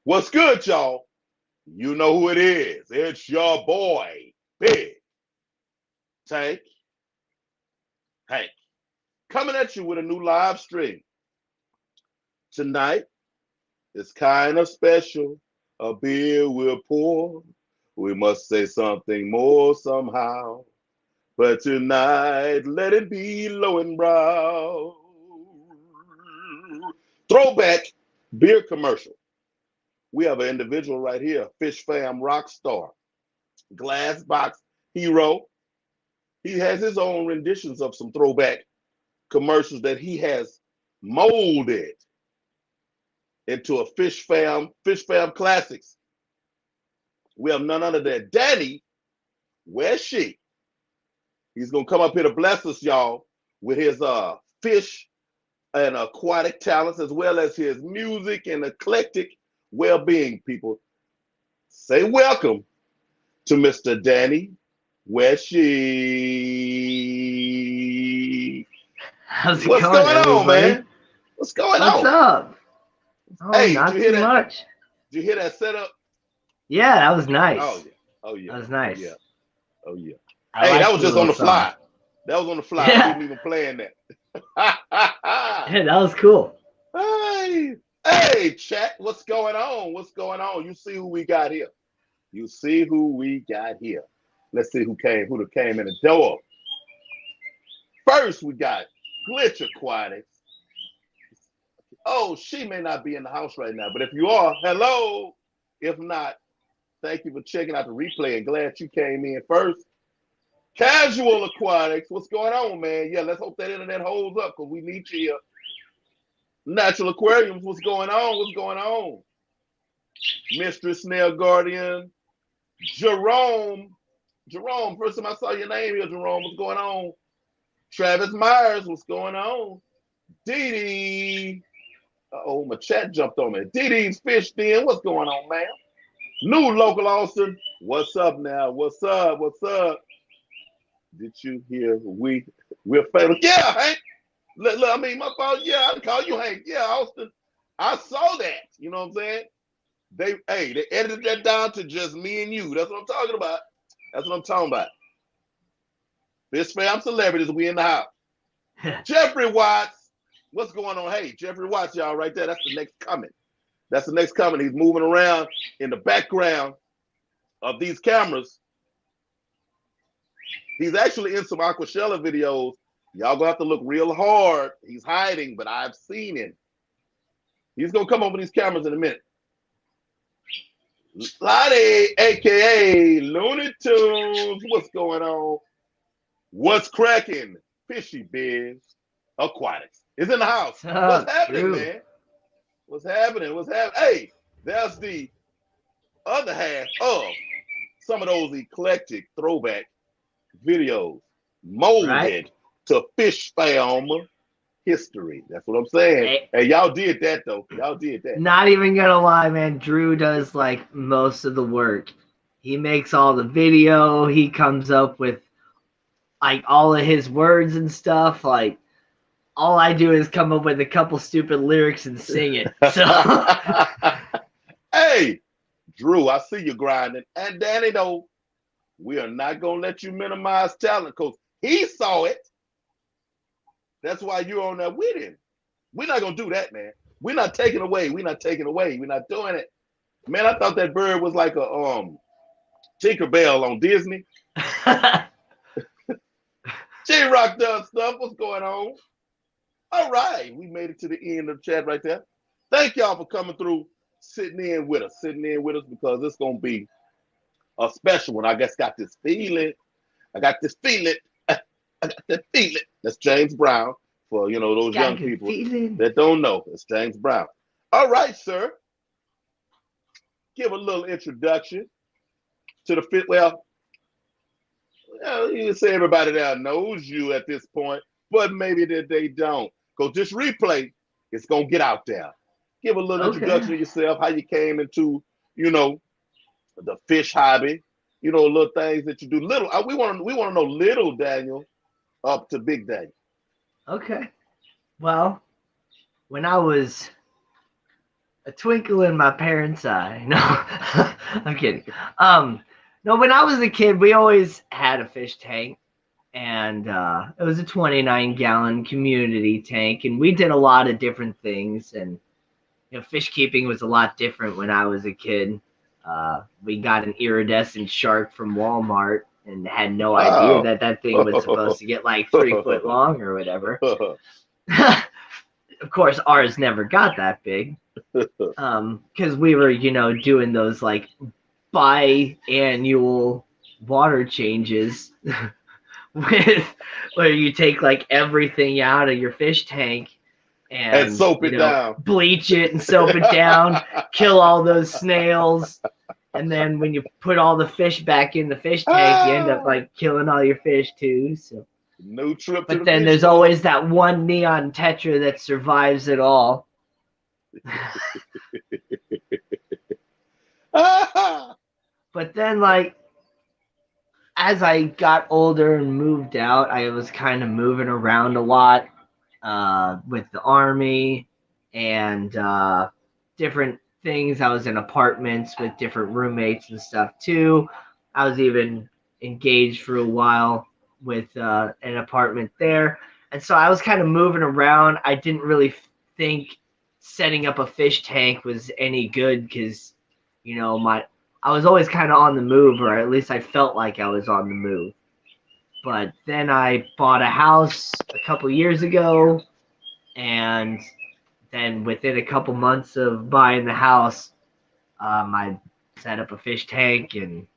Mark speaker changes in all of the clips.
Speaker 1: What's good, y'all? You know who it is. It's your boy, Big Tank Hank, coming at you with a new live stream. Tonight is kind of special. A beer we'll pour. We must say something more somehow. But tonight, let it be low and brown. Throwback beer commercial. We have an individual right here, Fish Fam rock star, glass box hero. He has his own renditions of some throwback commercials that he has molded into a Fish Fam classics. We have none other than Danny Wesche. He's gonna come up here to bless us, y'all, with his fish and aquatic talents, as well as his music and eclectic well-being. People, say welcome to Mr. Danny Wesche.
Speaker 2: How's it
Speaker 1: What's
Speaker 2: going,
Speaker 1: going on,
Speaker 2: everybody?
Speaker 1: man? What's going
Speaker 2: What's
Speaker 1: on?
Speaker 2: up? Oh,
Speaker 1: Hey,
Speaker 2: not
Speaker 1: did you hear
Speaker 2: too
Speaker 1: that?
Speaker 2: much.
Speaker 1: Did you hear that setup?
Speaker 2: Yeah, that was nice.
Speaker 1: Oh yeah. Oh yeah.
Speaker 2: That was
Speaker 1: Oh
Speaker 2: nice.
Speaker 1: yeah. Oh yeah.
Speaker 2: I
Speaker 1: Hey, that
Speaker 2: like
Speaker 1: was
Speaker 2: the
Speaker 1: just on
Speaker 2: little
Speaker 1: the
Speaker 2: song.
Speaker 1: fly. That was on the fly. I
Speaker 2: Yeah.
Speaker 1: wasn't even playing that.
Speaker 2: Yeah, that was cool.
Speaker 1: Hey, hey, chat. What's going on? What's going on? You see who we got here. You see who we got here. Let's see who came in the door. First, we got Glitch Aquatics. Oh, she may not be in the house right now, but if you are, hello. If not, thank you for checking out the replay and glad you came in first. Casual Aquatics, what's going on, man? Yeah, let's hope that internet holds up because we need you here. Natural Aquariums, what's going on? What's going on? Mistress Snail Guardian, Jerome. Jerome, first time I saw your name here, Jerome, what's going on? Travis Myers, what's going on? Dee Dee. Uh-oh, my chat jumped on me. Dee Dee's Fish Den, what's going on, man? New local Austin, what's up now? What's up? What's up? Did you hear we're famous? Yeah, Hank. Look, I mean, my fault. Yeah, I call you Hank. Yeah, Austin. I saw that. You know what I'm saying? They edited that down to just me and you. That's what I'm talking about. That's what I'm talking about. Fish Fam celebrities, we in the house. Jeffrey Watts, what's going on? Hey, Jeffrey Watts, y'all, right there. That's the next coming. That's the next coming. He's moving around in the background of these cameras. He's actually in some Aquashella videos. Y'all gonna have to look real hard. He's hiding, but I've seen him. He's gonna come over these cameras in a minute. Lottie, aka Looney Tunes, what's going on? What's cracking? Fishy Biz Aquatics is in the house. What's happening,
Speaker 2: Drew?
Speaker 1: man? What's happening? What's happening? Hey, there's the other half of some of those eclectic throwback videos molded
Speaker 2: Right?
Speaker 1: to Fish Fam history. That's what I'm saying. Hey, y'all did that though. Y'all did that.
Speaker 2: Not even gonna lie, man. Drew does like most of the work. He makes all the video. He comes up with like all of his words and stuff. Like all I do is come up with a couple stupid lyrics and sing it. So
Speaker 1: Hey, Drew, I see you grinding. And Danny, though, we are not gonna let you minimize talent because he saw it. That's why you're on that with him. We're not gonna do that, man. We're not taking away. We're not taking away. We're not doing it. Man, I thought that bird was like a Tinkerbell on Disney. J-Rock does stuff. What's going on? All right, we made it to the end of the chat right there. Thank y'all for coming through, sitting in with us because it's gonna be a special one. I just got this feeling. I got this feeling. I got that feeling. That's James Brown for those young people that don't know. It's James Brown. All right, sir. Give a little introduction to the fit. Well, you can say everybody there knows you at this point, but maybe that they don't. Because this replay is gonna get out there. Give a little introduction to yourself, how you came into, the fish hobby, little things that you do. Little, we want to know little Daniel up to big Daniel.
Speaker 2: Okay. Well, when I was a twinkle in my parents' eye. No, I'm kidding. No, when I was a kid, we always had a fish tank, and it was a 29-gallon community tank, and we did a lot of different things. And fish keeping was a lot different when I was a kid. We got an iridescent shark from Walmart and had no idea that that thing was supposed to get like 3 foot long or whatever. Of course, ours never got that big because we were, doing those like biannual water changes with where you take like everything out of your fish tank and
Speaker 1: soap it down,
Speaker 2: bleach it and soap it down, kill all those snails, and then when you put all the fish back in the fish tank, you end up like killing all your fish too. So
Speaker 1: no trip.
Speaker 2: But then there's always that one neon tetra that survives it all. But then, like, as I got older and moved out, I was kind of moving around a lot with the Army and different things. I was in apartments with different roommates and stuff, too. I was even engaged for a while with an apartment there. And so I was kind of moving around. I didn't really think setting up a fish tank was any good because, I was always kind of on the move, or at least I felt like I was on the move. But then I bought a house a couple years ago, and then within a couple months of buying the house, I set up a fish tank, and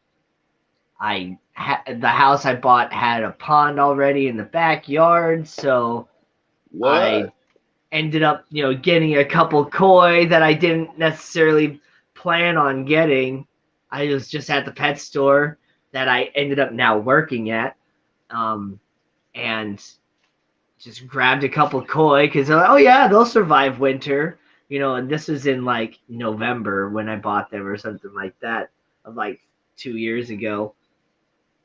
Speaker 2: the house I bought had a pond already in the backyard, so I ended up, getting a couple koi that I didn't necessarily plan on getting. I was just at the pet store that I ended up now working at, and just grabbed a couple koi because they're like, oh yeah, they'll survive winter, and this was in like November when I bought them or something like that, of like 2 years ago.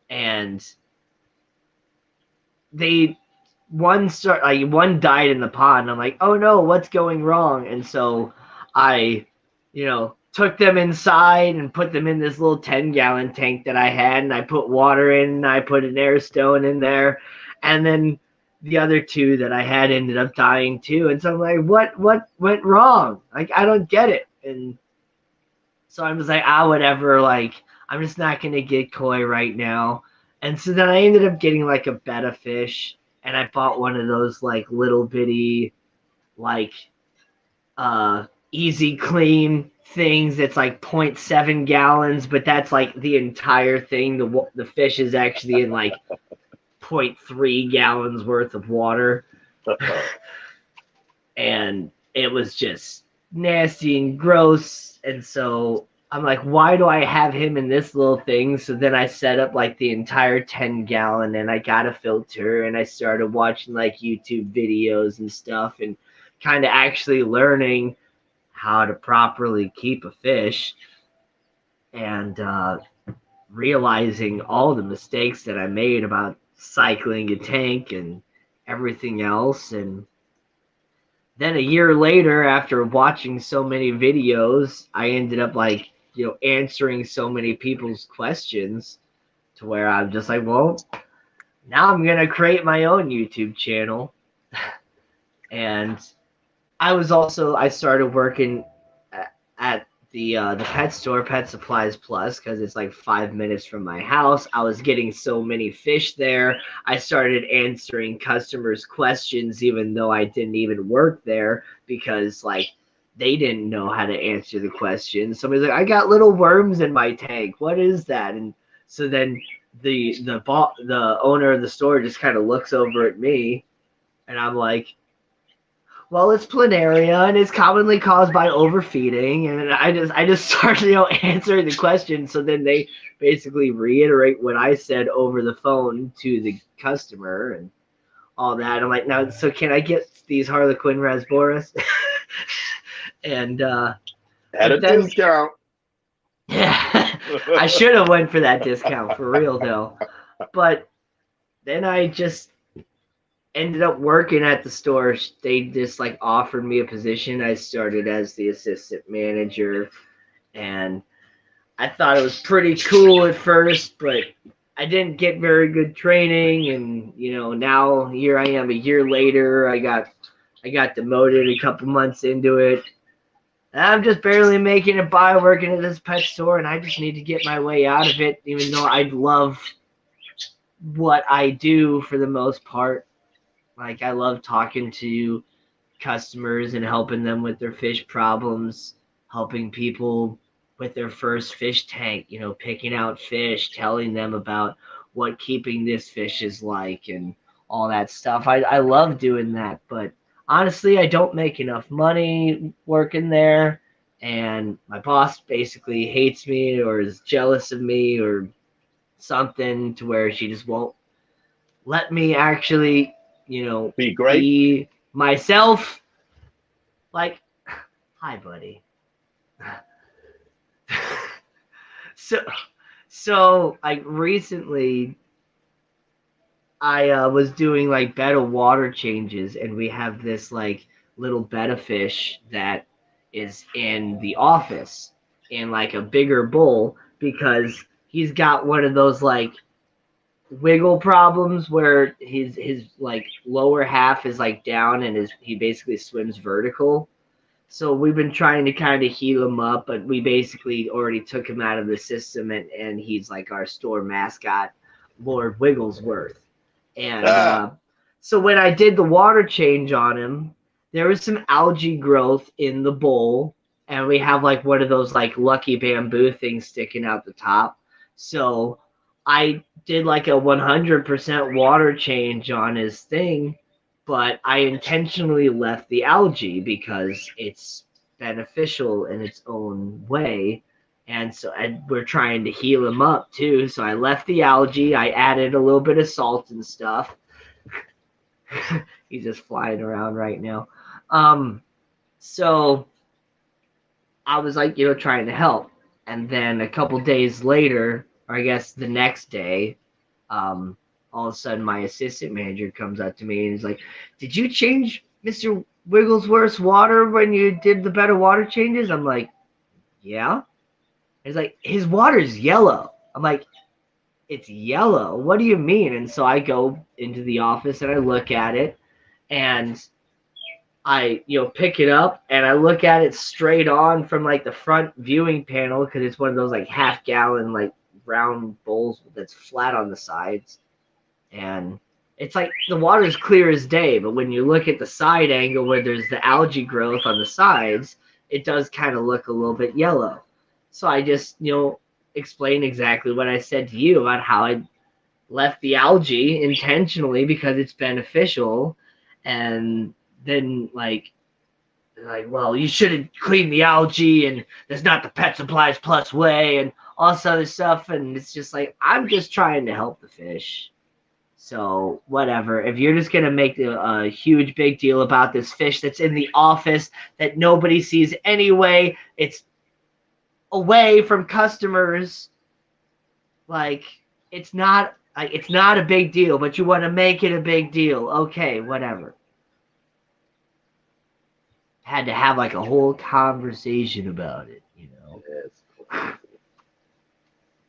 Speaker 2: And one died in the pond. I'm like, oh no, what's going wrong? And so I, took them inside and put them in this little 10-gallon tank that I had, and I put water in, and I put an air stone in there, and then the other two that I had ended up dying too. And so I'm like, what went wrong? Like, I don't get it. And so I was like, whatever, like, I'm just not going to get koi right now. And so then I ended up getting like a betta fish, and I bought one of those like little bitty, like, easy clean things that's like 0.7 gallons, but that's like the entire thing. The fish is actually in like 0.3 gallons worth of water. And it was just nasty and gross. And so I'm like, why do I have him in this little thing? So then I set up like the entire 10-gallon, and I got a filter, and I started watching like YouTube videos and stuff, and kind of actually learning how to properly keep a fish, and realizing all the mistakes that I made about cycling a tank and everything else. And then a year later, after watching so many videos, I ended up like, answering so many people's questions to where I'm just like, well, now I'm going to create my own YouTube channel. And I started working at the pet store, Pet Supplies Plus, because it's like 5 minutes from my house. I was getting so many fish there. I started answering customers' questions even though I didn't even work there, because like they didn't know how to answer the questions. Somebody's like, I got little worms in my tank. What is that? And so then the owner of the store just kind of looks over at me, and I'm like, well, it's planaria, and it's commonly caused by overfeeding. And I just started, answering the question. So then they basically reiterate what I said over the phone to the customer and all that. I'm like, now, so can I get these Harlequin rasboras? And
Speaker 1: at a discount.
Speaker 2: Yeah, I should have went for that discount for real though. But then I just ended up working at the store. They just like offered me a position. I started as the assistant manager, and I thought it was pretty cool at first, but I didn't get very good training, and now here I am a year later. I got demoted a couple months into it. I'm just barely making it by working at this pet store, and I just need to get my way out of it, even though I love what I do for the most part. Like, I love talking to customers and helping them with their fish problems, helping people with their first fish tank, picking out fish, telling them about what keeping this fish is like and all that stuff. I love doing that, but honestly, I don't make enough money working there. And my boss basically hates me or is jealous of me or something to where she just won't let me actually,
Speaker 1: Be great.
Speaker 2: be myself. Like, hi, buddy. so, so like recently, I was doing like betta water changes, and we have this like little betta fish that is in the office in like a bigger bowl because he's got one of those like wiggle problems where his like lower half is like down and he basically swims vertical. So we've been trying to kind of heal him up, but we basically already took him out of the system, and he's like our store mascot, Lord Wigglesworth. And
Speaker 1: Ah,
Speaker 2: so when I did the water change on him, there was some algae growth in the bowl, and we have like one of those like lucky bamboo things sticking out the top. So I did like a 100% water change on his thing, but I intentionally left the algae because it's beneficial in its own way. And so we're trying to heal him up too. So I left the algae. I added a little bit of salt and stuff. He's just flying around right now. So I was like, trying to help. And then a couple days later, or I guess the next day, um, all of a sudden my assistant manager comes up to me and he's like, "Did you change Mr. Wigglesworth's water when you did the better water changes?" I'm like, "Yeah." He's like, "His water's yellow." I'm like, "It's yellow? What do you mean?" And so I go into the office and I look at it, and I pick it up and I look at it straight on from like the front viewing panel because it's one of those like half-gallon like round bowls that's flat on the sides, and it's like the water is clear as day, but when you look at the side angle where there's the algae growth on the sides, it does kind of look a little bit yellow. So I just explain exactly what I said to you about how I left the algae intentionally because it's beneficial, and then like, well, you shouldn't clean the algae, and there's not the Pet Supplies Plus way, and all this other stuff. And it's just like, I'm just trying to help the fish. So whatever. If you're just gonna make a huge big deal about this fish that's in the office that nobody sees anyway, it's away from customers. Like, it's not a big deal, but you want to make it a big deal. Okay, whatever. Had to have like a whole conversation about it.
Speaker 1: that's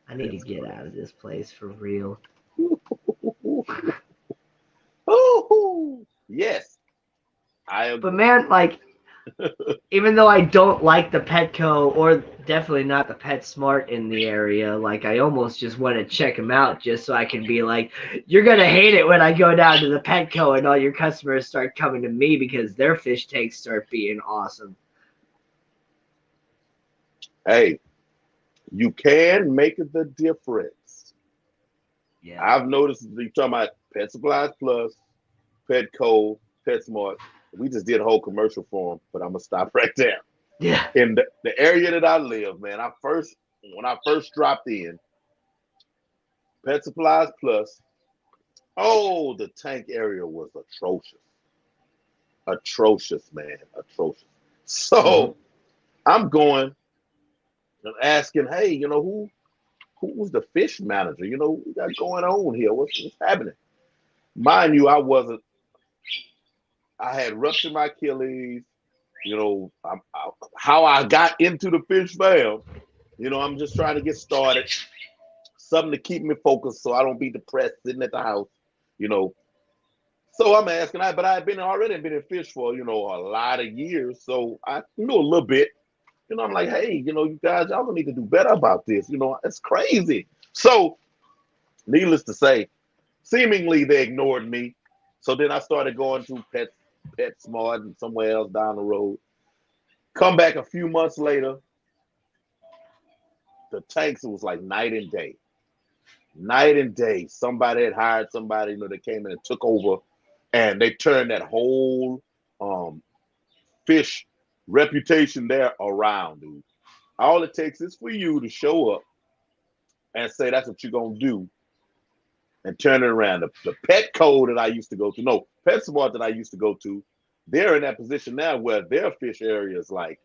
Speaker 2: I need to
Speaker 1: that's
Speaker 2: get out
Speaker 1: crazy.
Speaker 2: of this place for real.
Speaker 1: Oh, yes, I
Speaker 2: But
Speaker 1: agree.
Speaker 2: man, like, even though I don't like the Petco or definitely not the PetSmart in the area, like I almost just want to check them out just so I can be like, you're gonna hate it when I go down to the Petco and all your customers start coming to me because their fish tanks start being awesome.
Speaker 1: Hey, you can make the difference.
Speaker 2: Yeah.
Speaker 1: I've noticed you talking about Pet Supplies Plus, Petco, PetSmart. We just did a whole commercial for them, but I'm gonna stop right there.
Speaker 2: Yeah.
Speaker 1: In the area that I live, man, when I first dropped in, Pet Supplies Plus, oh, the tank area was atrocious. Atrocious, man. Atrocious.
Speaker 2: Mm-hmm.
Speaker 1: So I'm going and asking, hey, who's the fish manager? What we got going on here? What's happening? Mind you, I wasn't. I had ruptured my Achilles. You know, how I got into the fish fam. You know, I'm just trying to get started. Something to keep me focused so I don't be depressed sitting at the house. You know, so I'm asking, but I've been already been in fish for a lot of years, so I knew a little bit. You know, I'm like, hey, you guys, y'all gonna need to do better about this. You know, it's crazy. So, needless to say, seemingly they ignored me. So then I started going to PetSmart and somewhere else down the road. Come back a few months later, the tanks, it was like night and day. Night and day. Somebody had hired somebody, that came in and took over, and they turned that whole fish reputation there around, dude. All it takes is for you to show up and say that's what you're gonna do, and turn it around. The Petco that I used to go to, no, PetSmart that I used to go to, they're in that position now where their fish area is like,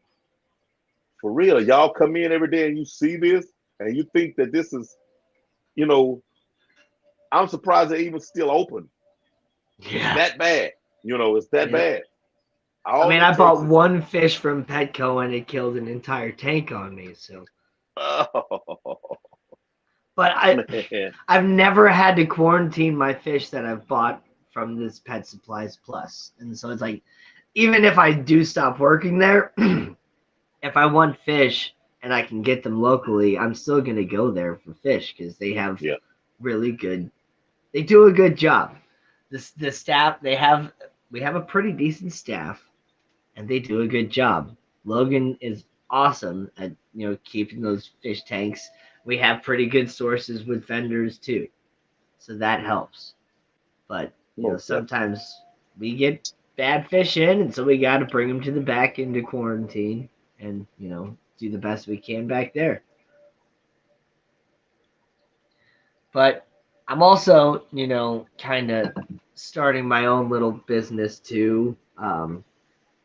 Speaker 1: for real, y'all come in every day and you see this and you think that this is, you know, I'm surprised they're even still open. It's
Speaker 2: Yeah.
Speaker 1: that bad. It's that bad.
Speaker 2: I
Speaker 1: All
Speaker 2: mean,
Speaker 1: it
Speaker 2: I
Speaker 1: takes
Speaker 2: bought
Speaker 1: is
Speaker 2: one fish from Petco and it killed an entire tank on me. So,
Speaker 1: oh
Speaker 2: but
Speaker 1: man.
Speaker 2: I've never had to quarantine my fish that I've bought from this Pet Supplies Plus. And so it's like, even if I do stop working there, if I want fish and I can get them locally, I'm still going to go there for fish because they have
Speaker 1: Yeah.
Speaker 2: really good, they do a good job. The staff, we have a pretty decent staff and they do a good job. Logan is awesome at, keeping those fish tanks. We have pretty good sources with vendors too. So that helps. But,
Speaker 1: Most definitely.
Speaker 2: sometimes we get bad fish in and so we got to bring them to the back into quarantine and, do the best we can back there. But I'm also, kind of starting my own little business too. I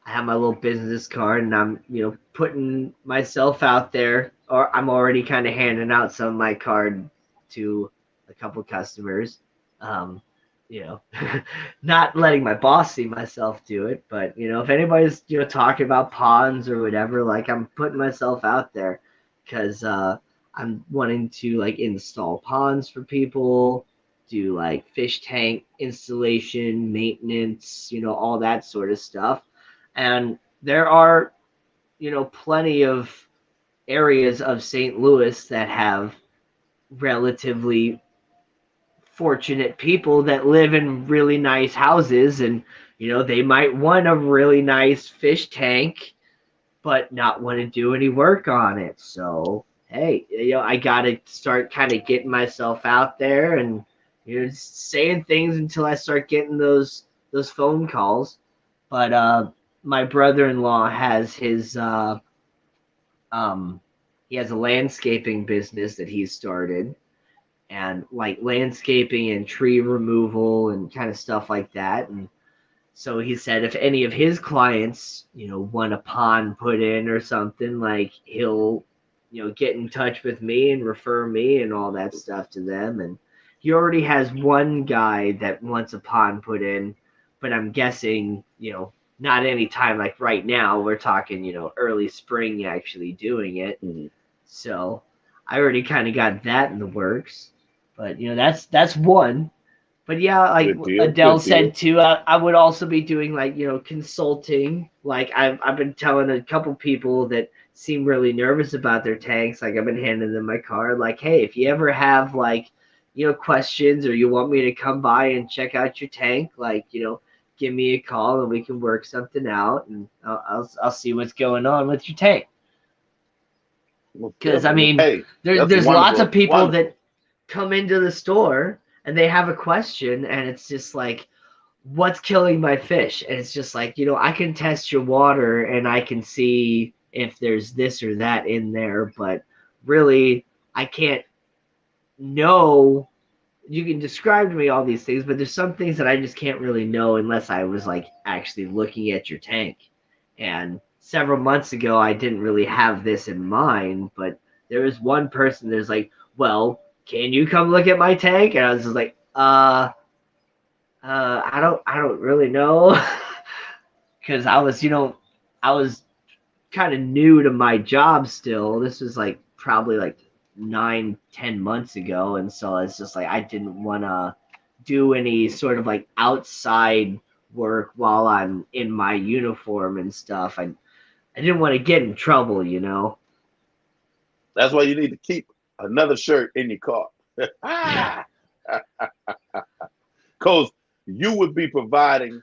Speaker 2: have my little business card and I'm, putting myself out there, or I'm already kind of handing out some of my card to a couple customers. Um, you know, not letting my boss see myself do it, but if anybody's talking about ponds or whatever, like I'm putting myself out there because I'm wanting to like install ponds for people, do like fish tank installation, maintenance, all that sort of stuff. And there are, plenty of areas of St. Louis that have relatively fortunate people that live in really nice houses and they might want a really nice fish tank but not want to do any work on it. So hey, I gotta start kind of getting myself out there and saying things until I start getting those phone calls. But my brother-in-law has his um he has a landscaping business that he's started, and like landscaping and tree removal and kind of stuff like that. And so he said if any of his clients, want a pond put in or something, like he'll, get in touch with me and refer me and all that stuff to them. And he already has one guy that wants a pond put in, but I'm guessing, not any time like right now. We're talking, early spring actually doing it.
Speaker 1: Mm-hmm.
Speaker 2: So I already kind of got that in the works. But that's one. But yeah, like
Speaker 1: Good deal.
Speaker 2: Adele
Speaker 1: Good deal.
Speaker 2: said too, I would also be doing like consulting. Like I've been telling a couple people that seem really nervous about their tanks. Like I've been handing them my card. Like, hey, if you ever have like questions or you want me to come by and check out your tank, like give me a call and we can work something out, and I'll see what's going on with your tank.
Speaker 1: Most
Speaker 2: Because I
Speaker 1: definitely.
Speaker 2: mean,
Speaker 1: Hey, that's
Speaker 2: there's lots of
Speaker 1: wonderful.
Speaker 2: people
Speaker 1: Wonderful.
Speaker 2: that come into the store and they have a question and it's just like, what's killing my fish? And it's just like, I can test your water and I can see if there's this or that in there, but really I can't know. You can describe to me all these things, but there's some things that I just can't really know unless I was like actually looking at your tank. And several months ago I didn't really have this in mind, but there was one person that's like, well, can you come look at my tank? And I was just like, I don't really know, because I was kind of new to my job still. This was like probably like 9, 10 months ago, and so it's just like I didn't want to do any sort of like outside work while I'm in my uniform and stuff. I didn't want to get in trouble, you know.
Speaker 1: That's why you need to keep another shirt in your car.
Speaker 2: Yeah.
Speaker 1: Because you would be providing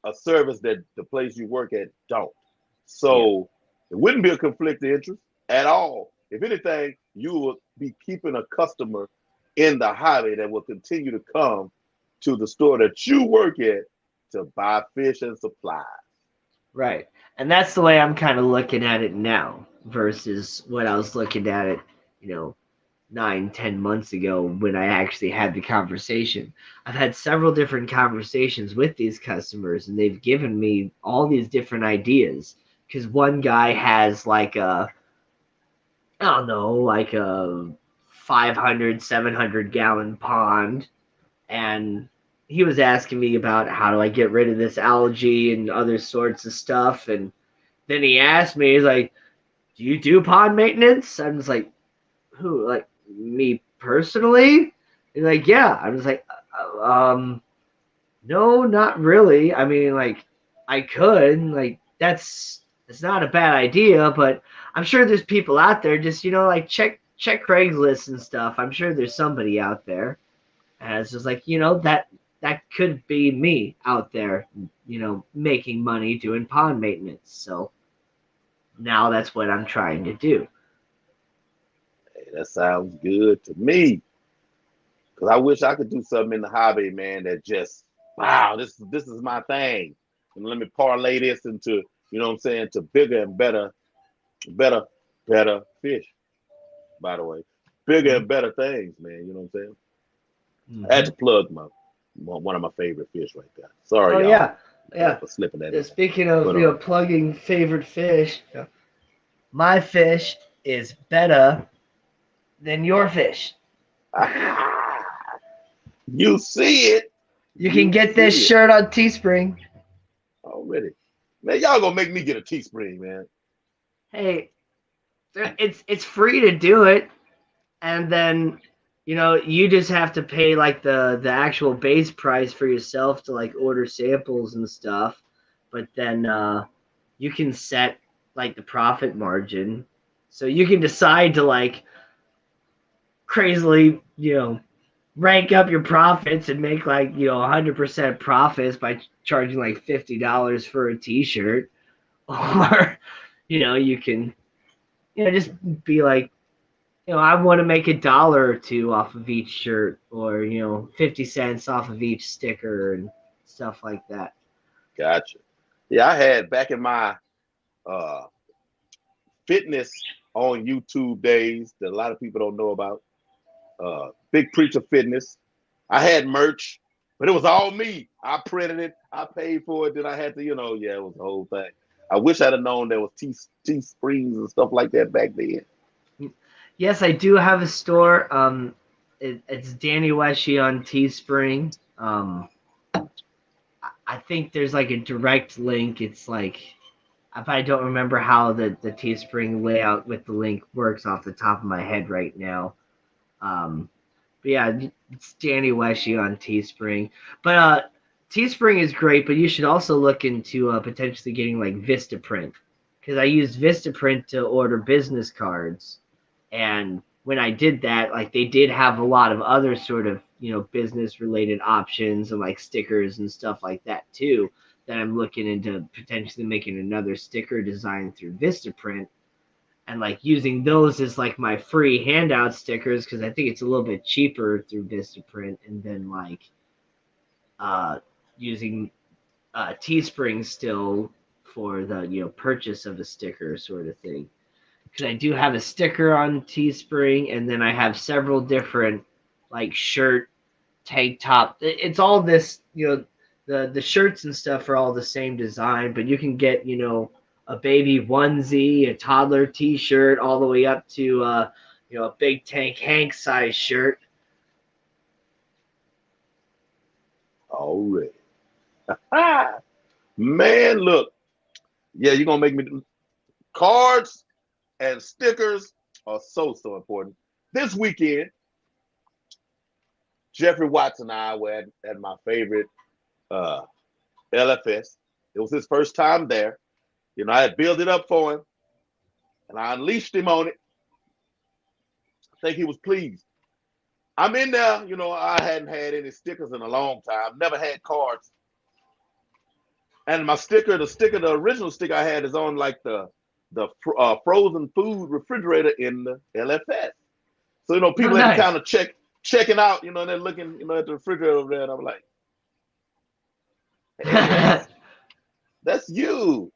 Speaker 1: a service that the place you work at don't.
Speaker 2: Yeah.
Speaker 1: So it wouldn't be a conflict of interest at all. If anything, you would be keeping a customer in the hobby that will continue to come to the store that you work at to buy fish and supplies.
Speaker 2: Right. And that's the way I'm kind of looking at it now versus what I was looking at it, you know, 9, 10 months ago when I actually had the conversation. I've had several different conversations with these customers, and they've given me all these different ideas. Because one guy has like I don't know, like a 500, 700 gallon pond, and he was asking me about how do I get rid of this algae and other sorts of stuff. And then he asked me, he's like, do you do pond maintenance? I was like, who? Like me personally? He's like, yeah. I was like, no, not really. I mean, like, I could. Like, it's not a bad idea, but I'm sure there's people out there. Just like check Craigslist and stuff. I'm sure there's somebody out there. And it's just like that could be me out there, making money doing pond maintenance. So now that's what I'm trying to do.
Speaker 1: Hey, that sounds good to me. Because I wish I could do something in the hobby, man, that just, wow, this is my thing. And let me parlay this into, you know what I'm saying, to bigger and better, better fish, by the way. Bigger
Speaker 2: Mm-hmm.
Speaker 1: and better things, man. You know what I'm saying? I had
Speaker 2: Mm-hmm.
Speaker 1: to plug my one of my favorite fish right there. Sorry,
Speaker 2: Oh
Speaker 1: y'all,
Speaker 2: yeah, yeah.
Speaker 1: for slipping that
Speaker 2: Yeah,
Speaker 1: in.
Speaker 2: speaking of
Speaker 1: But
Speaker 2: plugging favorite fish, my fish is better than your fish.
Speaker 1: you see it,
Speaker 2: You can
Speaker 1: you
Speaker 2: get this
Speaker 1: see it
Speaker 2: shirt on Teespring.
Speaker 1: already. Man, y'all gonna make me get a Teespring, man.
Speaker 2: Hey, it's free to do it, and then you just have to pay like the actual base price for yourself to like order samples and stuff. But then you can set like the profit margin, so you can decide to like crazily rank up your profits and make like 100% profits by charging like $50 for a t-shirt. Or you can just be like, I want to make $1 or $2 off of each shirt, or 50 cents off of each sticker and stuff like that.
Speaker 1: Gotcha. Yeah, I had back in my uh fitness on YouTube days that a lot of people don't know about. Big Preacher Fitness. I had merch, but it was all me. I printed it, I paid for it, then I had to, yeah, it was the whole thing. I wish I'd have known there was T Springs and stuff like that back then.
Speaker 2: Yes, I do have a store. It's Daniel Wesche on Teespring. I think there's like a direct link. It's like, if I don't remember how the Teespring layout with the link works off the top of my head right now. But yeah, it's Danny Wesche on Teespring. But Teespring is great, but you should also look into potentially getting like Vistaprint, because I used Vistaprint to order business cards, and when I did that, like they did have a lot of other sort of business related options and like stickers and stuff like that too. That I'm looking into potentially making another sticker design through Vistaprint, and like using those as like my free handout stickers, because I think it's a little bit cheaper through Vistaprint, and then like uh, using Teespring still for the purchase of a sticker sort of thing. Because I do have a sticker on Teespring, and then I have several different like shirt, tank top. It's all this, the shirts and stuff are all the same design, but you can get a baby onesie, a toddler T-shirt, all the way up to a big tank Hank size shirt.
Speaker 1: already. Man, look. Yeah, you're gonna make me cards and stickers are so important. This weekend, Jeffrey Watts and I were at my favorite uh, LFS. It was his first time there. You know, I had built it up for him and I unleashed him on it. I think he was pleased. I'm in there, you know, I hadn't had any stickers in a long time, never had cards. And my sticker, the original sticker I had is on like the frozen food refrigerator in the LFS. So, you know,
Speaker 2: Oh,
Speaker 1: people had to
Speaker 2: nice.
Speaker 1: kind of checking out, you know, and they're looking, you know, at the refrigerator over there. And I'm like, hey, that's you.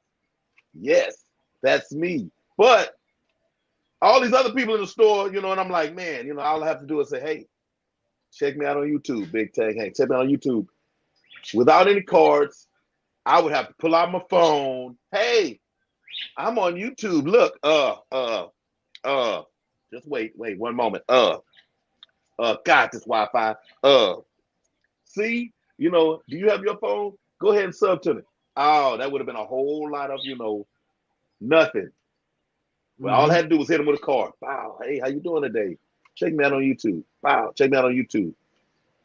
Speaker 1: Yes, that's me. But all these other people in the store, you know, and I'm like, man, you know, all I have to do is say, hey, check me out on YouTube, Big Tag. Hey, check me out on YouTube. Without any cards, I would have to pull out my phone. Hey, I'm on YouTube. Look, just wait, one moment. God, this Wi-Fi. See, you know, do you have your phone? Go ahead and sub to me. Oh, that would have been a whole lot of, you know, nothing. Well, all I had to do was hit him with a card. Wow, hey, how you doing today? Check me out on YouTube. Wow, check me out on YouTube.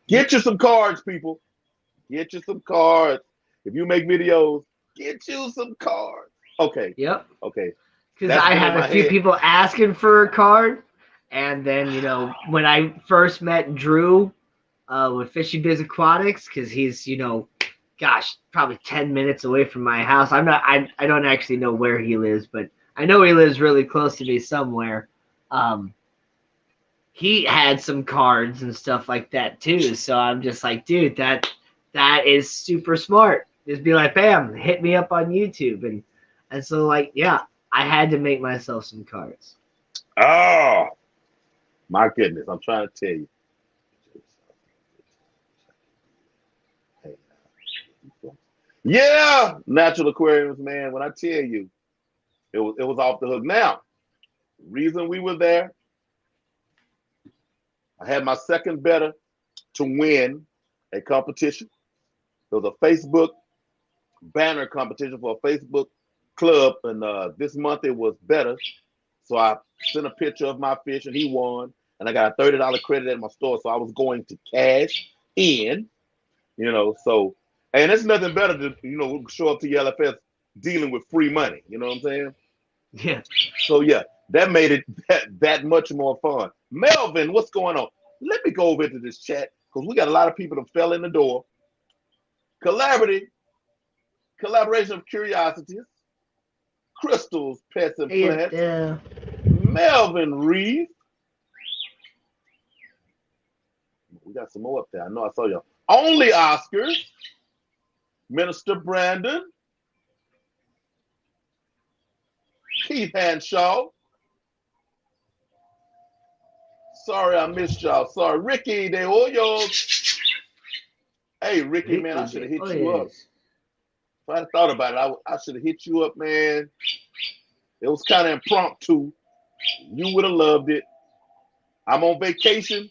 Speaker 1: Get you some cards, people. Get you some cards. If you make videos, get you some cards. Okay,
Speaker 2: Yep.
Speaker 1: okay.
Speaker 2: Because
Speaker 1: That's
Speaker 2: I
Speaker 1: been in
Speaker 2: had a
Speaker 1: my
Speaker 2: few
Speaker 1: head.
Speaker 2: people asking for a card, and then you know when I first met Drew with Fishy Biz Aquatics, because he's gosh, probably 10 minutes away from my house. I don't actually know where he lives, but I know he lives really close to me somewhere. Um, he had some cards and stuff like that too. So I'm just like, dude, that is super smart. Just be like, bam, hit me up on YouTube, and so like, yeah, I had to make myself some cards.
Speaker 1: Oh, my goodness. I'm trying to tell you. Yeah, natural aquariums, man. When I tell you, it was off the hook. Now, reason we were there, I had my second better to win a competition. There was a Facebook banner competition for a Facebook club, and this month it was better. So I sent a picture of my fish, and he won, and I got a $30 credit at my store. So I was going to cash in, you know. So, and it's nothing better to show up to your LFS dealing with free money. You know what I'm saying?
Speaker 2: Yeah.
Speaker 1: So yeah, that made it that much more fun. Melvin, what's going on? Let me go over into this chat because we got a lot of people that fell in the door. Collaboration of curiosities, crystals, pets and plants.
Speaker 2: Yeah.
Speaker 1: Melvin Reeve. We got some more up there. I know I saw you. Only Oscars. Minister Brandon. Keith Hanshaw. Sorry I missed y'all. Sorry. Ricky De Hoyos. Hey, Ricky, man, I should have hit you up. If I'd thought about it, I should have hit you up, man. It was kind of impromptu. You would have loved it. I'm on vacation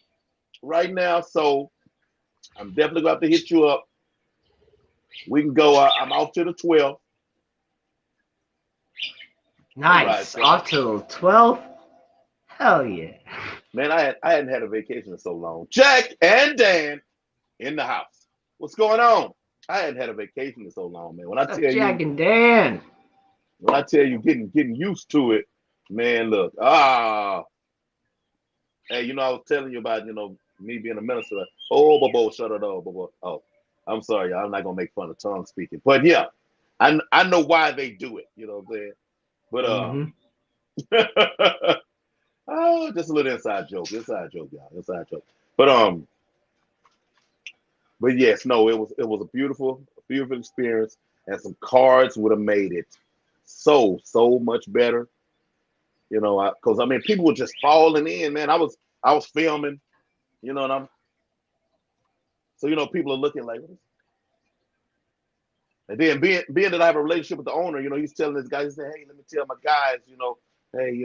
Speaker 1: right now, so I'm definitely going to have to hit you up. We can go. I'm off to the 12th.
Speaker 2: Nice.
Speaker 1: Right,
Speaker 2: Off till 12. Hell yeah.
Speaker 1: man, I hadn't had a vacation in so long. Jack and Dan in the house. What's going on? I hadn't had a vacation in so long, man.
Speaker 2: What's up, Jack and Dan?
Speaker 1: When I tell you getting used to it, man, look. Hey, I was telling you about, me being a minister. Oh, Bobo, shut it up, Bobo. Oh, I'm sorry, y'all. I'm not gonna make fun of tongue speaking, but yeah, I know why they do it. You know what I'm saying? But oh, just a little inside joke, y'all, inside joke. But but yes, no, it was a beautiful experience, and some cards would have made it so much better. Because I mean, people were just falling in, man. I was filming, and so people are looking like, and then being that I have a relationship with the owner, he's telling this guy, he said, hey, let me tell my guys, hey,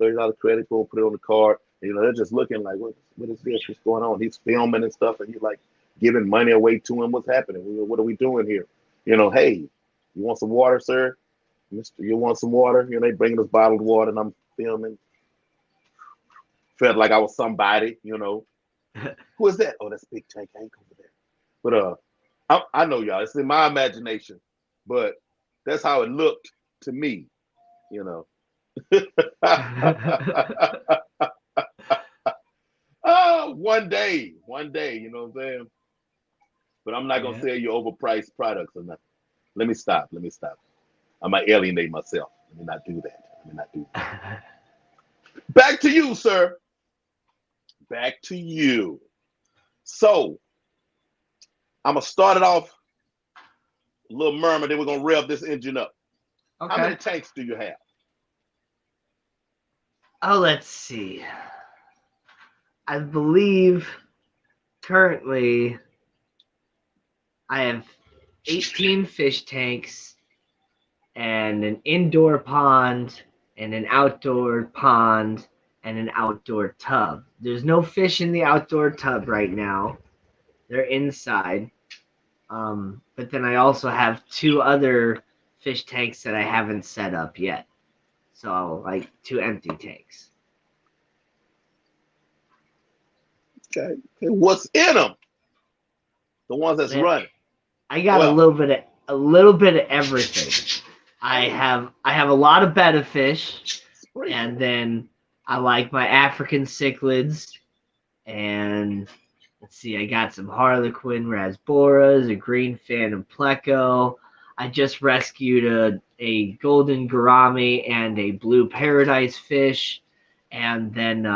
Speaker 1: $30 credit, go put it on the card. And, they're just looking like, what is this? What's going on? He's filming and stuff, and he's like, giving money away to him. What's happening? What are we doing here? Hey, you want some water, sir? Mister, you want some water? They bringing us bottled water, and I'm filming. Felt like I was somebody. Who is that? Oh, that's Big Tank Hank over there. But I know y'all. It's in my imagination, but that's how it looked to me. You know. One day. You know what I'm saying? But I'm not gonna
Speaker 2: Yeah.
Speaker 1: sell you overpriced products or nothing. Let me stop. I might alienate myself. Let me not do that. Back to you, sir. Back to you. So I'm gonna start it off a little murmur, then we're gonna rev this engine up. How many
Speaker 2: Okay.
Speaker 1: tanks do you have?
Speaker 2: Oh, let's see. I believe currently I have 18 fish tanks and an indoor pond and an outdoor pond and an outdoor tub. There's no fish in the outdoor tub right now. They're inside. But then I also have two other fish tanks that I haven't set up yet. So like two empty tanks.
Speaker 1: Okay. What's in them? The ones that's
Speaker 2: Man,
Speaker 1: running.
Speaker 2: I got
Speaker 1: Well,
Speaker 2: a little bit of everything.
Speaker 1: hey,
Speaker 2: I have a lot of betta fish, and
Speaker 1: sprinkle.
Speaker 2: then I like my African cichlids, and let's see, I got some Harlequin rasboras, a green phantom pleco. I just rescued a golden gourami and a blue paradise fish, and then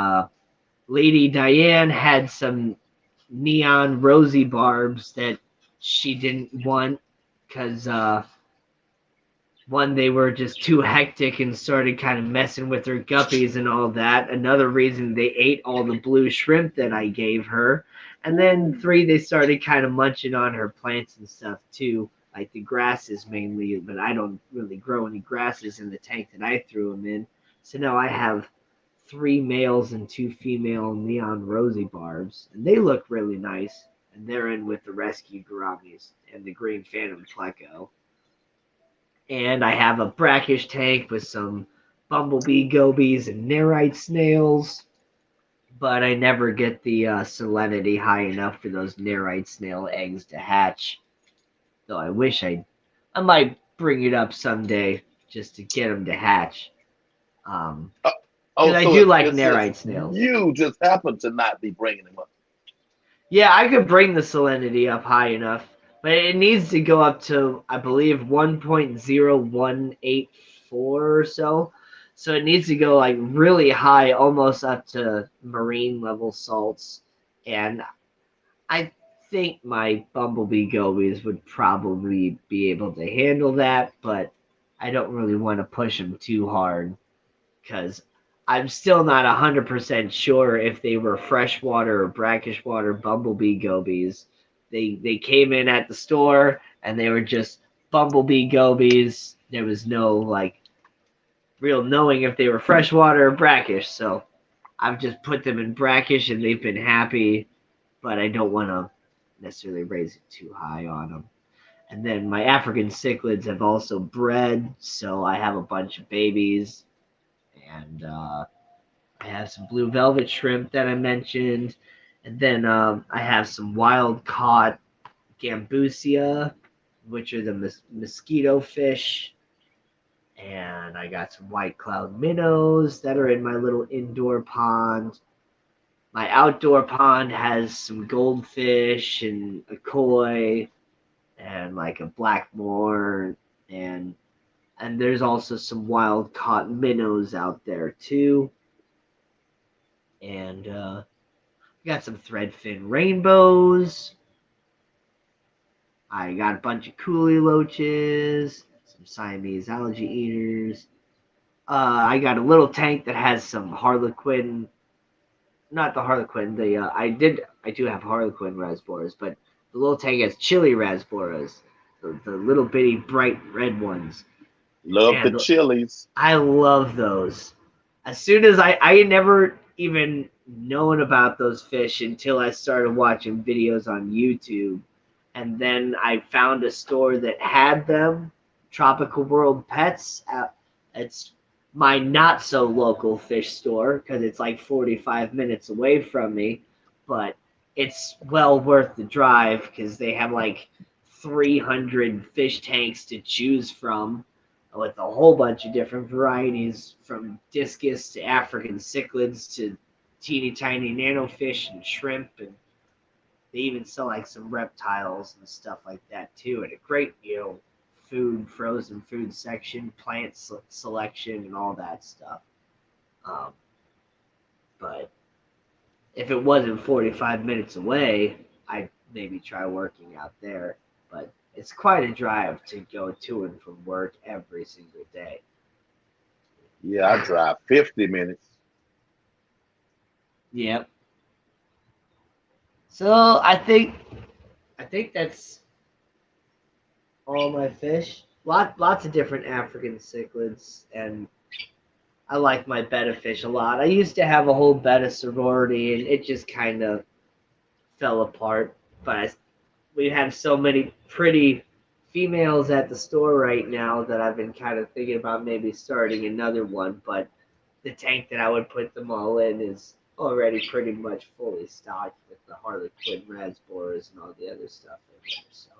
Speaker 2: Lady Diane had some neon rosy barbs that she didn't want because one, they were just too hectic and started kind of messing with her guppies and all that. Another reason, they ate all the blue shrimp that I gave her. And then
Speaker 1: Ooh.
Speaker 2: three, they started kind of munching on her plants and stuff too, like the grasses mainly, but I don't really grow any grasses in the tank that I threw them in. So now I have three males and two female neon rosy barbs, and they look really nice. And they're in with the rescue gouramis and the green phantom pleco. And I have a brackish tank with some bumblebee gobies and nerite snails, but I never get the salinity high enough for those nerite snail eggs to hatch. Though I might bring it up someday just to get them to hatch. Um,
Speaker 1: Uh, oh,
Speaker 2: because I
Speaker 1: so
Speaker 2: do
Speaker 1: it's,
Speaker 2: like
Speaker 1: it's just
Speaker 2: nerite snails.
Speaker 1: you just happen to not be bringing them up.
Speaker 2: Yeah, I could bring the salinity up high enough, but it needs to go up to, I believe, 1.0184 or so. So it needs to go like really high, almost up to marine level salts. And I think my bumblebee gobies would probably be able to handle that, but I don't really want to push them too hard because I'm still not 100% sure if they were freshwater or brackish water bumblebee gobies. They came in at the store and they were just bumblebee gobies. There was no like real knowing if they were freshwater or brackish. So I've just put them in brackish and they've been happy, but I don't want to necessarily raise it too high on them. And then my African cichlids have also bred, so I have a bunch of babies, and I have some blue velvet shrimp that I mentioned, and then I have some wild caught gambusia, which are the mosquito fish, and I got some white cloud minnows that are in my little indoor pond. My outdoor pond has some goldfish and a koi and like a blackmore and there's also some wild caught minnows out there too. And got some threadfin rainbows. I got a bunch of coolie loaches, some Siamese algae eaters. I got a little tank that has some harlequin, not the harlequin. I do have harlequin rasboras, but the little tank has chili rasboras, the little bitty bright red ones.
Speaker 1: Love the
Speaker 2: Man,
Speaker 1: chilies.
Speaker 2: I love those. As soon as I never even known about those fish until I started watching videos on YouTube. And then I found a store that had them, Tropical World Pets. It's my not so local fish store because it's like 45 minutes away from me, but it's well worth the drive because they have like 300 fish tanks to choose from with a whole bunch of different varieties from discus to African cichlids to teeny tiny nanofish and shrimp, and they even sell like some reptiles and stuff like that too, and a great frozen food section, plant selection, and all that stuff. Um, but if it wasn't 45 minutes away, I'd maybe try working out there. But it's quite a drive to go to and from work every single day.
Speaker 1: Yeah, I drive 50 minutes.
Speaker 2: Yep. So I think that's all my fish. Lots of different African cichlids, and I like my betta fish a lot. I used to have a whole betta sorority, and it just kind of fell apart. But we have so many pretty females at the store right now that I've been kind of thinking about maybe starting another one. But the tank that I would put them all in is already pretty much fully stocked with the harlequin raspberries and all the other stuff in there. So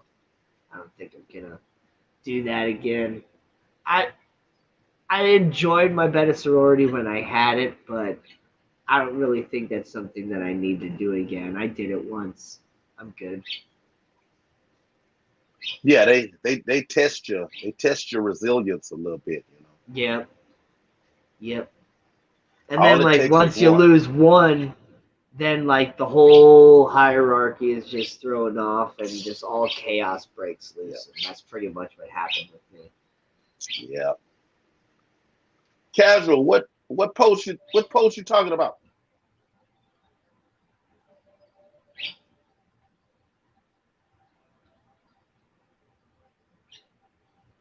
Speaker 2: I don't think I'm gonna do that again. I I enjoyed my beta sorority when I had it, but I don't really think that's something that I need to do again. I did it once. I'm good.
Speaker 1: Yeah, they test your resilience a little bit, you know.
Speaker 2: Yep. Yep. And
Speaker 1: All
Speaker 2: then
Speaker 1: it
Speaker 2: like
Speaker 1: takes is
Speaker 2: once you
Speaker 1: one.
Speaker 2: lose one, then like the whole hierarchy is just thrown off and just all chaos breaks
Speaker 1: Yeah,
Speaker 2: loose. And that's pretty much what happened with me.
Speaker 1: yeah. Casual, what post you talking about?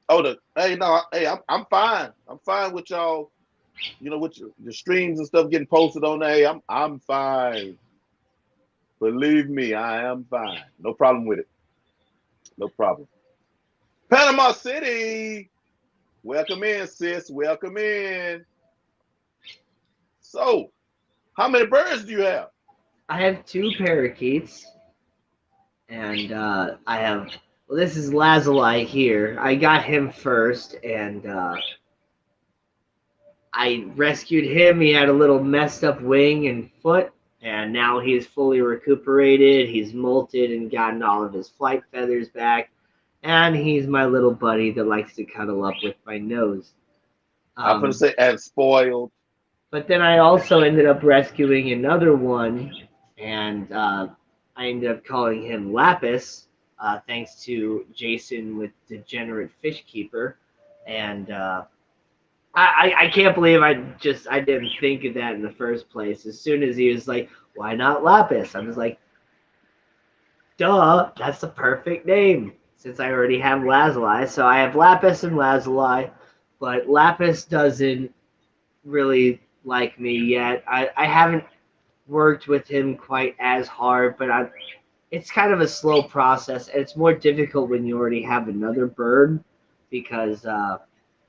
Speaker 1: Oh, the hey no, hey, I'm fine. I'm fine with y'all, you know, with your streams and stuff getting posted on there. Hey, I'm fine. Believe me, I am fine. No problem with it. No problem. Panama City. Welcome in, sis. Welcome in. So, how many birds do you have?
Speaker 2: I have two parakeets, and I have. Well, this is Lazuli here. I got him first, and I rescued him. He had a little messed up wing and foot, and now he's fully recuperated. He's molted and gotten all of his flight feathers back, and he's my little buddy that likes to cuddle up with my nose.
Speaker 1: I'm gonna
Speaker 2: Um,
Speaker 1: say and spoiled.
Speaker 2: but then I also ended up rescuing another one, and I ended up calling him Lapis, thanks to Jason with Degenerate Fish Keeper, and I can't believe I didn't think of that in the first place. As soon as he was like, "Why not Lapis?" I was like, "Duh, that's the perfect name." Since I already have Lazuli, so I have Lapis and Lazuli, but Lapis doesn't really like me yet. I haven't worked with him quite as hard, but it's kind of a slow process, and it's more difficult when you already have another bird because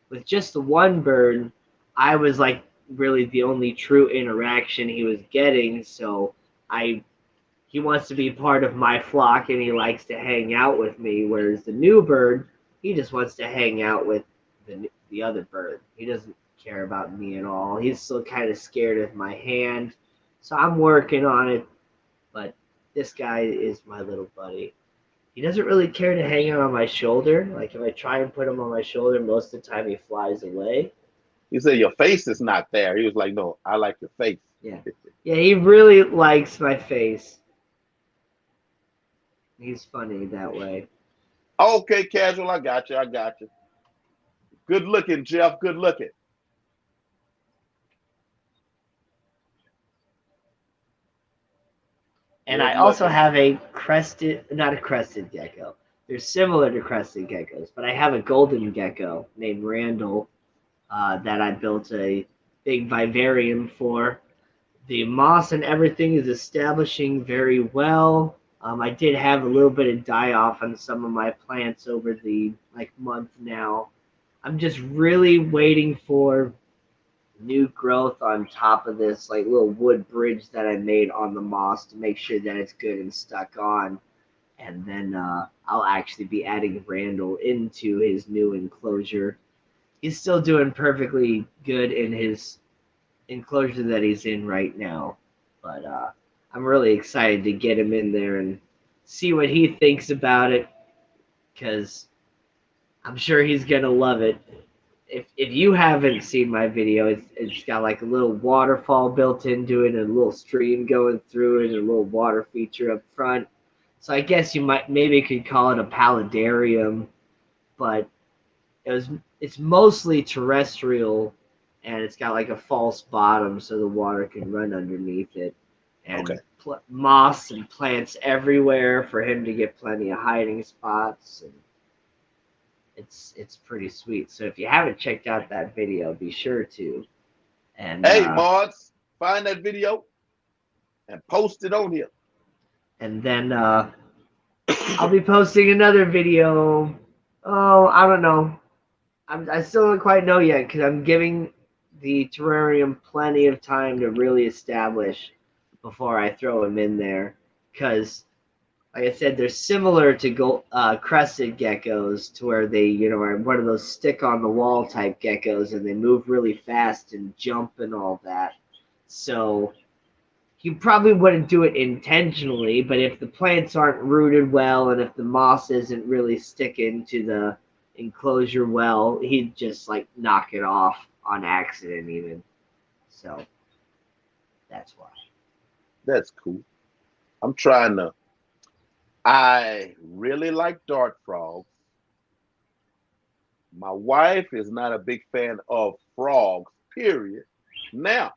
Speaker 2: with just the one bird, I was like really the only true interaction he was getting. So I he wants to be part of my flock and he likes to hang out with me. Whereas the new bird, he just wants to hang out with the other bird. He doesn't care about me at all. He's still kind of scared of my hand. So I'm working on it, but this guy is my little buddy. He doesn't really care to hang out on my shoulder. Like if I try and put him on my shoulder, most of the time he flies away.
Speaker 1: He said your face is not there. He was like, no, I like your face.
Speaker 2: Yeah. Yeah, he really likes my face. He's funny that way.
Speaker 1: Okay, casual, I got you. I got you. Good looking, Jeff. Good looking.
Speaker 2: And I
Speaker 1: Good
Speaker 2: also
Speaker 1: looking.
Speaker 2: have not a crested gecko. They're similar to crested geckos, but I have a golden gecko named Randall that I built a big vivarium for. The moss and everything is establishing very well. I did have a little bit of die off on some of my plants over the month now. I'm just really waiting for new growth on top of this little wood bridge that I made on the moss to make sure that it's good and stuck on. And then I'll actually be adding Randall into his new enclosure. He's still doing perfectly good in his enclosure that he's in right now, but I'm really excited to get him in there and see what he thinks about it, because I'm sure he's gonna love it. If you haven't seen my video, it's got a little waterfall built into it, and a little stream going through it, and a little water feature up front. So I guess you maybe could call it a paludarium, but it's mostly terrestrial, and it's got a false bottom so the water can run underneath it,
Speaker 1: Okay.
Speaker 2: and moss and plants everywhere for him to get plenty of hiding spots, and it's pretty sweet. So if you haven't checked out that video, be sure to. And
Speaker 1: Hey, mods, find that video and post it on here.
Speaker 2: and then I'll be posting another video. Oh, I don't know. I still don't quite know yet, because I'm giving the terrarium plenty of time to really establish before I throw him in there. Because, like I said, they're similar to crested geckos, to where they, are one of those stick on the wall type geckos, and they move really fast and jump and all that. So you probably wouldn't do it intentionally, but if the plants aren't rooted well, and if the moss isn't really sticking to the enclosure well, he'd just knock it off on accident even. So that's why.
Speaker 1: That's cool. I'm trying to. I really like dart frogs. My wife is not a big fan of frogs, period. Now,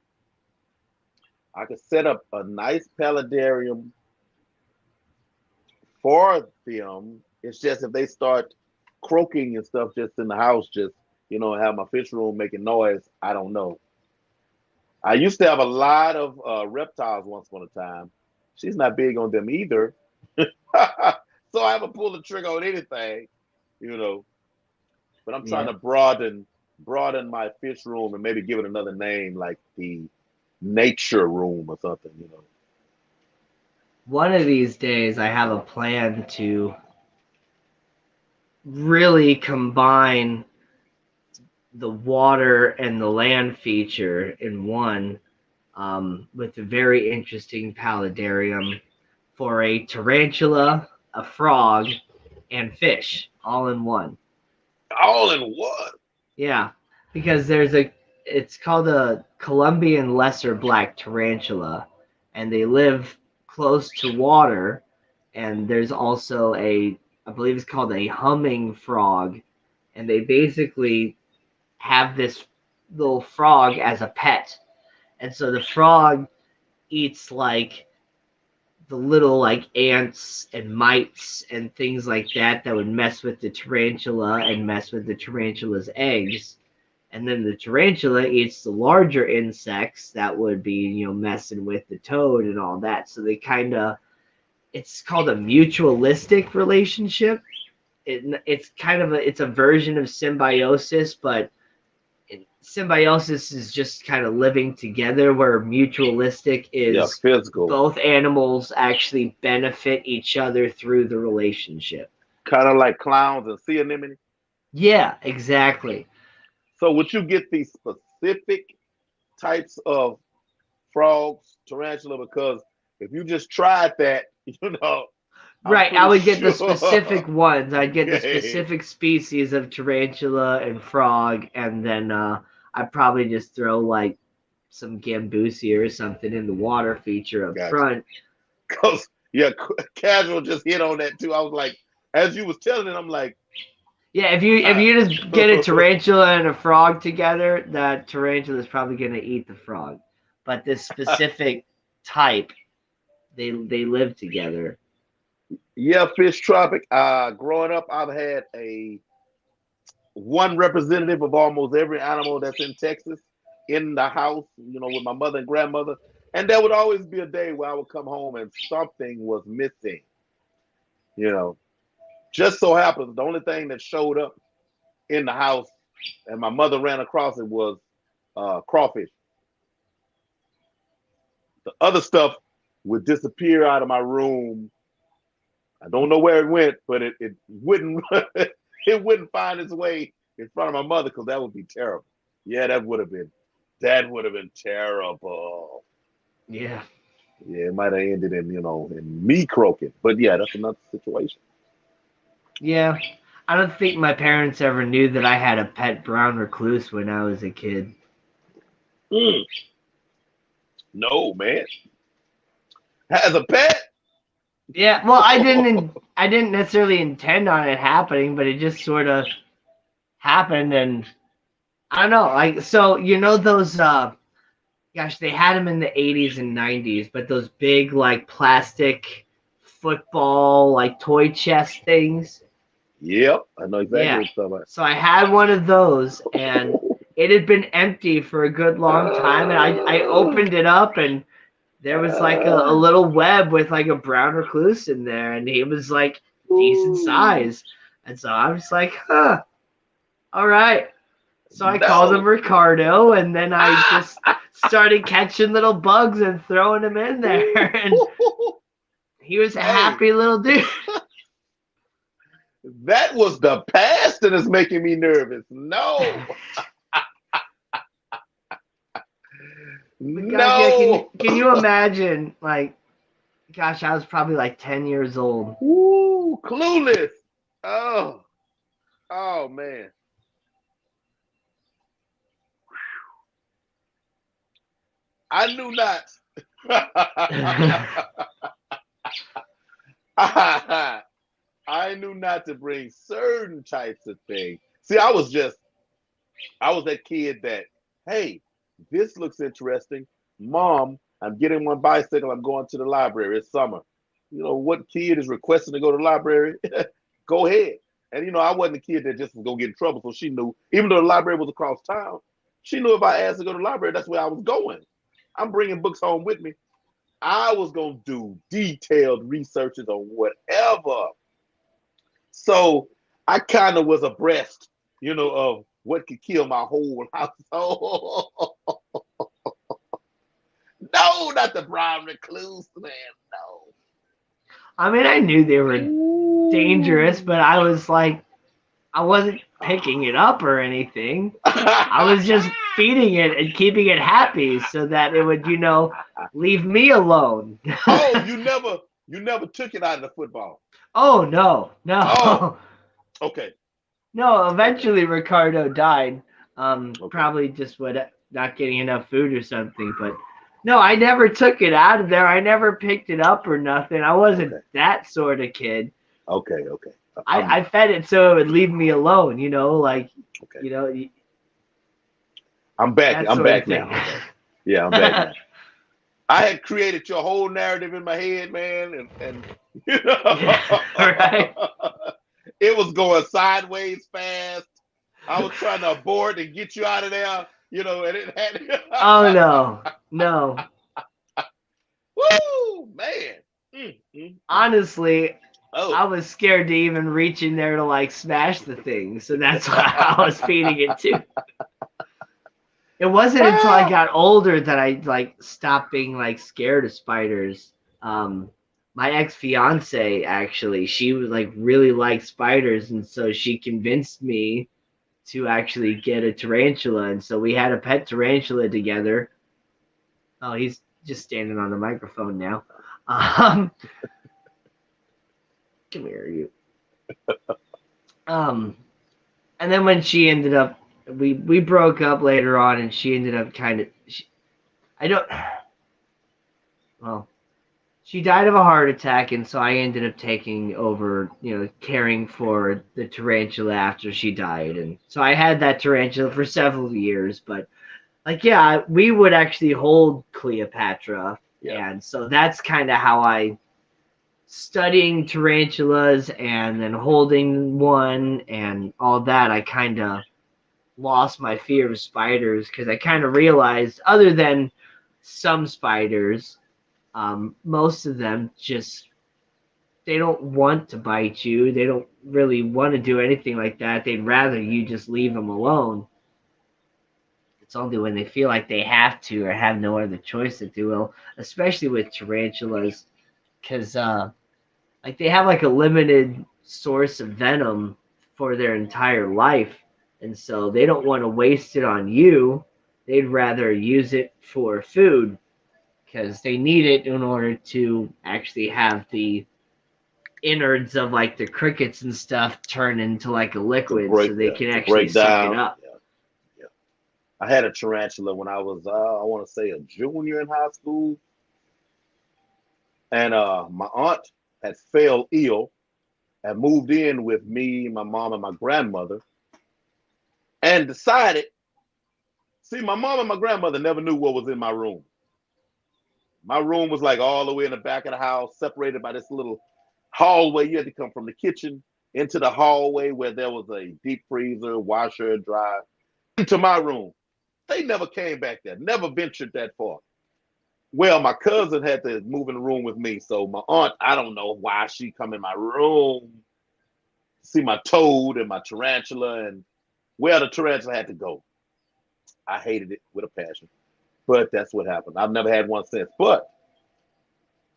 Speaker 1: I could set up a nice paludarium for them. It's just if they start croaking and stuff just in the house, just have my fish room making noise. I don't know. I used to have a lot of reptiles once upon a time. She's not big on them either, so I haven't pulled the trigger on anything, you know. But I'm trying
Speaker 2: Yeah.
Speaker 1: to broaden my fish room and maybe give it another name like the nature room or something.
Speaker 2: One of these days, I have a plan to really combine the water and the land feature in one, with a very interesting paludarium for a tarantula, a frog, and fish all in one.
Speaker 1: All in one.
Speaker 2: Yeah, because it's called a Colombian lesser black tarantula, and they live close to water. And there's also I believe it's called a humming frog, and they basically have this little frog as a pet. And so the frog eats the little ants and mites and things like that would mess with the tarantula and mess with the tarantula's eggs. And then the tarantula eats the larger insects that would be, messing with the toad and all that. So they it's called a mutualistic relationship. It's kind of it's a version of symbiosis, but symbiosis is just kind of living together, where mutualistic
Speaker 1: Yeah,
Speaker 2: is
Speaker 1: physical.
Speaker 2: both animals actually benefit each other through the relationship.
Speaker 1: Kind of like clowns and sea anemone.
Speaker 2: Yeah, exactly.
Speaker 1: So would you get these specific types of frogs, tarantula? Because if you just tried that, I'm
Speaker 2: Right, I
Speaker 1: pretty
Speaker 2: would get the
Speaker 1: sure.
Speaker 2: specific ones. I'd get the
Speaker 1: Okay.
Speaker 2: specific species of tarantula and frog, and then I'd probably just throw some gambusia or something in the water feature up
Speaker 1: Gotcha.
Speaker 2: front.
Speaker 1: Because yeah, casual just hit on that too. I was like, as you was telling it, I'm like,
Speaker 2: Yeah, if you just get a tarantula and a frog together, that tarantula is probably gonna eat the frog. But this specific type, they live together.
Speaker 1: yeah, fish tropic. Growing up, I've had a one representative of almost every animal that's in Texas in the house. With my mother and grandmother. And there would always be a day where I would come home and something was missing. You know, just so happens the only thing that showed up in the house, and my mother ran across it, was crawfish. The other stuff would disappear out of my room. I don't know where it went, but it wouldn't it wouldn't find its way in front of my mother, because that would be terrible. Yeah, that would have been terrible.
Speaker 2: Yeah.
Speaker 1: Yeah, it might have ended in, in me croaking. But yeah, that's another situation.
Speaker 2: Yeah. I don't think my parents ever knew that I had a pet brown recluse when I was a kid.
Speaker 1: Mm, no, man. As a pet?
Speaker 2: Yeah, well, I didn't necessarily intend on it happening, but it just sort of happened, and I don't know, like, so those gosh, they had them in the 80s and 90s, but those big like plastic football like toy chest things.
Speaker 1: Yep, I know exactly
Speaker 2: Yeah.
Speaker 1: what you're talking
Speaker 2: So I had one of those, and it had been empty for a good long time, and I opened it up, and there was like a
Speaker 1: about.
Speaker 2: little web with like a brown recluse in there, and he was like decent
Speaker 1: Ooh,
Speaker 2: size. And so I was like, huh, all right. So I called him
Speaker 1: no.
Speaker 2: Ricardo, and then I just started catching little bugs and throwing them in there. And he was a
Speaker 1: Hey,
Speaker 2: happy little dude.
Speaker 1: that was the past that is making me nervous. No,
Speaker 2: But gosh, yeah,
Speaker 1: no.
Speaker 2: can you imagine, like, gosh, I was probably like 10 years old.
Speaker 1: Ooh, clueless. Oh, oh man. I knew not. I knew not to bring certain types of things. See, I was that kid that, hey, this looks interesting. Mom, I'm getting my bicycle. I'm going to the library. It's summer. What kid is requesting to go to the library? Go ahead. And, I wasn't a kid that just was going to get in trouble. So she knew, even though the library was across town, she knew if I asked to go to the library, that's where I was going. I'm bringing books home with me. I was going to do detailed researches on whatever. So I kind of was abreast, of what could kill my whole household. No, not the brown recluse, man.
Speaker 2: I mean, I knew they were dangerous,
Speaker 1: No.
Speaker 2: but I was like, I wasn't picking it up or anything. I was just feeding it and keeping it happy so that it would, leave me alone.
Speaker 1: Oh, you never took it out of the football.
Speaker 2: Oh, no,
Speaker 1: Oh,
Speaker 2: no.
Speaker 1: okay,
Speaker 2: No,
Speaker 1: okay,
Speaker 2: eventually Ricardo died.
Speaker 1: okay,
Speaker 2: Probably just not getting enough food or something. But no, I never took it out of there. I never picked it up or nothing. I wasn't
Speaker 1: okay,
Speaker 2: that sort of kid.
Speaker 1: okay.
Speaker 2: I fed it so it would leave me alone.
Speaker 1: Okay.
Speaker 2: You know,
Speaker 1: I'm back.
Speaker 2: that
Speaker 1: I'm
Speaker 2: sort of
Speaker 1: back
Speaker 2: thing.
Speaker 1: now. Okay. Yeah, I'm back now. I had created your whole narrative in my head, man, and
Speaker 2: Yeah, right.
Speaker 1: it was going sideways fast. I was trying to abort and get you out of there, and it had.
Speaker 2: Oh no, no.
Speaker 1: Woo, man. Mm.
Speaker 2: Honestly,
Speaker 1: Oh,
Speaker 2: I was scared to even reach in there to like smash the thing, so that's why I was feeding it too. It wasn't until I
Speaker 1: ah,
Speaker 2: got older that I like stopped being like scared of spiders. My ex fiance actually, she was like really liked spiders, and so she convinced me to actually get a tarantula, and so we had a pet tarantula together. Oh, he's just standing on the microphone now. Um, Come here, you. Um, and then when she ended up, we broke up later on, and she ended up kind of. I don't. Well, she died of a heart attack, and so I ended up taking over, caring for the tarantula after she died, and so I had that tarantula for several years. But like, yeah, we would actually hold Cleopatra,
Speaker 1: yeah.
Speaker 2: and so that's kind of how I studying tarantulas and then holding one and all that. I kind of lost my fear of spiders because I kind of realized, other than some spiders, most of them just they don't want to bite you. They don't really want to do anything like that. They'd rather you just leave them alone. It's only when they feel like they have to or have no other choice that they will, especially with tarantulas, because like they have like a limited source of venom for their entire life, and so they don't want to waste it on you. They'd rather use it for food because they need it in order to actually have the innards of like the crickets and stuff turn into like a liquid so they can
Speaker 1: to
Speaker 2: actually
Speaker 1: break
Speaker 2: suck it
Speaker 1: down.
Speaker 2: up.
Speaker 1: Yeah, yeah. I had a tarantula when I was, I want to say, a junior in high school, and my aunt had fell ill and moved in with me, my mom, and my grandmother, and decided. See, my mom and my grandmother never knew what was in my room. My room was like all the way in the back of the house, separated by this little hallway. You had to come from the kitchen into the hallway where there was a deep freezer, washer, dryer, into my room. They never came back there, never ventured that far. Well, my cousin had to move in the room with me. So my aunt, I don't know why she come in my room, see my toad and my tarantula, and where the tarantula had to go. I hated it with a passion, but that's what happened. I've never had one since. But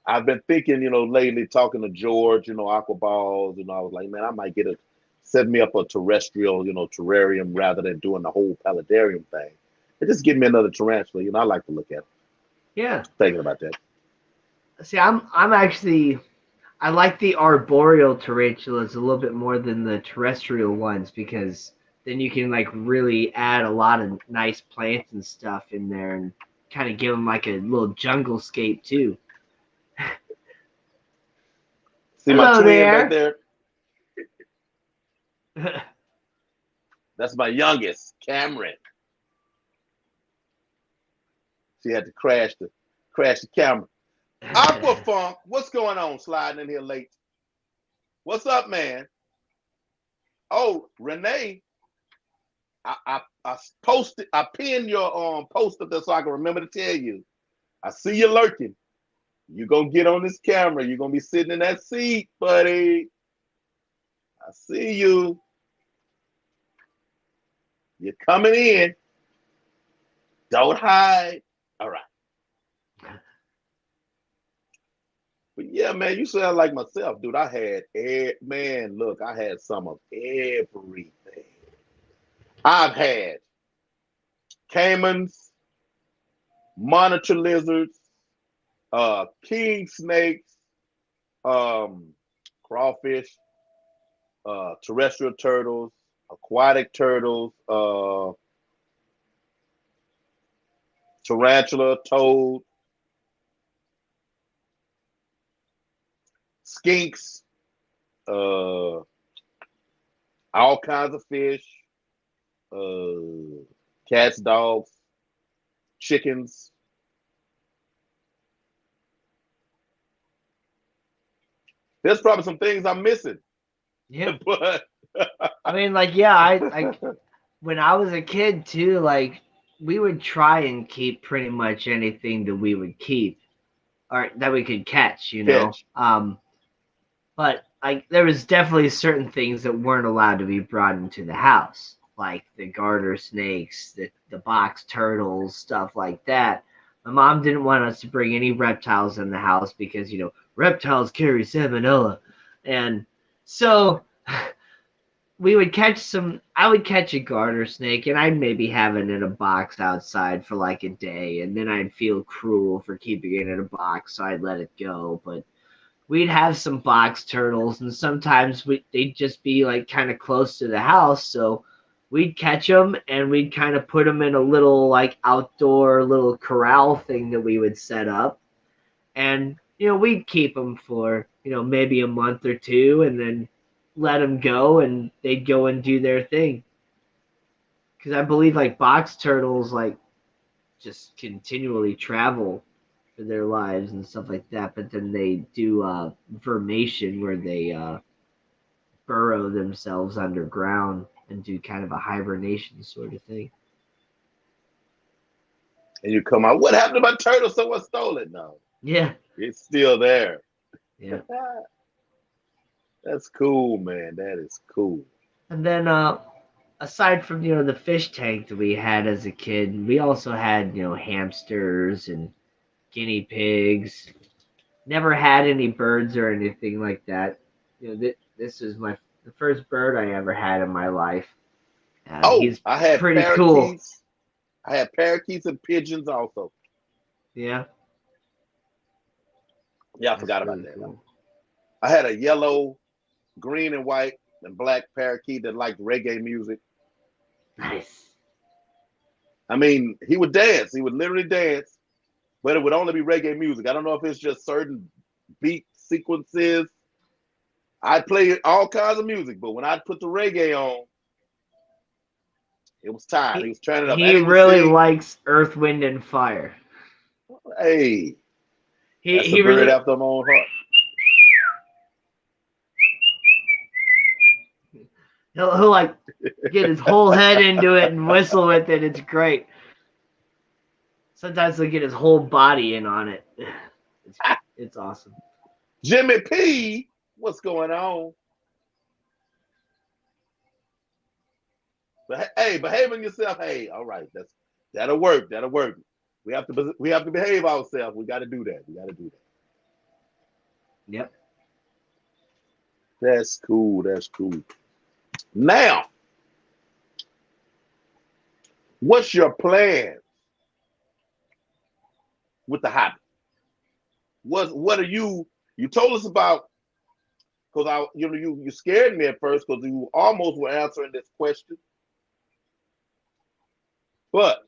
Speaker 1: I've been thinking, lately talking to George, aqua balls, I was like, man, I might set me up a terrestrial, terrarium rather than doing the whole paludarium thing. And just give me another tarantula. I like to look at it.
Speaker 2: Yeah.
Speaker 1: Thinking about that.
Speaker 2: See, I'm actually I like the arboreal tarantulas a little bit more than the terrestrial ones because then you can like really add a lot of nice plants and stuff in there and kind of give them like a little jungle scape too.
Speaker 1: See my
Speaker 2: Hello
Speaker 1: twin back
Speaker 2: there.
Speaker 1: there? That's my youngest, Cameron. She had to crash the camera. Aquafunk, what's going on? Sliding in here late. What's up, man? Oh, Renee, I posted, I pinned your post up there so I can remember to tell you. I see you lurking. You're gonna get on this camera. You're gonna be sitting in that seat, buddy. I see you. You're coming in. Don't hide. All right. But yeah, man, you sound like myself, dude. Man, look, I had some of everything. I've had caimans, monitor lizards, king snakes, crawfish, terrestrial turtles, aquatic turtles, tarantula, toad, skinks, all kinds of fish, cats, dogs, chickens. There's probably some things I'm missing.
Speaker 2: Yeah.
Speaker 1: But
Speaker 2: I mean, like, yeah, I when I was a kid too, like we would try and keep pretty much anything that we would keep or that we could catch,
Speaker 1: catch.
Speaker 2: But like there was definitely certain things that weren't allowed to be brought into the house, like the garter snakes, the box turtles, stuff like that. My mom didn't want us to bring any reptiles in the house because reptiles carry salmonella, and so we would catch some. I would catch a garter snake, and I'd maybe have it in a box outside for like a day, and then I'd feel cruel for keeping it in a box, so I'd let it go. But we'd have some box turtles, and sometimes they'd just be like kind of close to the house, so we'd catch them and we'd kind of put them in a little like outdoor little corral thing that we would set up, and we'd keep them for maybe a month or two, and then let them go, and they'd go and do their thing. Because I believe like box turtles like just continually travel for their lives and stuff like that. But then they do vermation where they burrow themselves underground and do kind of a hibernation sort of thing.
Speaker 1: And you come out, what happened to my turtle? Someone stole it. No,
Speaker 2: Yeah.
Speaker 1: it's still there.
Speaker 2: Yeah.
Speaker 1: That's cool, man. That is cool.
Speaker 2: And then aside from the fish tank that we had as a kid, we also had hamsters and guinea pigs. Never had any birds or anything like that. This is the first bird I ever had in my life.
Speaker 1: Oh,
Speaker 2: He's
Speaker 1: I had
Speaker 2: pretty cool.
Speaker 1: parakeets. I had parakeets and pigeons also.
Speaker 2: Yeah.
Speaker 1: Yeah, I
Speaker 2: That's
Speaker 1: forgot about
Speaker 2: really
Speaker 1: that.
Speaker 2: cool.
Speaker 1: I had a yellow, green, and white and black parakeet that liked reggae music.
Speaker 2: Nice.
Speaker 1: I mean, he would dance. He would literally dance, but it would only be reggae music. I don't know if it's just certain beat sequences. I'd play all kinds of music, but when I'd put the reggae on, it was time. He
Speaker 2: He
Speaker 1: was turning up, and
Speaker 2: he
Speaker 1: he would
Speaker 2: really
Speaker 1: sing.
Speaker 2: likes Earth, Wind, and Fire.
Speaker 1: Hey,
Speaker 2: He
Speaker 1: that's a
Speaker 2: he
Speaker 1: bird
Speaker 2: really
Speaker 1: after my own heart.
Speaker 2: he'll like get his whole head into it and whistle with it. It's great. Sometimes he'll get his whole body in on it. It's awesome.
Speaker 1: Jimmy P, what's going on? But hey, behaving yourself. Hey, all right, that'll work. That'll work. We have to behave ourselves. We got to do that. We got to do that.
Speaker 2: Yep.
Speaker 1: That's cool. That's cool. Now, what's your plan with the hobby? What are you told us about? Because you scared me at first because you almost were answering this question, but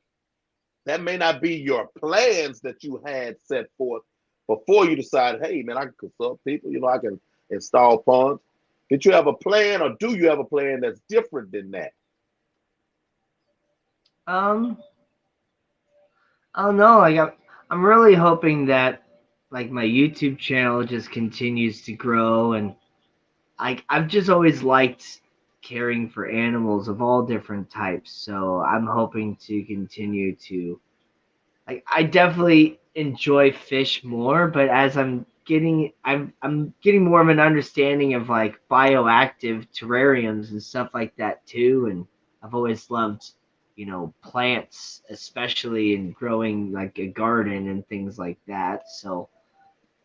Speaker 1: that may not be your plans that you had set forth before you decided, hey man, I can consult people, I can install funds. Did you have a plan or do you have a plan that's different than that?
Speaker 2: Um, I don't know. I'm really hoping that like my YouTube channel just continues to grow, and I've just always liked caring for animals of all different types. So I'm hoping to continue to I definitely enjoy fish more, but as I'm getting more of an understanding of like bioactive terrariums and stuff like that too. And I've always loved, plants, especially in growing like a garden and things like that. So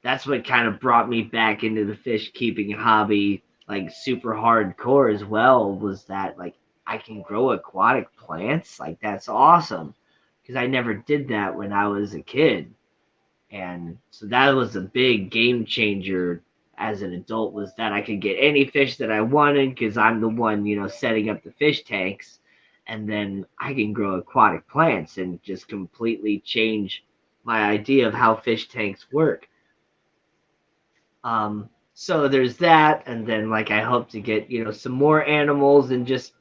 Speaker 2: that's what kind of brought me back into the fish keeping hobby like super hardcore as well, was that like I can grow aquatic plants. Like that's awesome, because I never did that when I was a kid. And so that was a big game changer as an adult, was that I could get any fish that I wanted because I'm the one, setting up the fish tanks. And then I can grow aquatic plants and just completely change my idea of how fish tanks work. So there's that, and then like I hope to get some more animals and just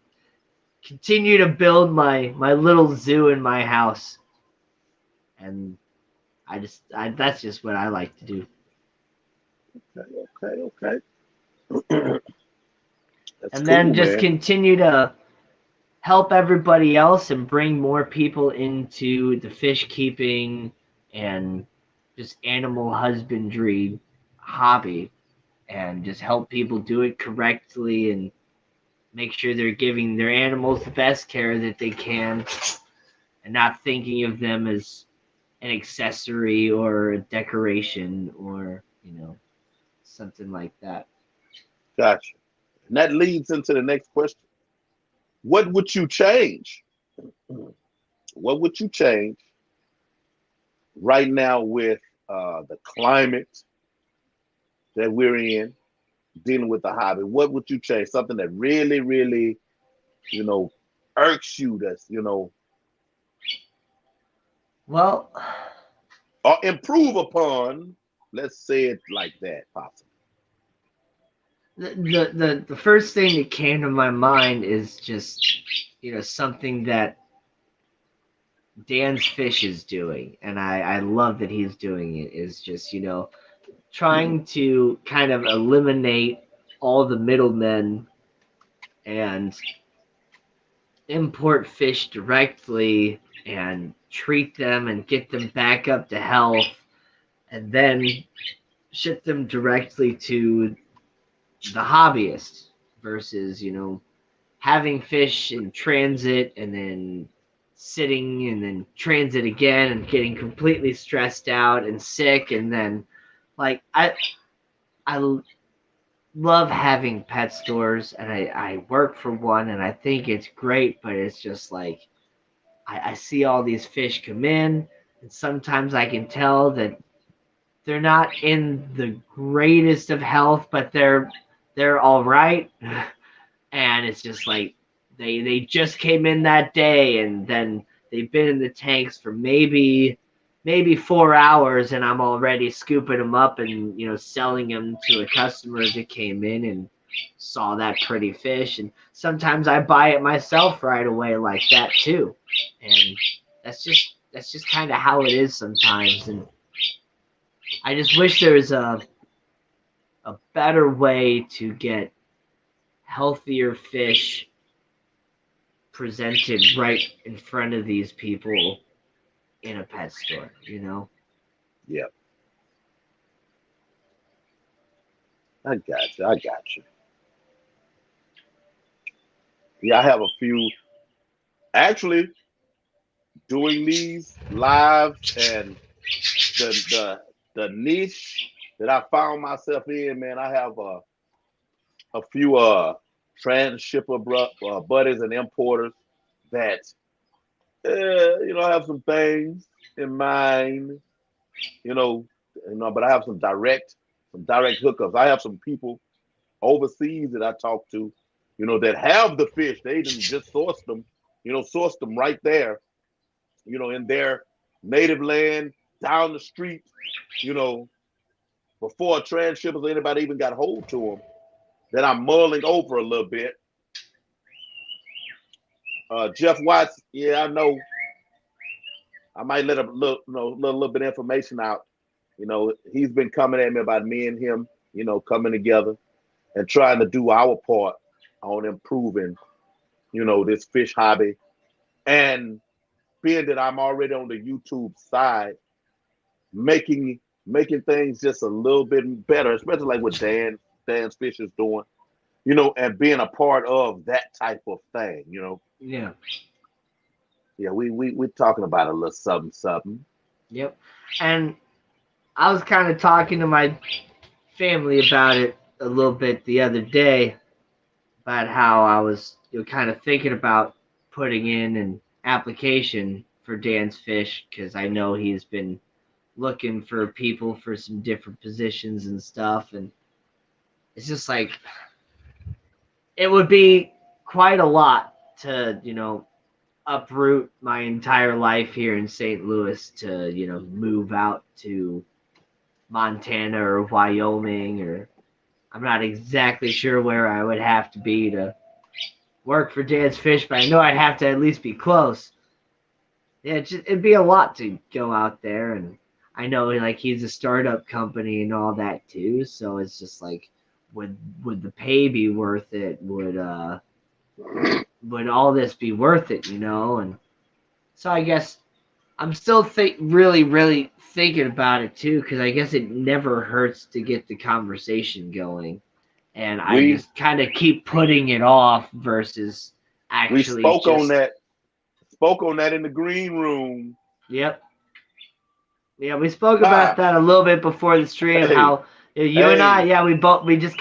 Speaker 2: continue to build my little zoo in my house. And that's just what I like to do.
Speaker 1: Okay. That's
Speaker 2: And then
Speaker 1: cool,
Speaker 2: just
Speaker 1: man.
Speaker 2: continue to help everybody else and bring more people into the fish keeping and just animal husbandry hobby, and just help people do it correctly and make sure they're giving their animals the best care that they can, and not thinking of them as an accessory or a decoration or something like that.
Speaker 1: Gotcha. And that leads into the next question. What would you change? What would you change right now with the climate that we're in, dealing with the hobby? What would you change? Something that really, really, you know, irks you, that's,
Speaker 2: Well,
Speaker 1: or improve upon, let's say it like that, possibly.
Speaker 2: the first thing that came to my mind is just something that Dan's Fish is doing, and I love that he's doing it, is just trying to kind of eliminate all the middlemen and import fish directly and treat them and get them back up to health and then ship them directly to the hobbyist versus, having fish in transit and then sitting and then transit again and getting completely stressed out and sick. And then like I love having pet stores, and I work for one, and I think it's great, but it's just like I see all these fish come in, and sometimes I can tell that they're not in the greatest of health, but they're all right. And it's just like they just came in that day, and then they've been in the tanks for maybe 4 hours, and I'm already scooping them up and selling them to a customer that came in and saw that pretty fish. And sometimes I buy it myself right away like that too. And that's just kind of how it is sometimes. And I just wish there was a better way to get healthier fish presented right in front of these people in a pet store.
Speaker 1: Yeah, I got you. I got you. Yeah, I have a few. Actually, doing these lives and the niche that I found myself in, man, I have a few transshipper buddies and importers that I have some things in mind, you know, but I have some direct hookups. I have some people overseas that I talk to, that have the fish. They didn't just source them right there, in their native land, down the street, you know, before transshippers or anybody even got hold to them. That I'm mulling over a little bit. Jeff Watts, yeah, I know. I might let a little bit of information out. He's been coming at me about me and him, coming together and trying to do our part on improving, this fish hobby. And being that I'm already on the YouTube side, making making things just a little bit better, especially like what Dan's Fish is doing, and being a part of that type of thing.
Speaker 2: Yeah.
Speaker 1: Yeah, we're talking about a little something, something.
Speaker 2: Yep. And I was kind of talking to my family about it a little bit the other day about how I was kind of thinking about putting in an application for Dan's Fish because I know he's been looking for people for some different positions and stuff. And it's just like it would be quite a lot to uproot my entire life here in St. Louis to move out to Montana or Wyoming, or I'm not exactly sure where I would have to be to work for Dan's Fish, but I know I'd have to at least be close. Yeah, it'd be a lot to go out there, and I know like he's a startup company and all that too, so it's just like would the pay be worth it? Would all this be worth it? And so I guess I'm still really, really thinking about it too, because I guess it never hurts to get the conversation going, and I
Speaker 1: We
Speaker 2: just kind of keep putting it off versus
Speaker 1: we
Speaker 2: actually
Speaker 1: spoke on
Speaker 2: just.
Speaker 1: that spoke on that in the green room.
Speaker 2: Yep. Yeah, we spoke about
Speaker 1: Ah,
Speaker 2: that a little bit before the stream.
Speaker 1: hey,
Speaker 2: How you and I,
Speaker 1: hey,
Speaker 2: yeah, we just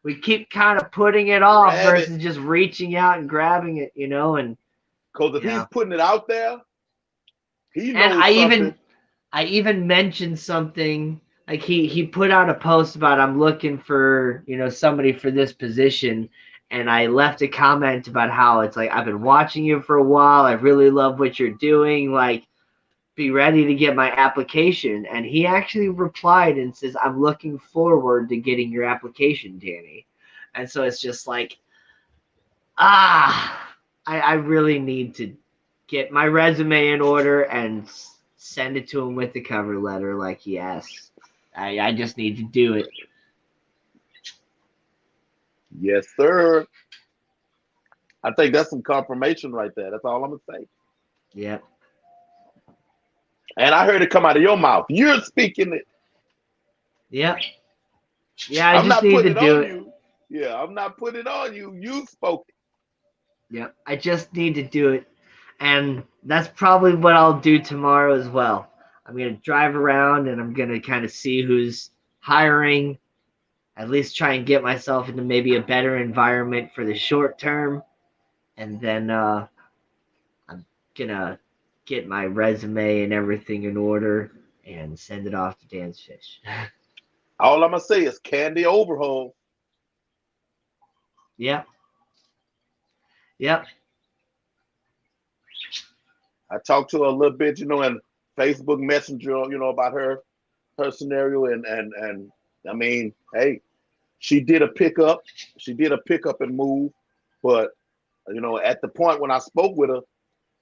Speaker 2: we keep kind of putting it off
Speaker 1: grab it.
Speaker 2: versus just reaching out and grabbing it, and
Speaker 1: Because if
Speaker 2: you
Speaker 1: he's
Speaker 2: know.
Speaker 1: putting it out there, he
Speaker 2: And
Speaker 1: knows something.
Speaker 2: I even mentioned something like he put out a post about I'm looking for somebody for this position, and I left a comment about how it's like I've been watching you for a while. I really love what you're doing. Like, be ready to get my application. And he actually replied and says, I'm looking forward to getting your application, Danny. And so it's just like, I really need to get my resume in order and send it to him with the cover letter like he asked. I just need to do it.
Speaker 1: Yes, sir. I think that's some confirmation right there. That's all I'm gonna say.
Speaker 2: Yep.
Speaker 1: And I heard it come out of your mouth. You're speaking it.
Speaker 2: Yep. Yeah, I
Speaker 1: I'm
Speaker 2: just
Speaker 1: not
Speaker 2: need to
Speaker 1: putting it
Speaker 2: do
Speaker 1: on
Speaker 2: it.
Speaker 1: you. Yeah, I'm not putting it on you. You spoke it.
Speaker 2: Yep. I just need to do it. And that's probably what I'll do tomorrow as well. I'm going to drive around and I'm going to kind of see who's hiring, at least try and get myself into maybe a better environment for the short term. And then I'm going to get my resume and everything in order and send it off to Dan's Fish.
Speaker 1: All I'm gonna say is Candy Overhaul.
Speaker 2: Yep. Yep.
Speaker 1: I talked to her a little bit, in Facebook Messenger, about her scenario, and I mean, hey, she did a pickup, and move, but at the point when I spoke with her,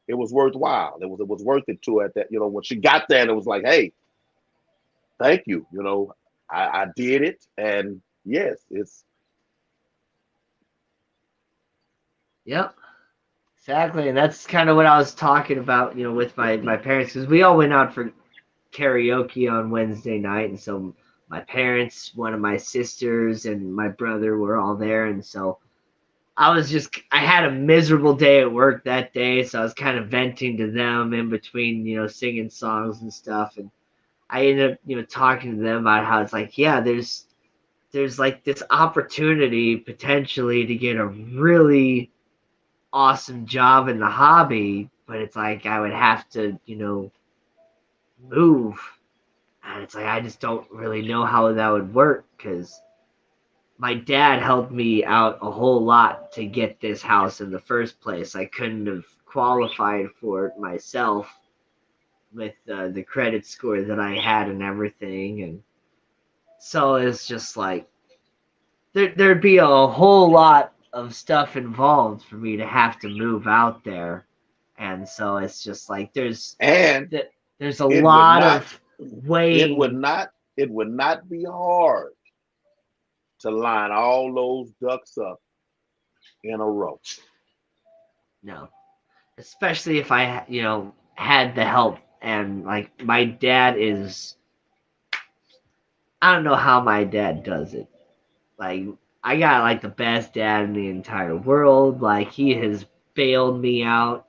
Speaker 1: it was worthwhile. It was worth it to her at that, when she got there, and it was like, hey, thank you, I did it, and yes, it's.
Speaker 2: Yep. Exactly, and that's kind of what I was talking about, with my parents, because we all went out for karaoke on Wednesday night, and so my parents, one of my sisters, and my brother were all there, and so I had a miserable day at work that day, so I was kind of venting to them in between, singing songs and stuff, and I ended up, talking to them about how it's like, yeah, there's like this opportunity potentially to get a really awesome job in the hobby, but it's like I would have to, move. And it's like I just don't really know how that would work because my dad helped me out a whole lot to get this house in the first place. I couldn't have qualified for it myself with the credit score that I had and everything. And so it's just like there'd be a whole lot of stuff involved for me to have to move out there. And so it's just like
Speaker 1: And
Speaker 2: there's a
Speaker 1: it would
Speaker 2: lot
Speaker 1: not,
Speaker 2: of
Speaker 1: it would
Speaker 2: weighing.
Speaker 1: not, it would not be hard to line all those ducks up in a row.
Speaker 2: No, especially if I, had the help. And like my dad is, I don't know how my dad does it. Like I got like the best dad in the entire world. Like he has bailed me out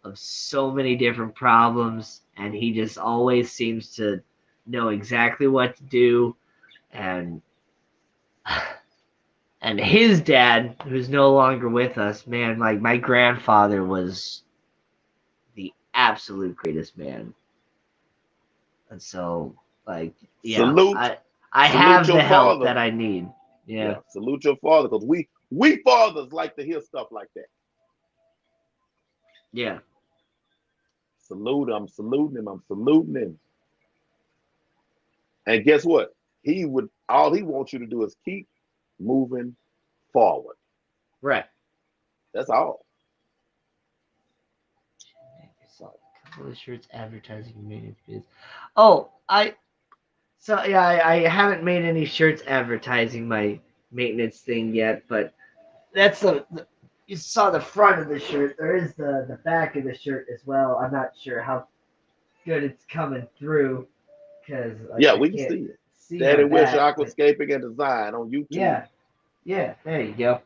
Speaker 2: of so many different problems, and he just always seems to know exactly what to do. And and his dad, who's no longer with us, man, like my grandfather was the absolute greatest man. And so, like, yeah,
Speaker 1: Salute,
Speaker 2: I
Speaker 1: salute
Speaker 2: have
Speaker 1: your
Speaker 2: the help
Speaker 1: father.
Speaker 2: that I need. Yeah,
Speaker 1: Yeah, salute your father because we fathers like to hear stuff like that.
Speaker 2: yeah,
Speaker 1: Salute, I'm saluting him. I'm saluting him. And guess what? All he wants you to do is keep moving forward.
Speaker 2: right.
Speaker 1: That's all.
Speaker 2: So, a couple of shirts advertising maintenance biz. Oh, so yeah, I haven't made any shirts advertising my maintenance thing yet, but that's you saw the front of the shirt. There is the back of the shirt as well. I'm not sure how good it's coming through because like
Speaker 1: Yeah,
Speaker 2: I
Speaker 1: we can
Speaker 2: can't
Speaker 1: see it.
Speaker 2: see my
Speaker 1: Daniel Wesche
Speaker 2: back. But
Speaker 1: Aquascaping and Design on YouTube.
Speaker 2: yeah, yeah, there you go.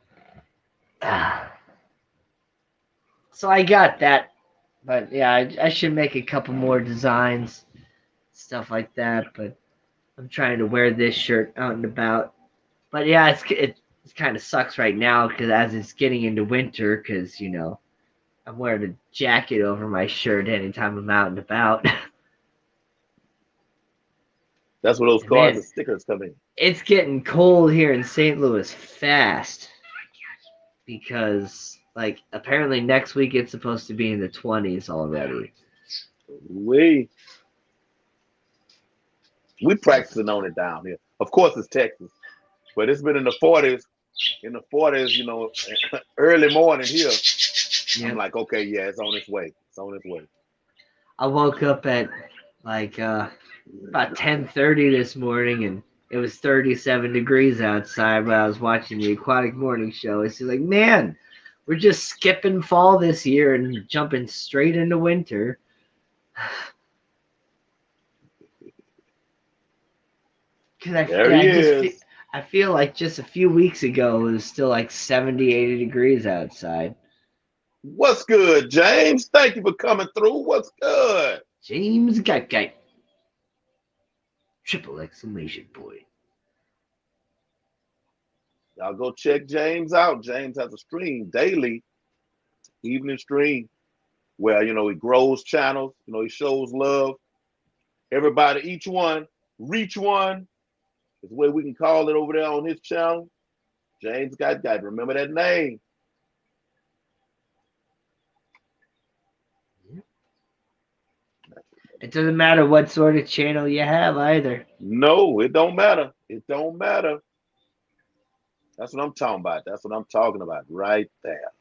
Speaker 2: So I got that, but yeah, I should make a couple more designs, stuff like that. But I'm trying to wear this shirt out and about. But yeah, it kind of sucks right now because as it's getting into winter, because I'm wearing a jacket over my shirt anytime I'm out and about.
Speaker 1: That's where those
Speaker 2: And
Speaker 1: cards
Speaker 2: man,
Speaker 1: and stickers come in.
Speaker 2: it's getting cold here in St. Louis fast because like apparently next week it's supposed to be in the 20s already.
Speaker 1: We we
Speaker 2: So
Speaker 1: practicing on it down here. Of course, it's Texas, but it's been in the 40s. In the 40s, early morning here. I'm
Speaker 2: yeah,
Speaker 1: like, okay, yeah, it's on its way. It's on its way.
Speaker 2: I woke up at like about 10:30 this morning and it was 37 degrees outside, but I was watching the Aquatic Morning Show. It's like, man, we're just skipping fall this year and jumping straight into winter. Because
Speaker 1: There he is.
Speaker 2: I feel like just a few weeks ago it was still like 70, 80 degrees outside.
Speaker 1: What's good, James? Thank you for coming through. What's good?
Speaker 2: James Guy. Triple exclamation point.
Speaker 1: Y'all go check James out. James has a stream daily, evening stream, where he grows channels. He shows love. Everybody, each one, reach one is the way we can call it over there on his channel. James Guy. Remember that name.
Speaker 2: It doesn't matter what sort of channel you have either.
Speaker 1: No, it don't matter. It don't matter. That's what I'm talking about. That's what I'm talking about right there.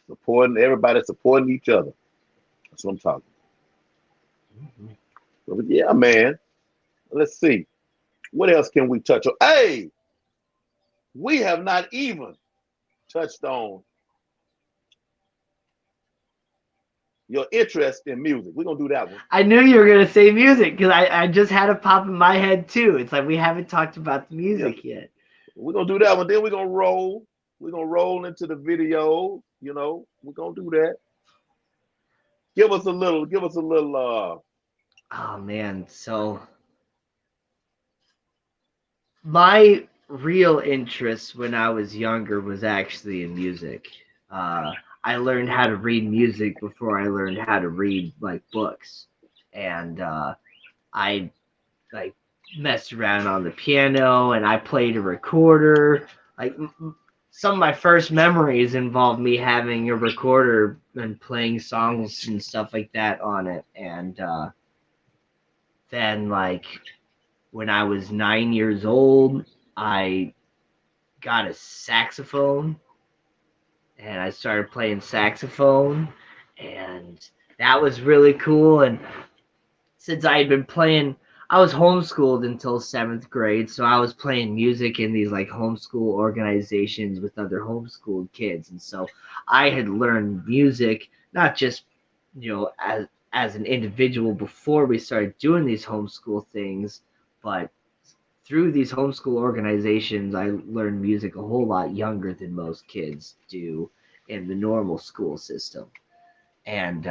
Speaker 1: Supporting everybody, supporting each other. That's what I'm talking about. But yeah, man. Let's see. What else can we touch on? Hey, we have not even touched on your interest in music. We're going to do that one.
Speaker 2: I knew you were going to say music because I just had a pop in my head too. It's like we haven't talked about the music yet.
Speaker 1: We're going to do that one. Then we're going to roll. We're going to roll into the video. We're going to do that. Give us a little.
Speaker 2: Oh, man. So my real interest when I was younger was actually in music. I learned how to read music before I learned how to read like books, and I like messed around on the piano and I played a recorder. Like some of my first memories involved me having a recorder and playing songs and stuff like that on it. And then like when I was 9 years old, I got a saxophone and I started playing saxophone, and that was really cool. And since I had been playing, I was homeschooled until 7th grade, so I was playing music in these like homeschool organizations with other homeschooled kids, and so I had learned music not just as an individual before we started doing these homeschool things, but through these homeschool organizations, I learned music a whole lot younger than most kids do in the normal school system. And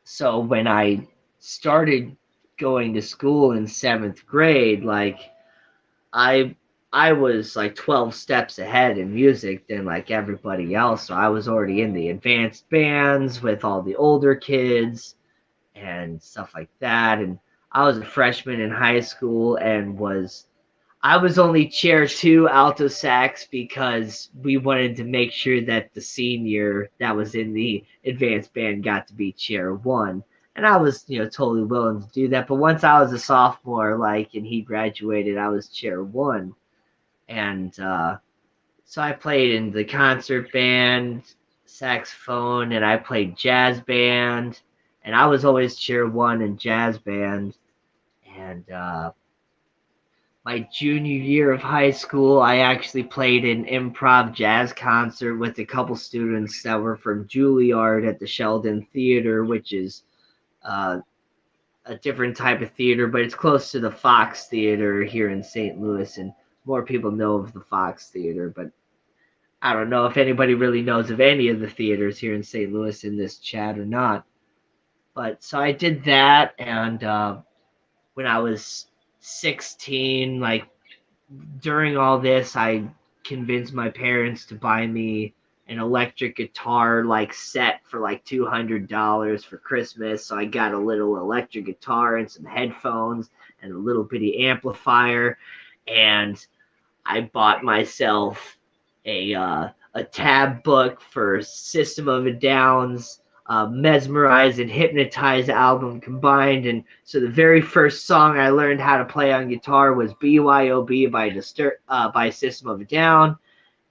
Speaker 2: so when I started going to school in 7th grade, like I I was like 12 steps ahead in music than like everybody else. So I was already in the advanced bands with all the older kids and stuff like that. And I was a freshman in high school and I was only chair 2 alto sax because we wanted to make sure that the senior that was in the advanced band got to be chair 1. And I was, totally willing to do that. But once I was a sophomore, and he graduated, I was chair 1. And so I played in the concert band, saxophone, and I played jazz band. And I was always chair 1 in jazz band. And my junior year of high school, I actually played an improv jazz concert with a couple students that were from Juilliard at the Sheldon Theater, which is a different type of theater, but it's close to the Fox Theater here in St. Louis, and more people know of the Fox Theater, but I don't know if anybody really knows of any of the theaters here in St. Louis in this chat or not. But so I did that, and when I was 16, during all this, I convinced my parents to buy me an electric guitar set for $200 for Christmas. So I got a little electric guitar and some headphones and a little bitty amplifier, and I bought myself a tab book for System of a Down's Mesmerize and Hypnotize album combined. And so the very first song I learned how to play on guitar was BYOB by System of a Down.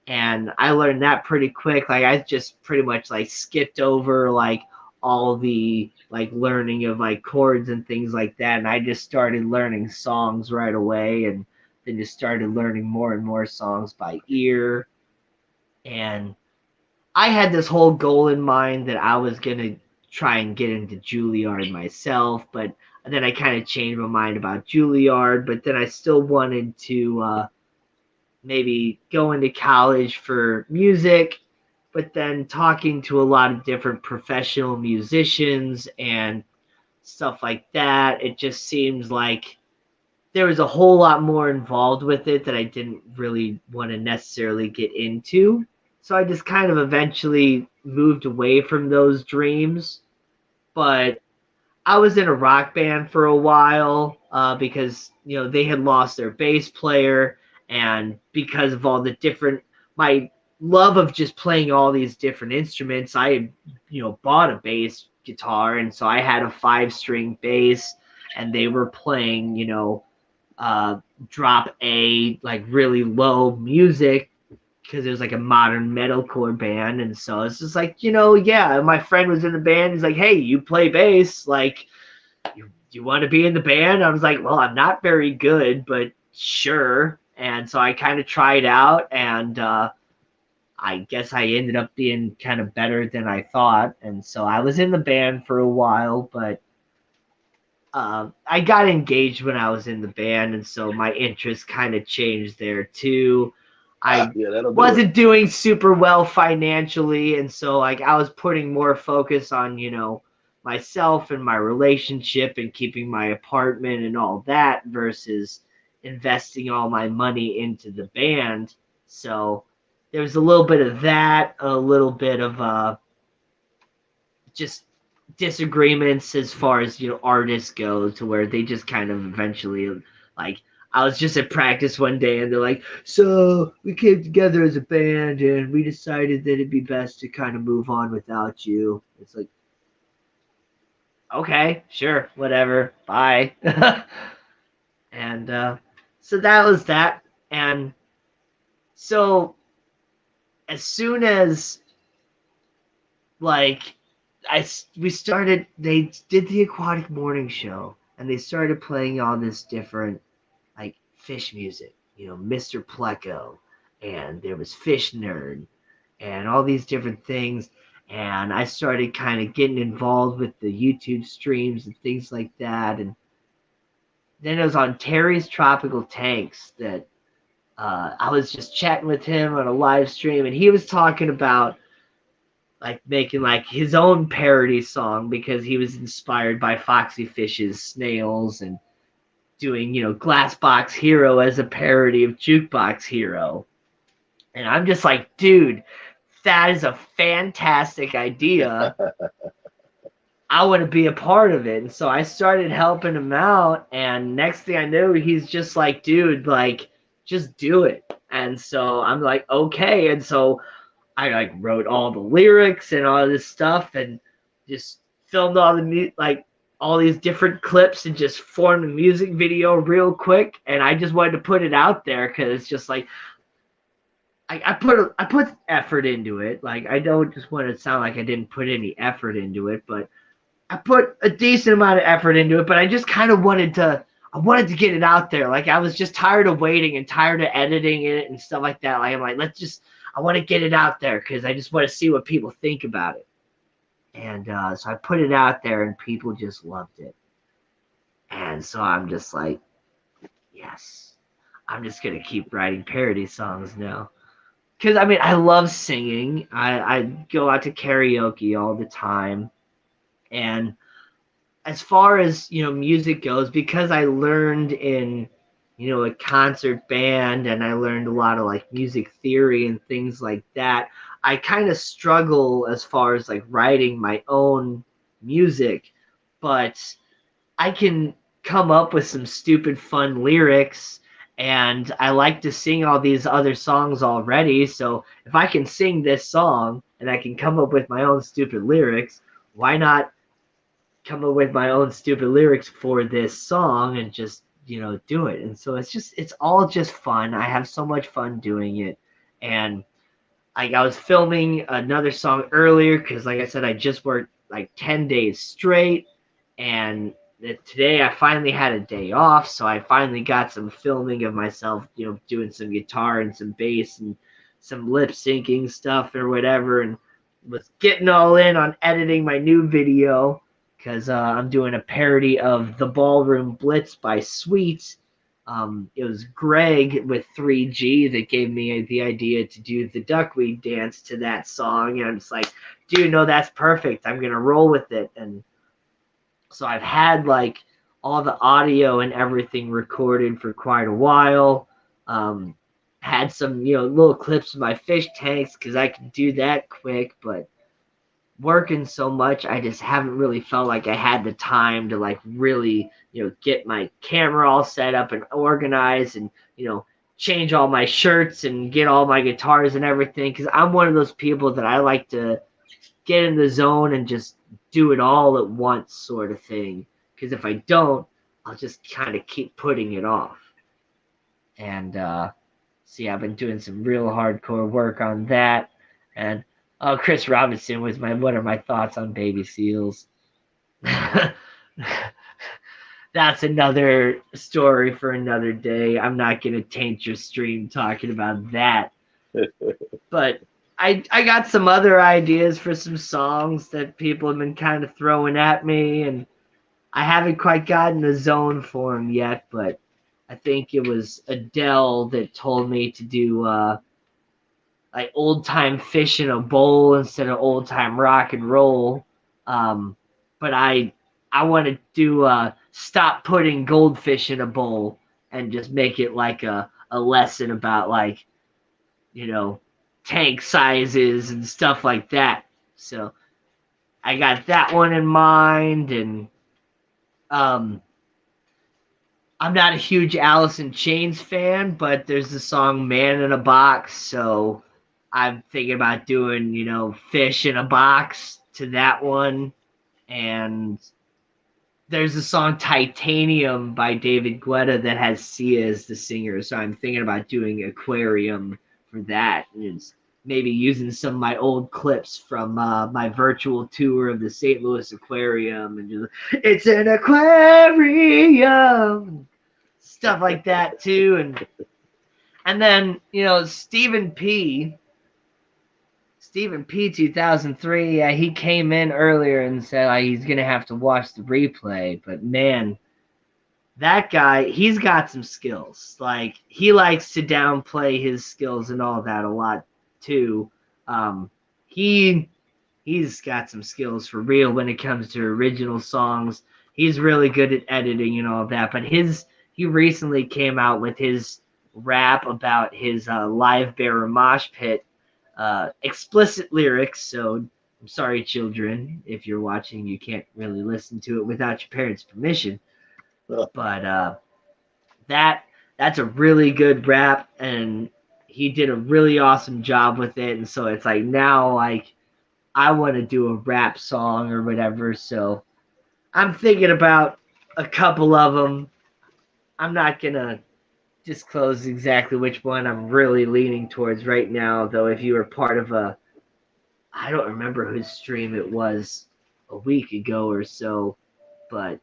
Speaker 2: And I learned that pretty quick. I just pretty much skipped over all the learning of chords and things like that. And I just started learning songs right away, and then just started learning more and more songs by ear. And I had this whole goal in mind that I was going to try and get into Juilliard myself, but then I kind of changed my mind about Juilliard, but then I still wanted to maybe go into college for music, but then talking to a lot of different professional musicians and stuff like that, it just seems like there was a whole lot more involved with it that I didn't really want to necessarily get into. So I just kind of eventually moved away from those dreams. But I was in a rock band for a while because they had lost their bass player, and because of all the different my love of just playing all these different instruments, I had bought a bass guitar, and so I had a 5-string bass, and they were playing uh, drop A, like really low music because it was like a modern metalcore band. And so it's just like, yeah, my friend was in the band. He's like, hey, you play bass. Like, you want to be in the band? I was like, well, I'm not very good, but sure. And so I kind of tried out, and I guess I ended up being kind of better than I thought. And so I was in the band for a while, but I got engaged when I was in the band, and so my interest kind of changed there too. I
Speaker 1: Yeah, that'll do it.
Speaker 2: wasn't doing super well financially, and so like I was putting more focus on myself and my relationship and keeping my apartment and all that versus investing all my money into the band. So there was a little bit of that, a little bit of just disagreements as far as artists go, to where they just kind of eventually, like, I was just at practice one day and they're like, so we came together as a band and we decided that it'd be best to kind of move on without you. It's like, okay, sure, whatever, bye. And so that was that. And so as soon as, like, we started, they did the aquatic morning show, and they started playing all this different, like, fish music, Mr. Pleco, and there was Fish Nerd, and all these different things. And I started kind of getting involved with the YouTube streams and things like that. And then it was on Terry's Tropical Tanks that I was just chatting with him on a live stream, and he was talking about like making like his own parody song because he was inspired by Foxy Fish's Snails, and doing, Glassbox Hero as a parody of Jukebox Hero. And I'm just like, dude, that is a fantastic idea. I want to be a part of it. And so I started helping him out, and next thing I knew, he's just like, dude, like, just do it. And so I'm like, okay. And so I like wrote all the lyrics and all this stuff, and just filmed all the all these different clips, and just formed a music video real quick. And I just wanted to put it out there because it's just like I put effort into it. Like, I don't just want to sound like I didn't put any effort into it, but I put a decent amount of effort into it. But I just kind of wanted to get it out there. Like, I was just tired of waiting and tired of editing it and stuff like that. Like, I'm like, I want to get it out there because I just want to see what people think about it. And so I put it out there, and people just loved it. And so I'm just like, yes, I'm just going to keep writing parody songs now. Because, I mean, I love singing. I go out to karaoke all the time. And as far as, music goes, because I learned in, a concert band, and I learned a lot of like music theory and things like that, I kind of struggle as far as like writing my own music, but I can come up with some stupid fun lyrics, and I like to sing all these other songs already. So if I can sing this song and I can come up with my own stupid lyrics, why not come up with my own stupid lyrics for this song and just do it? And so it's all just fun. I have so much fun doing it. And I was filming another song earlier because, like I said, I just worked like 10 days straight, and today I finally had a day off, so I finally got some filming of myself doing some guitar and some bass and some lip syncing stuff or whatever, and was getting all in on editing my new video because I'm doing a parody of The Ballroom Blitz by Sweets. It was Greg with 3G that gave me the idea to do the duckweed dance to that song, and I'm just like, dude, no, that's perfect. I'm gonna roll with it. And so I've had like all the audio and everything recorded for quite a while. Had some, little clips of my fish tanks because I can do that quick, but working so much, I just haven't really felt like I had the time to like really, get my camera all set up and organized and, change all my shirts and get all my guitars and everything. Cause I'm one of those people that I like to get in the zone and just do it all at once sort of thing. Cause if I don't, I'll just kind of keep putting it off. And, see, I've been doing some real hardcore work on that. And Chris Robinson was what are my thoughts on baby seals? That's another story for another day. I'm not going to taint your stream talking about that. But I got some other ideas for some songs that people have been kind of throwing at me, and I haven't quite gotten the zone for them yet, but I think it was Adele that told me to do like old time fish in a bowl instead of old time rock and roll. But I want to do stop putting goldfish in a bowl and just make it like a lesson about like, tank sizes and stuff like that. So I got that one in mind, and I'm not a huge Alice in Chains fan, but there's the song Man in a Box, so I'm thinking about doing, Fish in a Box to that one. And there's the song Titanium by David Guetta that has Sia as the singer, so I'm thinking about doing Aquarium for that. And maybe using some of my old clips from my virtual tour of the St. Louis Aquarium and just, it's an aquarium, stuff like that too. And then, Stephen P 2003, he came in earlier and said he's going to have to watch the replay. But man, that guy, he's got some skills. Like, he likes to downplay his skills and all that a lot too. He's got some skills for real when it comes to original songs. He's really good at editing and all that. But he recently came out with his rap about his live bearer mosh pit. Explicit lyrics, so I'm sorry, children, if you're watching, you can't really listen to it without your parents' permission. But that's a really good rap, and he did a really awesome job with it. And so it's like now, like, I want to do a rap song or whatever. So I'm thinking about a couple of them. I'm not gonna disclose exactly which one I'm really leaning towards right now, though. If you were part of I don't remember whose stream it was a week ago or so, but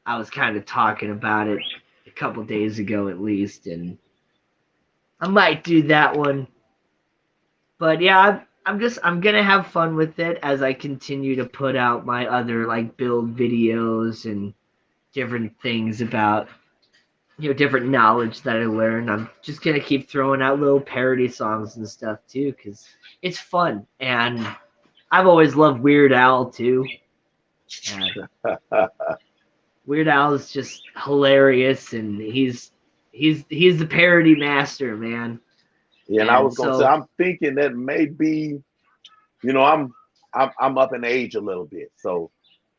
Speaker 2: I was kind of talking about it a couple days ago at least, and I might do that one. But yeah, I'm gonna have fun with it as I continue to put out my other like build videos and different things about different knowledge that I learned. I'm just gonna keep throwing out little parody songs and stuff too, because it's fun. And I've always loved Weird Al too. Weird Al is just hilarious, and he's the parody master, man.
Speaker 1: Yeah, and I was gonna say, I'm thinking that maybe, I'm up in age a little bit, so,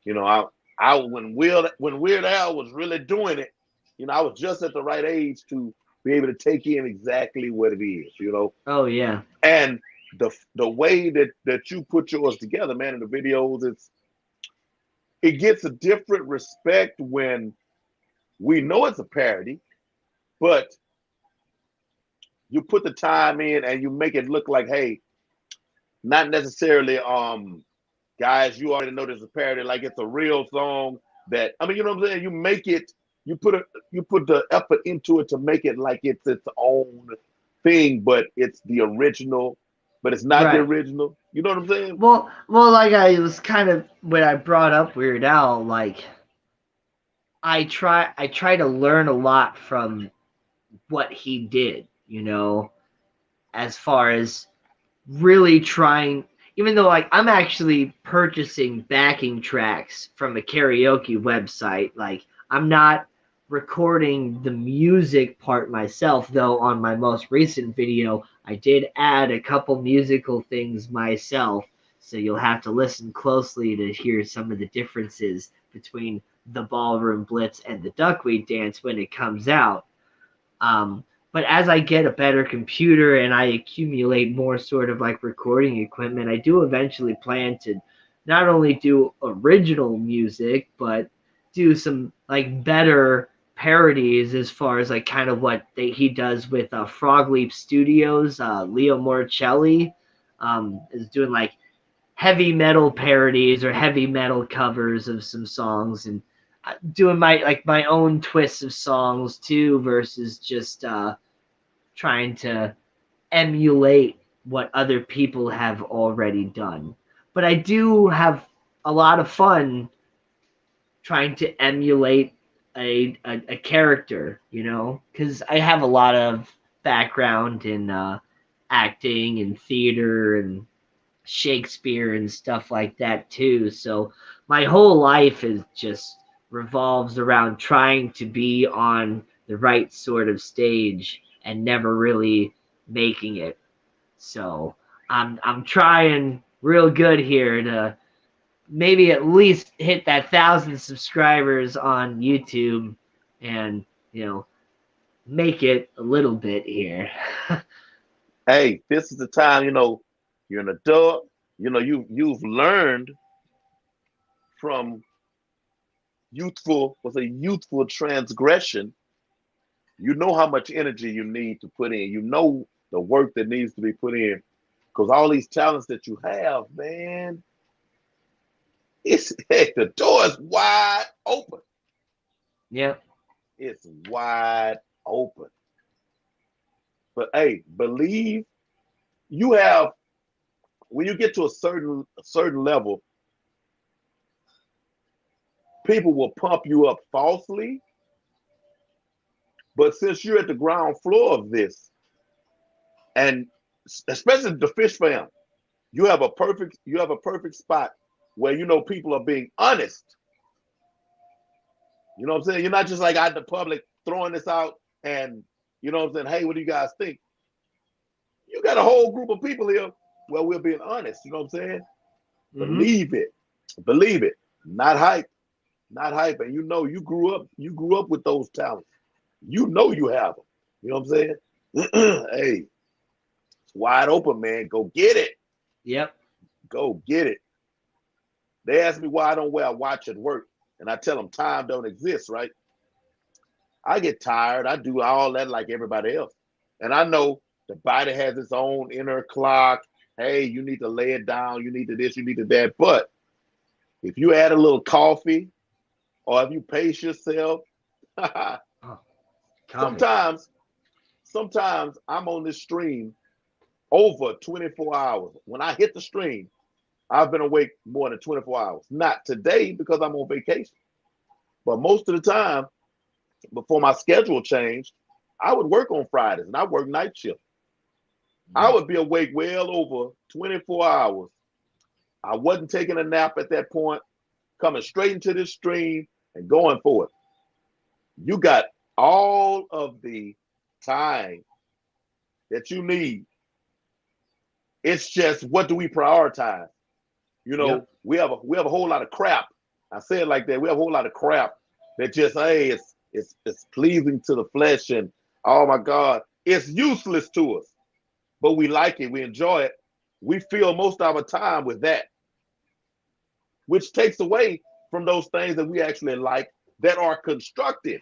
Speaker 1: I when Weird Al was really doing it, I was just at the right age to be able to take in exactly what it is,
Speaker 2: Oh yeah.
Speaker 1: And the way that you put yours together, man, in the videos, it gets a different respect when we know it's a parody, but you put the time in and you make it look like, hey, not necessarily, guys, you already know there's a parody, like it's a real song that, I mean, you know what I'm saying? You make it, you put the effort into it to make it like it's its own thing, but it's the original, but it's not the
Speaker 2: Right.
Speaker 1: original. You know what I'm saying?
Speaker 2: Well, like I was kind of when I brought up Weird Al, like I try to learn a lot from what he did, as far as really trying, even though like I'm actually purchasing backing tracks from a karaoke website, like I'm not recording the music part myself, though on my most recent video I did add a couple musical things myself, so you'll have to listen closely to hear some of the differences between the ballroom blitz and the duckweed dance when it comes out. But as I get a better computer and I accumulate more sort of like recording equipment, I do eventually plan to not only do original music, but do some like better parodies as far as like kind of what he does with Frog Leap Studios. Leo Morcelli is doing like heavy metal parodies or heavy metal covers of some songs, and doing my own twists of songs too, versus just trying to emulate what other people have already done. But I do have a lot of fun trying to emulate a character, because I have a lot of background in acting and theater and Shakespeare and stuff like that too. So my whole life is just revolves around trying to be on the right sort of stage and never really making it. So I'm trying real good here to maybe at least hit that 1,000 subscribers on YouTube and make it a little bit here.
Speaker 1: Hey, this is the time. You're an adult. You've learned from youthful transgression. You know how much energy you need to put in. You know the work that needs to be put in. Because all these talents that you have, man, it's heck, the door is wide open.
Speaker 2: Yeah.
Speaker 1: It's wide open. But hey, believe you have when you get to a certain level, people will pump you up falsely. But since you're at the ground floor of this, and especially the fish fam, you have a perfect spot where people are being honest. You know what I'm saying? You're not just like out in the public throwing this out and what I'm saying, hey, what do you guys think? You got a whole group of people here where we're being honest, you know what I'm saying?
Speaker 2: Mm-hmm.
Speaker 1: Believe it. Believe it. Not hype. Not hype. And you grew up with those talents. You know you have them. You know what I'm saying? Hey, it's wide open, man. Go get it.
Speaker 2: Yep.
Speaker 1: Go get it. They ask me why I don't wear a watch at work, and I tell them time don't exist, right? I get tired. I do all that like everybody else. And I know the body has its own inner clock. Hey, you need to lay it down. You need to this, you need to that. But if you add a little coffee or if you pace yourself,
Speaker 2: Oh, coffee.
Speaker 1: sometimes, sometimes I'm on this stream over 24 hours. When I hit the stream, I've been awake more than 24 hours. Not today because I'm on vacation, but most of the time before my schedule changed, I would work on Fridays and I work night shift. I would be awake well over 24 hours. I wasn't taking a nap at that point, coming straight into this stream and going for it. You got all of the time that you need. It's just what do we prioritize?
Speaker 2: Yep.
Speaker 1: We have a whole lot of crap. I say it like that. We have a whole lot of crap that just hey, it's pleasing to the flesh and oh my God, it's useless to us, but we like it, we enjoy it. We fill most of our time with that, which takes away from those things that we actually like that are constructive.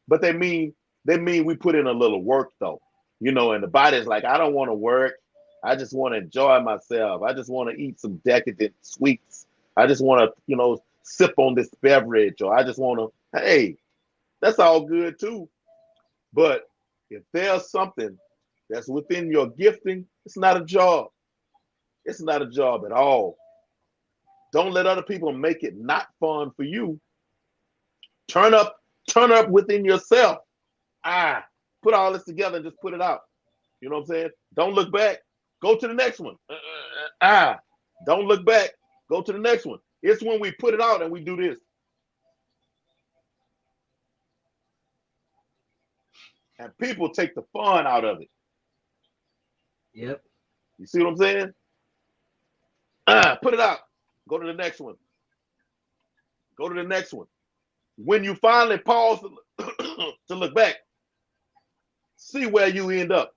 Speaker 1: But they mean we put in a little work though, and the body's like, I don't want to work. I just want to enjoy myself. I just want to eat some decadent sweets. I just want to, sip on this beverage, or I just want to, hey, that's all good too. But if there's something that's within your gifting, it's not a job. It's not a job at all. Don't let other people make it not fun for you. Turn up within yourself. Put all this together and just put it out. You know what I'm saying? Don't look back. Go to the next one. Don't look back. Go to the next one. It's when we put it out and we do this. And people take the fun out of it.
Speaker 2: Yep.
Speaker 1: You see what I'm saying? Put it out. Go to the next one. Go to the next one. When you finally pause to look back, see where you end up.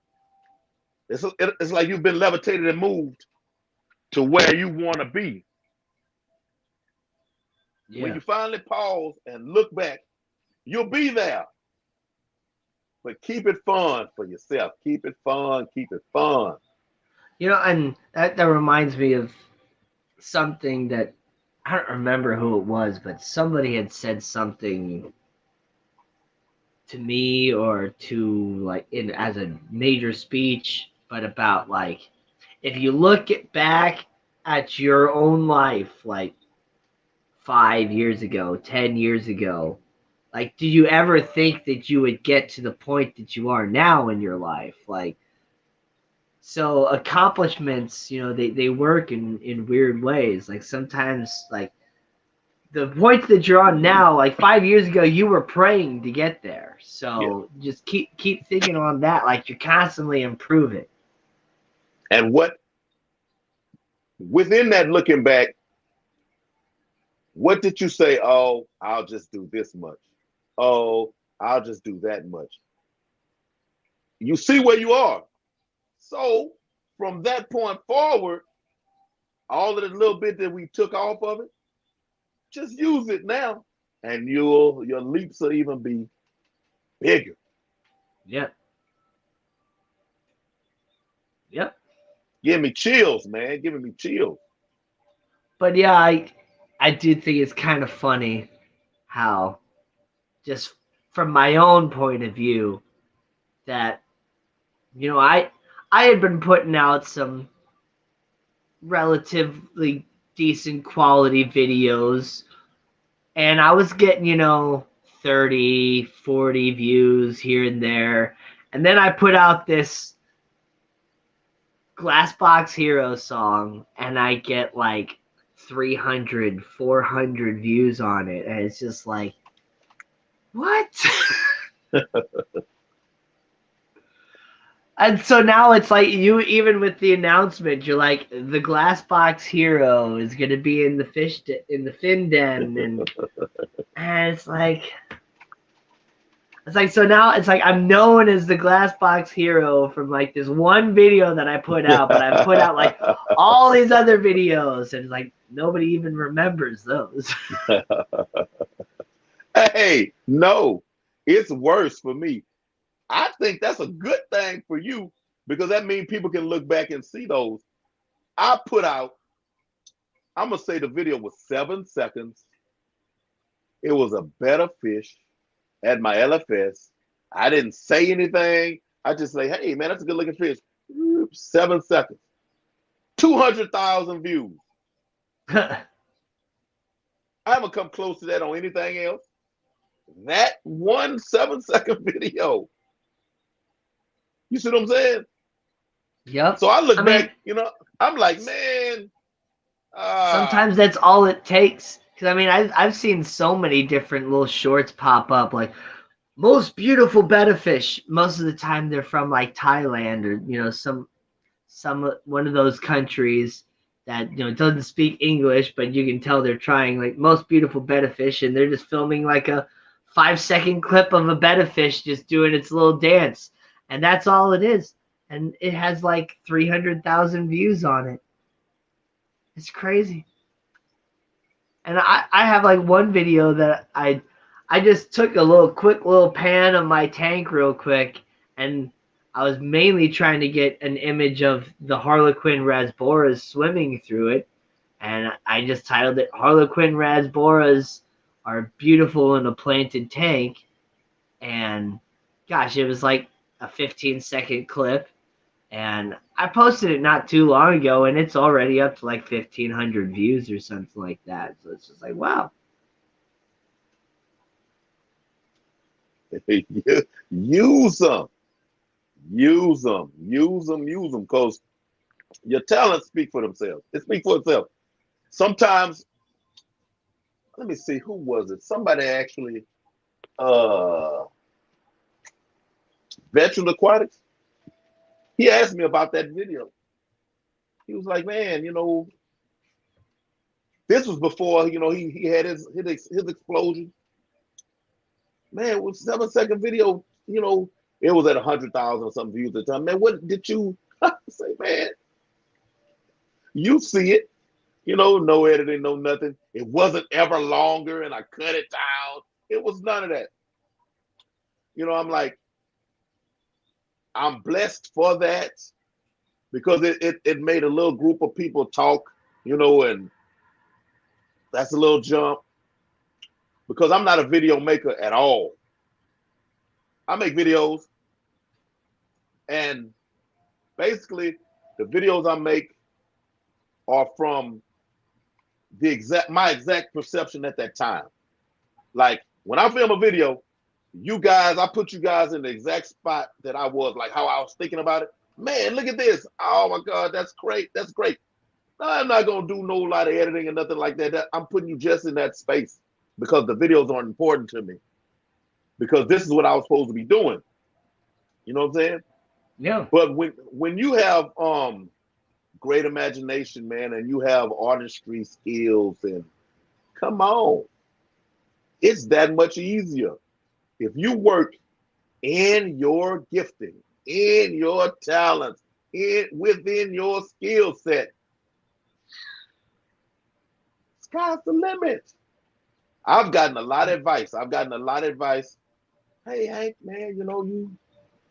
Speaker 1: It's like you've been levitated and moved to where you want to be. Yeah. When you finally pause and look back, you'll be there. But keep it fun for yourself. Keep it fun. Keep it fun.
Speaker 2: You know, and that reminds me of something that I don't remember who it was, but somebody had said something to me or to like as a major speech, but about like if you look back at your own life, like 5 years ago, 10 years ago, like, do you ever think that you would get to the point that you are now in your life? Like, so accomplishments, you know, they work in weird ways. Like sometimes, like the point that you're on now, like 5 years ago, you were praying to get there. So just keep thinking on that. Like you're constantly improving.
Speaker 1: And what within that looking back, what did you say? Oh, I'll just do this much. Oh, I'll just do that much. You see where you are. So from that point forward, all of the little bit that we took off of it, just use it now, and your leaps will even be bigger.
Speaker 2: Yep. Yep.
Speaker 1: Give me chills, man. Giving me chills.
Speaker 2: But yeah, I do think it's kind of funny how, just from my own point of view, that, you know, I had been putting out some relatively decent quality videos, and I was getting, you know, 30, 40 views here and there. And then I put out this Glassbox Hero song, and I get like 300, 400 views on it. And it's just like, what? And so now it's like you, even with the announcement, you're like, the Glassbox Hero is gonna be in the in the fin den, and it's like so now it's like I'm known as the Glassbox Hero from like this one video that I put out, but I put out like all these other videos, and it's like nobody even remembers those.
Speaker 1: Hey, no, it's worse for me. I think that's a good thing for you because that means people can look back and see those. I put out, I'm going to say the video was 7 seconds. It was a better fish at my LFS. I didn't say anything. I just say, hey, man, that's a good looking fish. 7 seconds. 200,000 views. I haven't come close to that on anything else. That one 7-second video. You see what I'm saying?
Speaker 2: Yep.
Speaker 1: So I look back, you know, I'm like, man.
Speaker 2: Sometimes that's all it takes. Because, I mean, I've seen so many different little shorts pop up, like, most beautiful betta fish. Most of the time they're from, like, Thailand or, you know, one of those countries that, you know, doesn't speak English, but you can tell they're trying, like, most beautiful betta fish, and they're just filming, like, a 5-second clip of a betta fish just doing its little dance. And that's all it is. And it has like 300,000 views on it. It's crazy. And I have like one video that I just took a quick little pan of my tank real quick. And I was mainly trying to get an image of the Harlequin rasboras swimming through it. And I just titled it Harlequin rasboras are beautiful in a planted tank. And gosh, it was like a 15-second clip, And I posted it not too long ago, and it's already up to like 1,500 views or something like that. So it's just like, wow.
Speaker 1: Use them, use them, use them, use them, because your talents speak for themselves. It speaks for itself. Sometimes, let me see, who was it? Somebody actually, uh, Veteran Aquatics. He asked me about that video. He was like, man, this was before, he had his explosion. Man, with 7-second video, it was at 100,000 or something views at the time. Man, what did you say, man? You see it, no editing, no nothing. It wasn't ever longer, and I cut it down. It was none of that. I'm like, I'm blessed for that because it made a little group of people talk, and that's a little jump. Because I'm not a video maker at all. I make videos, and basically the videos I make are from my exact perception at that time. Like when I film a video, I put you guys in the exact spot that I was, like how I was thinking about it. Man, look at this. Oh my God, that's great. That's great. I'm not gonna do no lot of editing or nothing like that. I'm putting you just in that space because the videos are important to me. Because this is what I was supposed to be doing. You know what I'm saying?
Speaker 2: Yeah.
Speaker 1: But when you have great imagination, man, and you have artistry skills, and come on, it's that much easier. If you work in your gifting, in your talents, within your skill set, sky's the limit. I've gotten a lot of advice. Hey, Hank, man,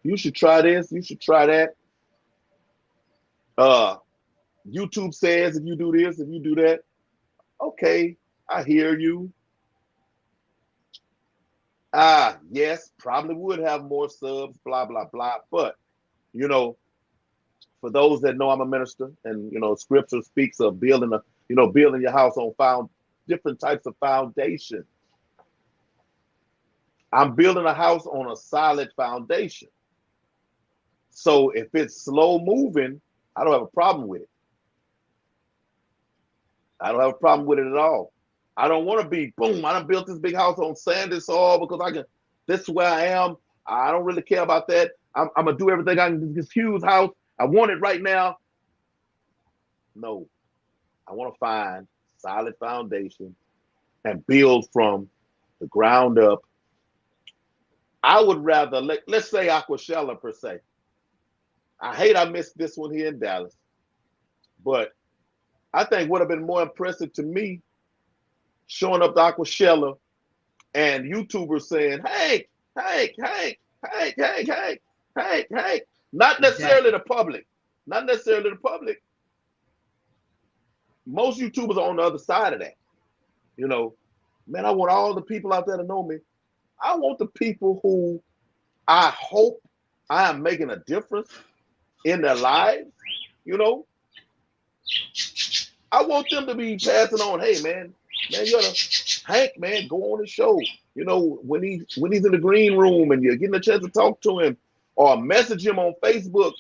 Speaker 1: you should try this, you should try that. YouTube says if you do this, if you do that, okay, I hear you. Yes, probably would have more subs, blah, blah, blah. But, for those that know I'm a minister, and scripture speaks of building your house on different types of foundation. I'm building a house on a solid foundation. So if it's slow moving, I don't have a problem with it. I don't have a problem with it at all. I don't want to be, boom, I done built this big house on sandy soil because this is where I am. I don't really care about that. I'm going to do everything I can. This huge house, I want it right now. No, I want to find solid foundation and build from the ground up. I would rather, let's say Aquashella per se. I missed this one here in Dallas, but I think would have been more impressive to me showing up to Aquashella and YouTubers saying, Hank, Hank, Hank, Hank, Hank, Hank, Hank, Hank. Not necessarily the public. Not necessarily the public. Most YouTubers are on the other side of that. Man, I want all the people out there to know me. I want the people who I hope I am making a difference in their lives. I want them to be passing on, hey, man, you're the Hank, man, go on the show. When he's in the green room and you're getting a chance to talk to him or message him on Facebook,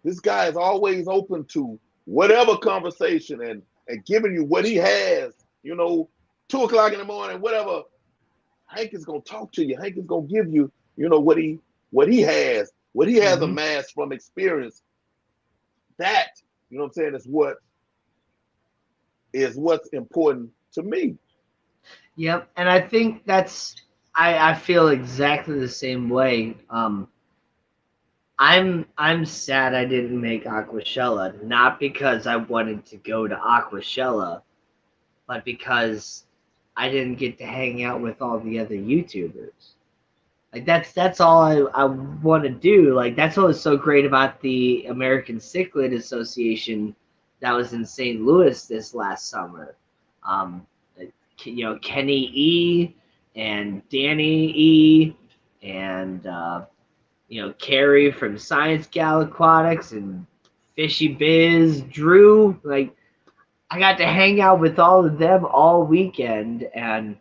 Speaker 1: this guy is always open to whatever conversation and giving you what he has, 2:00 in the morning, whatever. Hank is gonna talk to you. Hank is gonna give you, what he has amassed from experience. That, what I'm saying, is what's important to me.
Speaker 2: Yep, and I think I feel exactly the same way. I'm sad I didn't make Aquashella, not because I wanted to go to Aquashella, but because I didn't get to hang out with all the other YouTubers. Like that's all I want to do. Like that's what was so great about the American Cichlid Association that was in St. Louis this last summer. Um, Kenny E and Danny E and Carrie from Science Gal Aquatics and Fishy Biz, Drew. Like, I got to hang out with all of them all weekend, and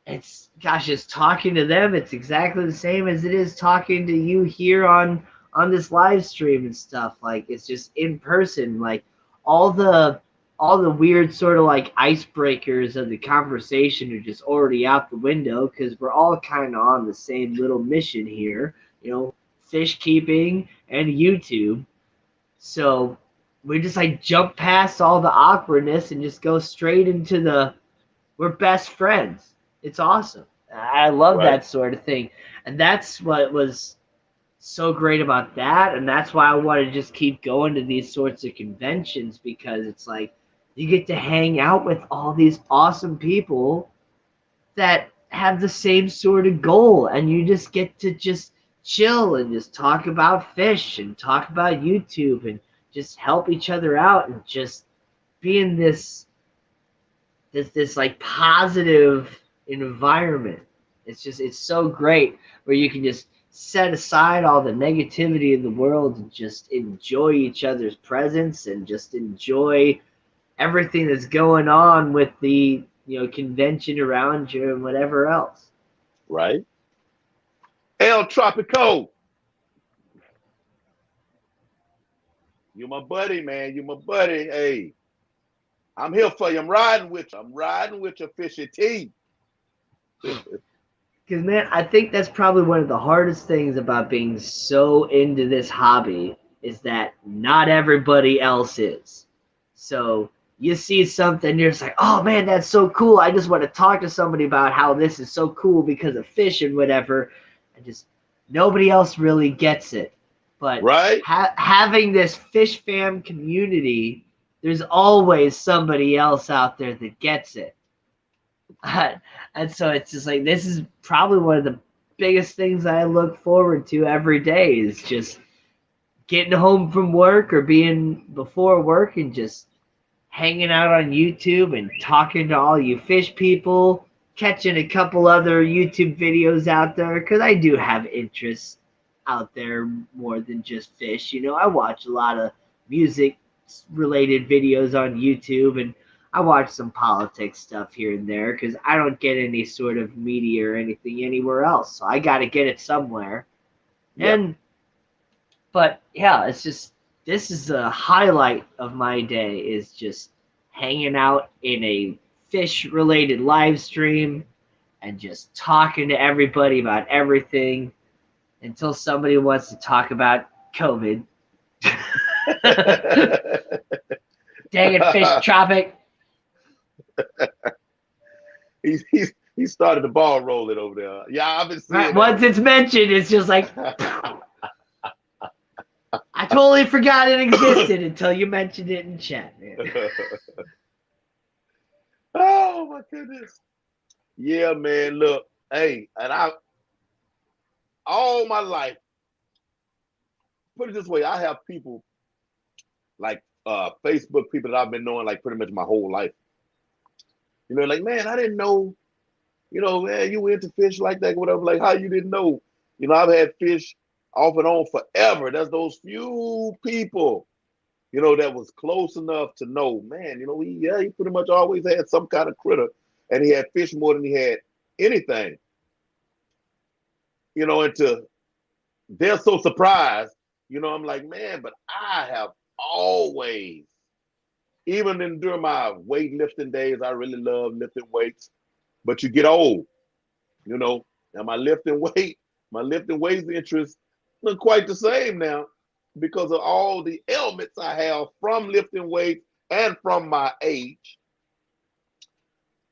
Speaker 2: it's gosh, just talking to them, it's exactly the same as it is talking to you here on this live stream and stuff. Like, it's just in person. Like, all the all the weird sort of like icebreakers of the conversation are just already out the window because we're all kind of on the same little mission here, fish keeping and YouTube. So we just like jump past all the awkwardness and just go straight into the we're best friends. It's awesome. I love
Speaker 1: Right.
Speaker 2: that sort of thing. And that's what was so great about that. And that's why I want to just keep going to these sorts of conventions, because it's like you get to hang out with all these awesome people that have the same sort of goal, and you just get to just chill and just talk about fish and talk about YouTube and just help each other out and just be in this like positive environment. It's so great where you can just set aside all the negativity in the world and just enjoy each other's presence and just enjoy everything that's going on with the convention around you and whatever else.
Speaker 1: Right. El Tropico, you my buddy, man. You my buddy. Hey, I'm here for you. I'm riding with you. I'm riding with your fishy teeth.
Speaker 2: Because, man, I think that's probably one of the hardest things about being so into this hobby is that not everybody else is. So you see something, you're just like, oh man, that's so cool. I just want to talk to somebody about how this is so cool because of fish and whatever. And just nobody else really gets it. But
Speaker 1: Right?
Speaker 2: having this fish fam community, there's always somebody else out there that gets it. And so it's just like this is probably one of the biggest things I look forward to every day is just getting home from work or being before work and just hanging out on YouTube and talking to all you fish people, catching a couple other YouTube videos out there because I do have interests out there more than just fish. I watch a lot of music related videos on YouTube, and I watch some politics stuff here and there because I don't get any sort of media or anything anywhere else. So I got to get it somewhere.
Speaker 1: Yep.
Speaker 2: But yeah, it's just this is the highlight of my day is just hanging out in a fish related live stream and just talking to everybody about everything until somebody wants to talk about COVID. Dang it, fish tropic.
Speaker 1: He started the ball rolling over there. Yeah, I've been seeing
Speaker 2: Right, once it's mentioned, it's just like I totally forgot it existed until you mentioned it in chat, man.
Speaker 1: Oh my goodness. Yeah, man. Look, hey, and I all my life, put it this way, I have people like Facebook people that I've been knowing like pretty much my whole life. Like, man, I didn't know, man, you were into fish like that, whatever. Like, how you didn't know? I've had fish off and on forever. That's those few people, that was close enough to know, man, he pretty much always had some kind of critter, and he had fish more than he had anything. And they're so surprised, I'm like, man, but I have always, even during my weightlifting days, I really love lifting weights. But you get old, and my lifting weights interest not quite the same now because of all the ailments I have from lifting weights and from my age.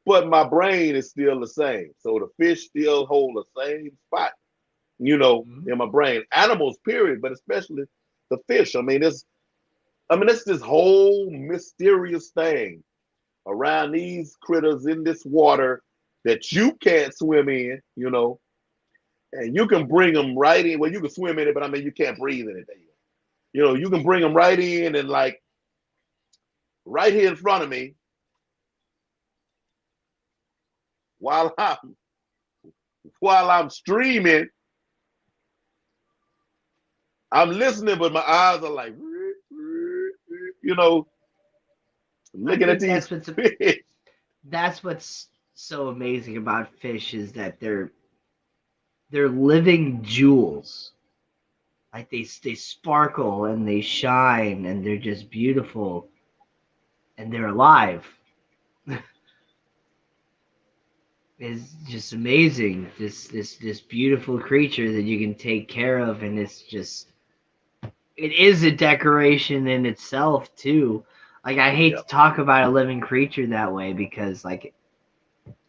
Speaker 1: But my brain is still the same. So the fish still hold the same spot, in my brain. Animals, period, but especially the fish. It's this whole mysterious thing around these critters in this water that you can't swim in, and you can bring them right in. Well, you can swim in it, but you can't breathe in it. You can bring them right in and like right here in front of me while I'm streaming. I'm listening, but my eyes are like, you know,
Speaker 2: I
Speaker 1: looking at
Speaker 2: think
Speaker 1: these fish.
Speaker 2: that's what's so amazing about fish is that they're living jewels. Like they sparkle and they shine and they're just beautiful and they're alive. It's just amazing. This beautiful creature that you can take care of, and it is a decoration in itself too. Like I hate
Speaker 1: Yep.
Speaker 2: to talk about a living creature that way because like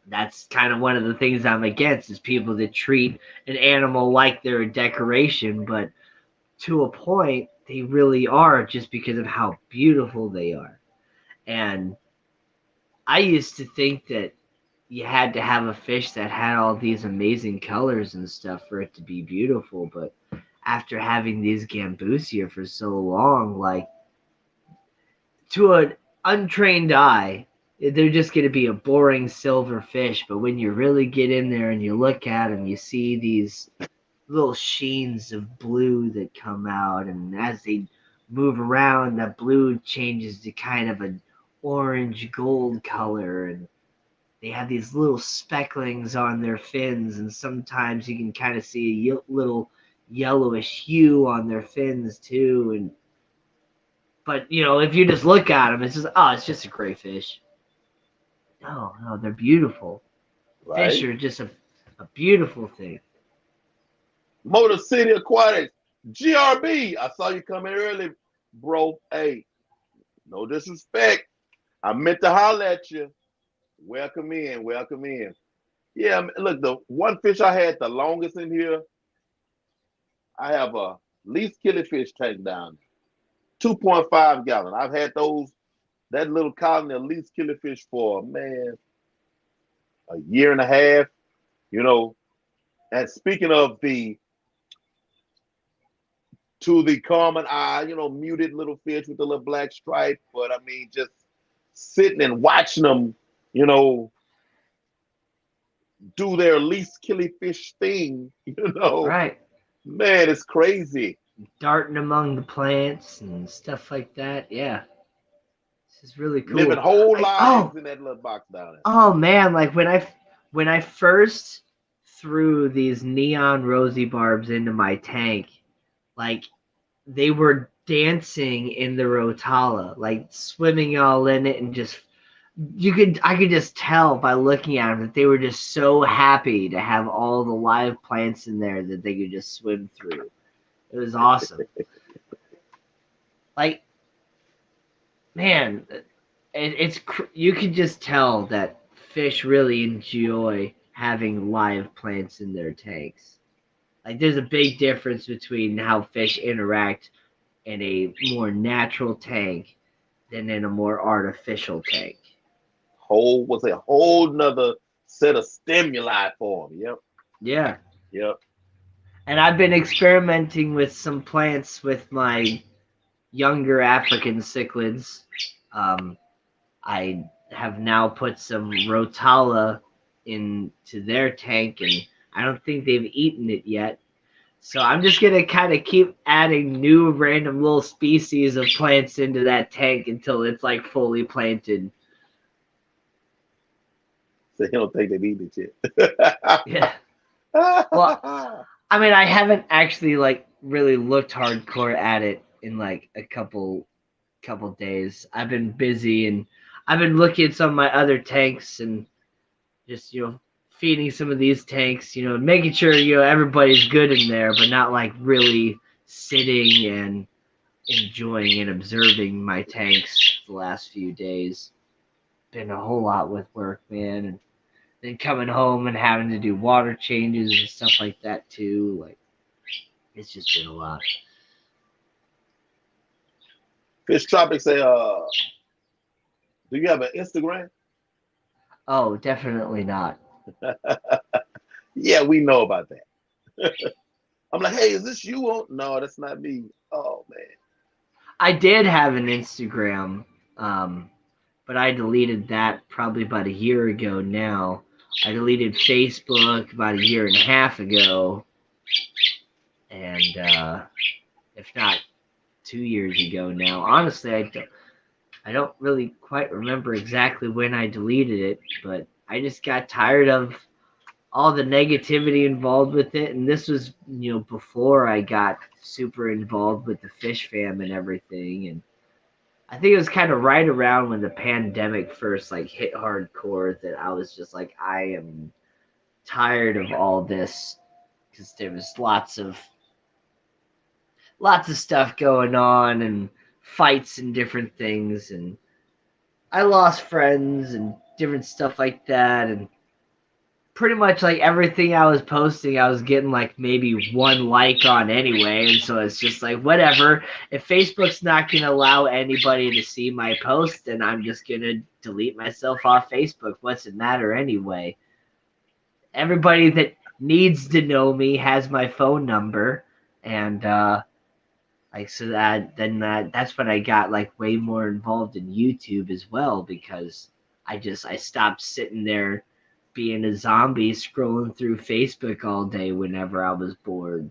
Speaker 2: that's kind of one of the things I'm against is people that treat an animal like they're a decoration, but to a point they really are just because of how beautiful they are. And I used to think that you had to have a fish that had all these amazing colors and stuff for it to be beautiful, but after having these gambusia for so long, like to an untrained eye, they're just going to be a boring silver fish. But when you really get in there and you look at them, you see these little sheens of blue that come out, and as they move around, that blue changes to kind of an orange gold color, and they have these little specklings on their fins, and sometimes you can kind of see a little yellowish hue on their fins too. And but if you just look at them, it's just a gray fish. No, no, they're beautiful. Fish
Speaker 1: Right?
Speaker 2: are just a beautiful thing.
Speaker 1: Motor City Aquatics, GRB. I saw you come in early, bro. Hey, no disrespect. I meant to holler at you. Welcome in, welcome in. Yeah, look, the one fish I had the longest in here, I have a least killifish tank down there, 2.5 gallon. I've had that little colony of least killifish for, man, a year and a half, you know. And speaking of to the common eye, muted little fish with the little black stripe, but I mean, just sitting and watching them, you know, do their least killifish thing,
Speaker 2: Right.
Speaker 1: man, it's crazy.
Speaker 2: Darting among the plants and stuff like that. Yeah. This is really
Speaker 1: Living
Speaker 2: cool.
Speaker 1: whole
Speaker 2: I
Speaker 1: lives
Speaker 2: oh
Speaker 1: in that little box down there.
Speaker 2: oh man, like when I first threw these neon rosy barbs into my tank, like they were dancing in the rotala, like swimming all in it, and just I could just tell by looking at them that they were just so happy to have all the live plants in there that they could just swim through. It was awesome. Like, man, you could just tell that fish really enjoy having live plants in their tanks. Like, there's a big difference between how fish interact in a more natural tank than in a more artificial tank.
Speaker 1: Was a whole nother set of stimuli for them. Yep,
Speaker 2: Yeah.
Speaker 1: yep.
Speaker 2: And I've been experimenting with some plants with my younger African cichlids. I have now put some rotala into their tank, and I don't think they've eaten it yet. So I'm just gonna kind of keep adding new random little species of plants into that tank until it's like fully planted.
Speaker 1: So you don't think they've eaten it yet.
Speaker 2: Yeah. Well, I mean, I haven't actually like really looked hardcore at it in like a couple days. I've been busy and I've been looking at some of my other tanks and just feeding some of these tanks, making sure everybody's good in there, but not like really sitting and enjoying and observing my tanks the last few days. Been a whole lot with work, man, and then coming home and having to do water changes and stuff like that too. Like it's just been a lot.
Speaker 1: Fish Tropic say, do you have an Instagram?
Speaker 2: Oh, definitely not.
Speaker 1: Yeah, we know about that. I'm like, hey, is this you on? No, that's not me. Oh man.
Speaker 2: I did have an Instagram, but I deleted that probably about a year ago now. I deleted Facebook about a year and a half ago, and if not 2 years ago now. Honestly, I don't really quite remember exactly when I deleted it, but I just got tired of all the negativity involved with it. And this was, before I got super involved with the fish fam and everything. And I think it was kind of right around when the pandemic first like hit hardcore that I was just like, I am tired of all this, because there was lots of stuff going on and fights and different things, and I lost friends and different stuff like that. And pretty much like everything I was posting, I was getting like maybe one like on anyway. And so it's just like, whatever. If Facebook's not going to allow anybody to see my post, then I'm just going to delete myself off Facebook. What's it matter anyway? Everybody that needs to know me has my phone number. And, like, so that's when I got like way more involved in YouTube as well, because I stopped sitting there being a zombie scrolling through Facebook all day whenever I was bored.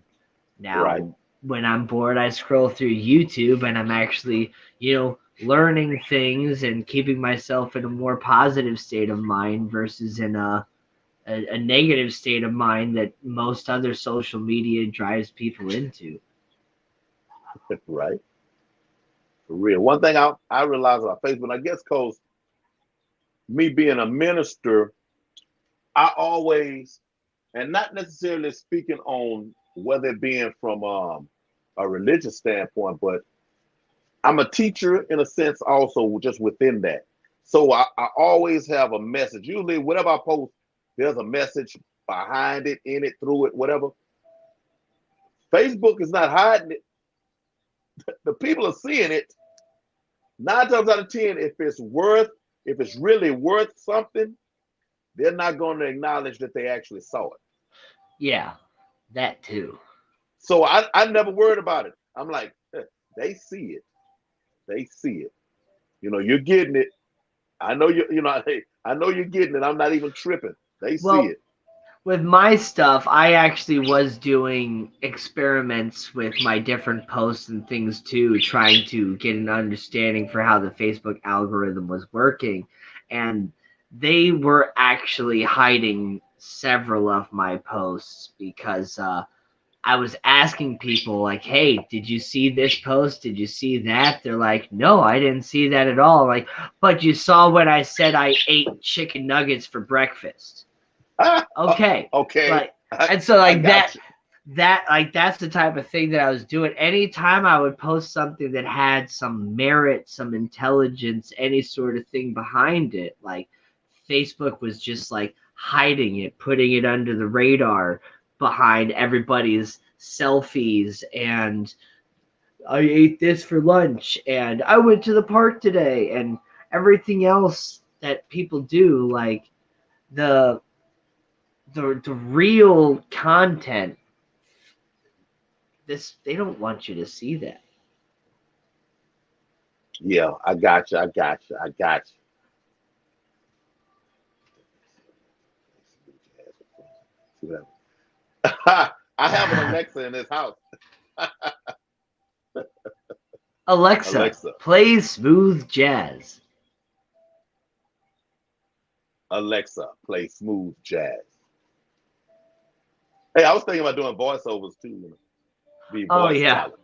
Speaker 1: Right.
Speaker 2: Now, when I'm bored, I scroll through YouTube and I'm actually, learning things and keeping myself in a more positive state of mind versus in a negative state of mind that most other social media drives people into.
Speaker 1: Right. For real. One thing I realized about Facebook, I guess, cause me being a minister, I always, and not necessarily speaking on whether it being from a religious standpoint, but I'm a teacher in a sense also just within that. So I always have a message. Usually whatever I post, there's a message behind it, in it, through it, whatever. Facebook is not hiding it. The people are seeing it. 9 times out of 10, if it's really worth something, they're not going to acknowledge that they actually saw it.
Speaker 2: Yeah, that too.
Speaker 1: So I never worried about it. I'm like, they see it. They see it. You're getting it. I know hey, I know you're getting it. I'm not even tripping. They see
Speaker 2: Well,
Speaker 1: it.
Speaker 2: with my stuff, I actually was doing experiments with my different posts and things too, trying to get an understanding for how the Facebook algorithm was working. And they were actually hiding several of my posts because I was asking people, like, hey, did you see this post? Did you see that? They're like, no, I didn't see that at all. Like, but you saw when I said I ate chicken nuggets for breakfast. Okay.
Speaker 1: Okay.
Speaker 2: Like, and so
Speaker 1: I
Speaker 2: like
Speaker 1: got you.
Speaker 2: that's the type of thing that I was doing. Anytime I would post something that had some merit, some intelligence, any sort of thing behind it, like Facebook was just like hiding it, putting it under the radar behind everybody's selfies and I ate this for lunch and I went to the park today and everything else that people do, like the the real content, they don't want you to see that.
Speaker 1: Yeah, I got you. I got you. I got you. I have an Alexa in this house.
Speaker 2: Alexa,
Speaker 1: Alexa,
Speaker 2: play smooth jazz.
Speaker 1: Alexa, play smooth jazz. Hey, I was thinking about doing voiceovers too. Be
Speaker 2: Oh
Speaker 1: voice
Speaker 2: yeah.
Speaker 1: talent.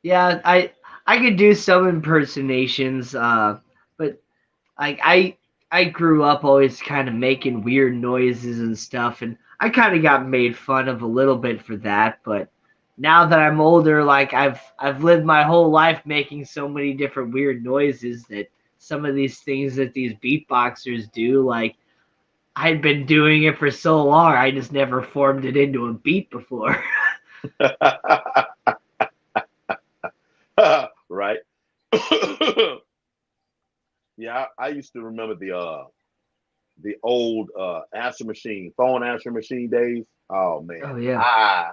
Speaker 2: Yeah, I could do some impersonations, but I grew up always kind of making weird noises and stuff, and I kind of got made fun of a little bit for that. But now that I'm older, like I've lived my whole life making so many different weird noises that some of these things that these beatboxers do, like I'd been doing it for so long, I just never formed it into a beat before.
Speaker 1: Right? Yeah, I used to remember the old answer machine, phone answer machine days. Oh man,
Speaker 2: Oh yeah,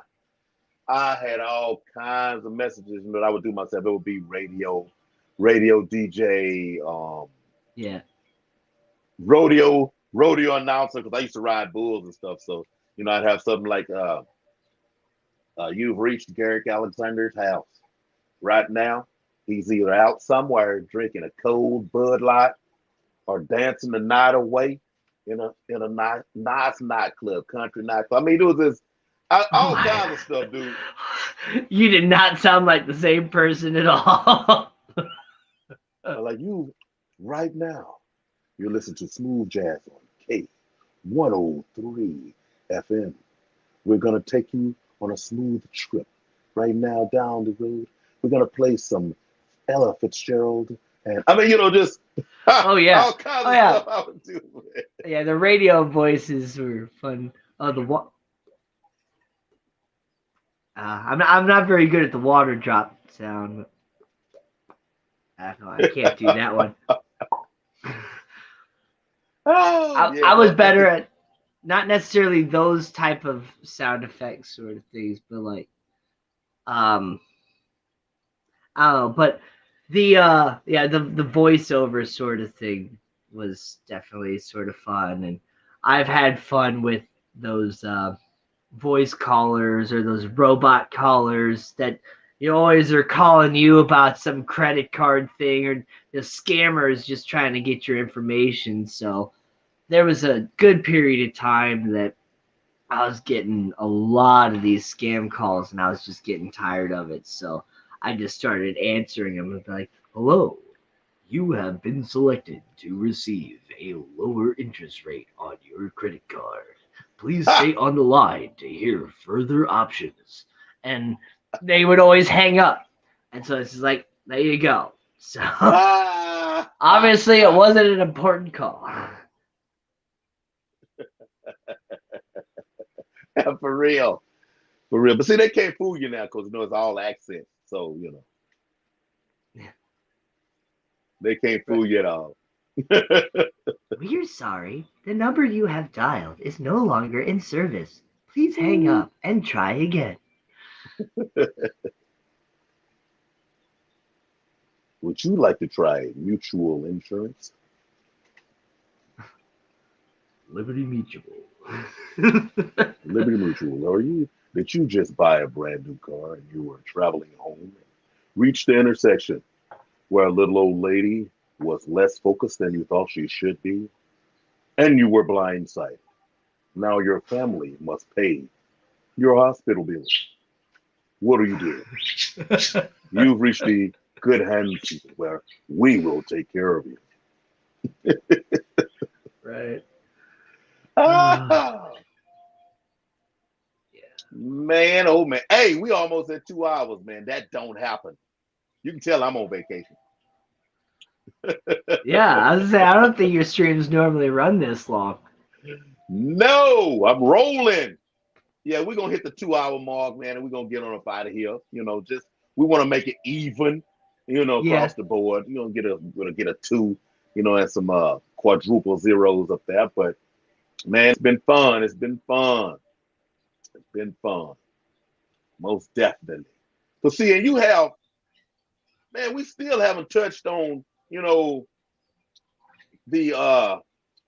Speaker 1: I had all kinds of messages that I would do myself. It would be radio DJ,
Speaker 2: yeah.
Speaker 1: rodeo announcer because I used to ride bulls and stuff. So I'd have something like You've reached Garrick Alexander's house. Right now, he's either out somewhere drinking a cold Bud Light or dancing the night away in a nice nightclub, country nightclub. I mean, it was this
Speaker 2: Oh
Speaker 1: all
Speaker 2: my.
Speaker 1: kinds of stuff, dude.
Speaker 2: You did not sound like the same person at all.
Speaker 1: Like you, right now, you listen to smooth jazz on K103 FM. We're gonna take you on a smooth trip. Right now, down the road, we're gonna play some Ella Fitzgerald, and I mean, just
Speaker 2: Oh yeah.
Speaker 1: all kinds
Speaker 2: Oh
Speaker 1: of
Speaker 2: yeah.
Speaker 1: stuff I would do.
Speaker 2: Yeah, the radio voices were fun. Oh, I'm not very good at the water drop sound. I can't do that one.
Speaker 1: Oh
Speaker 2: I was
Speaker 1: yeah,
Speaker 2: better at not necessarily those type of sound effects sort of things, but like I don't know, but the voiceover sort of thing was definitely sort of fun, and I've had fun with those voice callers or those robot callers that always are calling you about some credit card thing, or the scammers just trying to get your information. So there was a good period of time that I was getting a lot of these scam calls, and I was just getting tired of it. So I just started answering them and be like, "Hello, you have been selected to receive a lower interest rate on your credit card. Please stay on the line to hear further options." And they would always hang up. And so it's just like, there you go. So obviously it wasn't an important call.
Speaker 1: for real, for real. But see, they can't fool you now because it's all accents. So they can't fool you at all.
Speaker 2: We're sorry. The number you have dialed is no longer in service. Please hang up and try again.
Speaker 1: Would you like to try mutual insurance?
Speaker 2: Liberty Mutual.
Speaker 1: Liberty Mutual, are you? Did you just buy a brand new car and you were traveling home and reached the intersection where a little old lady was less focused than you thought she should be, and you were blindsided? Now your family must pay your hospital bills. What are you doing? You've reached the good hands people where we will take care of you.
Speaker 2: Right.
Speaker 1: Ah,
Speaker 2: Yeah.
Speaker 1: man, oh man. Hey, we almost at 2 hours, man. That don't happen. You can tell I'm on vacation.
Speaker 2: Yeah, I was gonna say I don't think your streams normally run this long.
Speaker 1: No, I'm rolling. Yeah, we're gonna hit the 2 hour mark, man, and we're gonna get on up out of here. Just we want to make it even,
Speaker 2: Yeah.
Speaker 1: across the board. We're gonna get a two, and some quadruple zeros up there. But man, it's been fun. It's been fun. It's been fun. Most definitely. So see, and you have, man, we still haven't touched on, the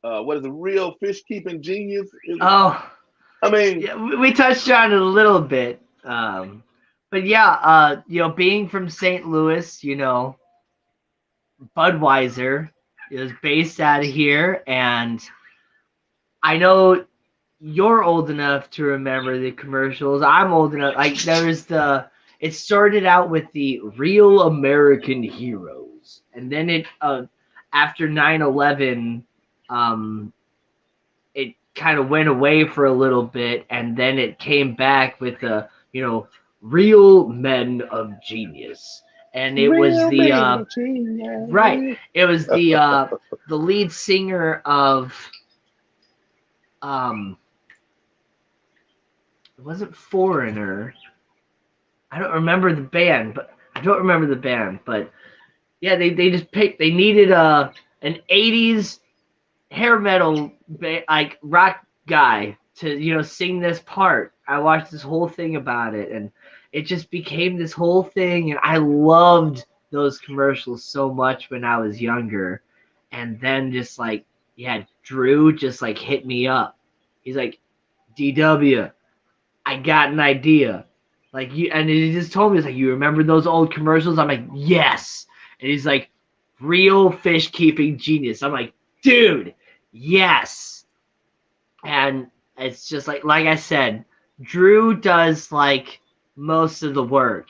Speaker 1: what is it, real fish keeping genius?
Speaker 2: Oh,
Speaker 1: I mean,
Speaker 2: yeah. We touched on it a little bit. But yeah, being from St. Louis, Budweiser is based out of here, and I know you're old enough to remember the commercials. I'm old enough. Like it started out with the real American heroes, and then after 9/11, it kind of went away for a little bit, and then it came back with the real men of genius, and it was
Speaker 1: real
Speaker 2: the
Speaker 1: man
Speaker 2: right.
Speaker 1: genius.
Speaker 2: It was the lead singer of um it wasn't Foreigner. I don't remember the band, but yeah, they just picked. They needed an '80s hair metal like rock guy to sing this part. I watched this whole thing about it, and it just became this whole thing. And I loved those commercials so much when I was younger. And then just like yeah, Drew just like hit me up. He's like, DW, I got an idea. Like you, and he just told me, he's like, you remember those old commercials? I'm like, yes. And he's like, real fish keeping genius. I'm like, dude, yes. And it's just like I said, Drew does like most of the work.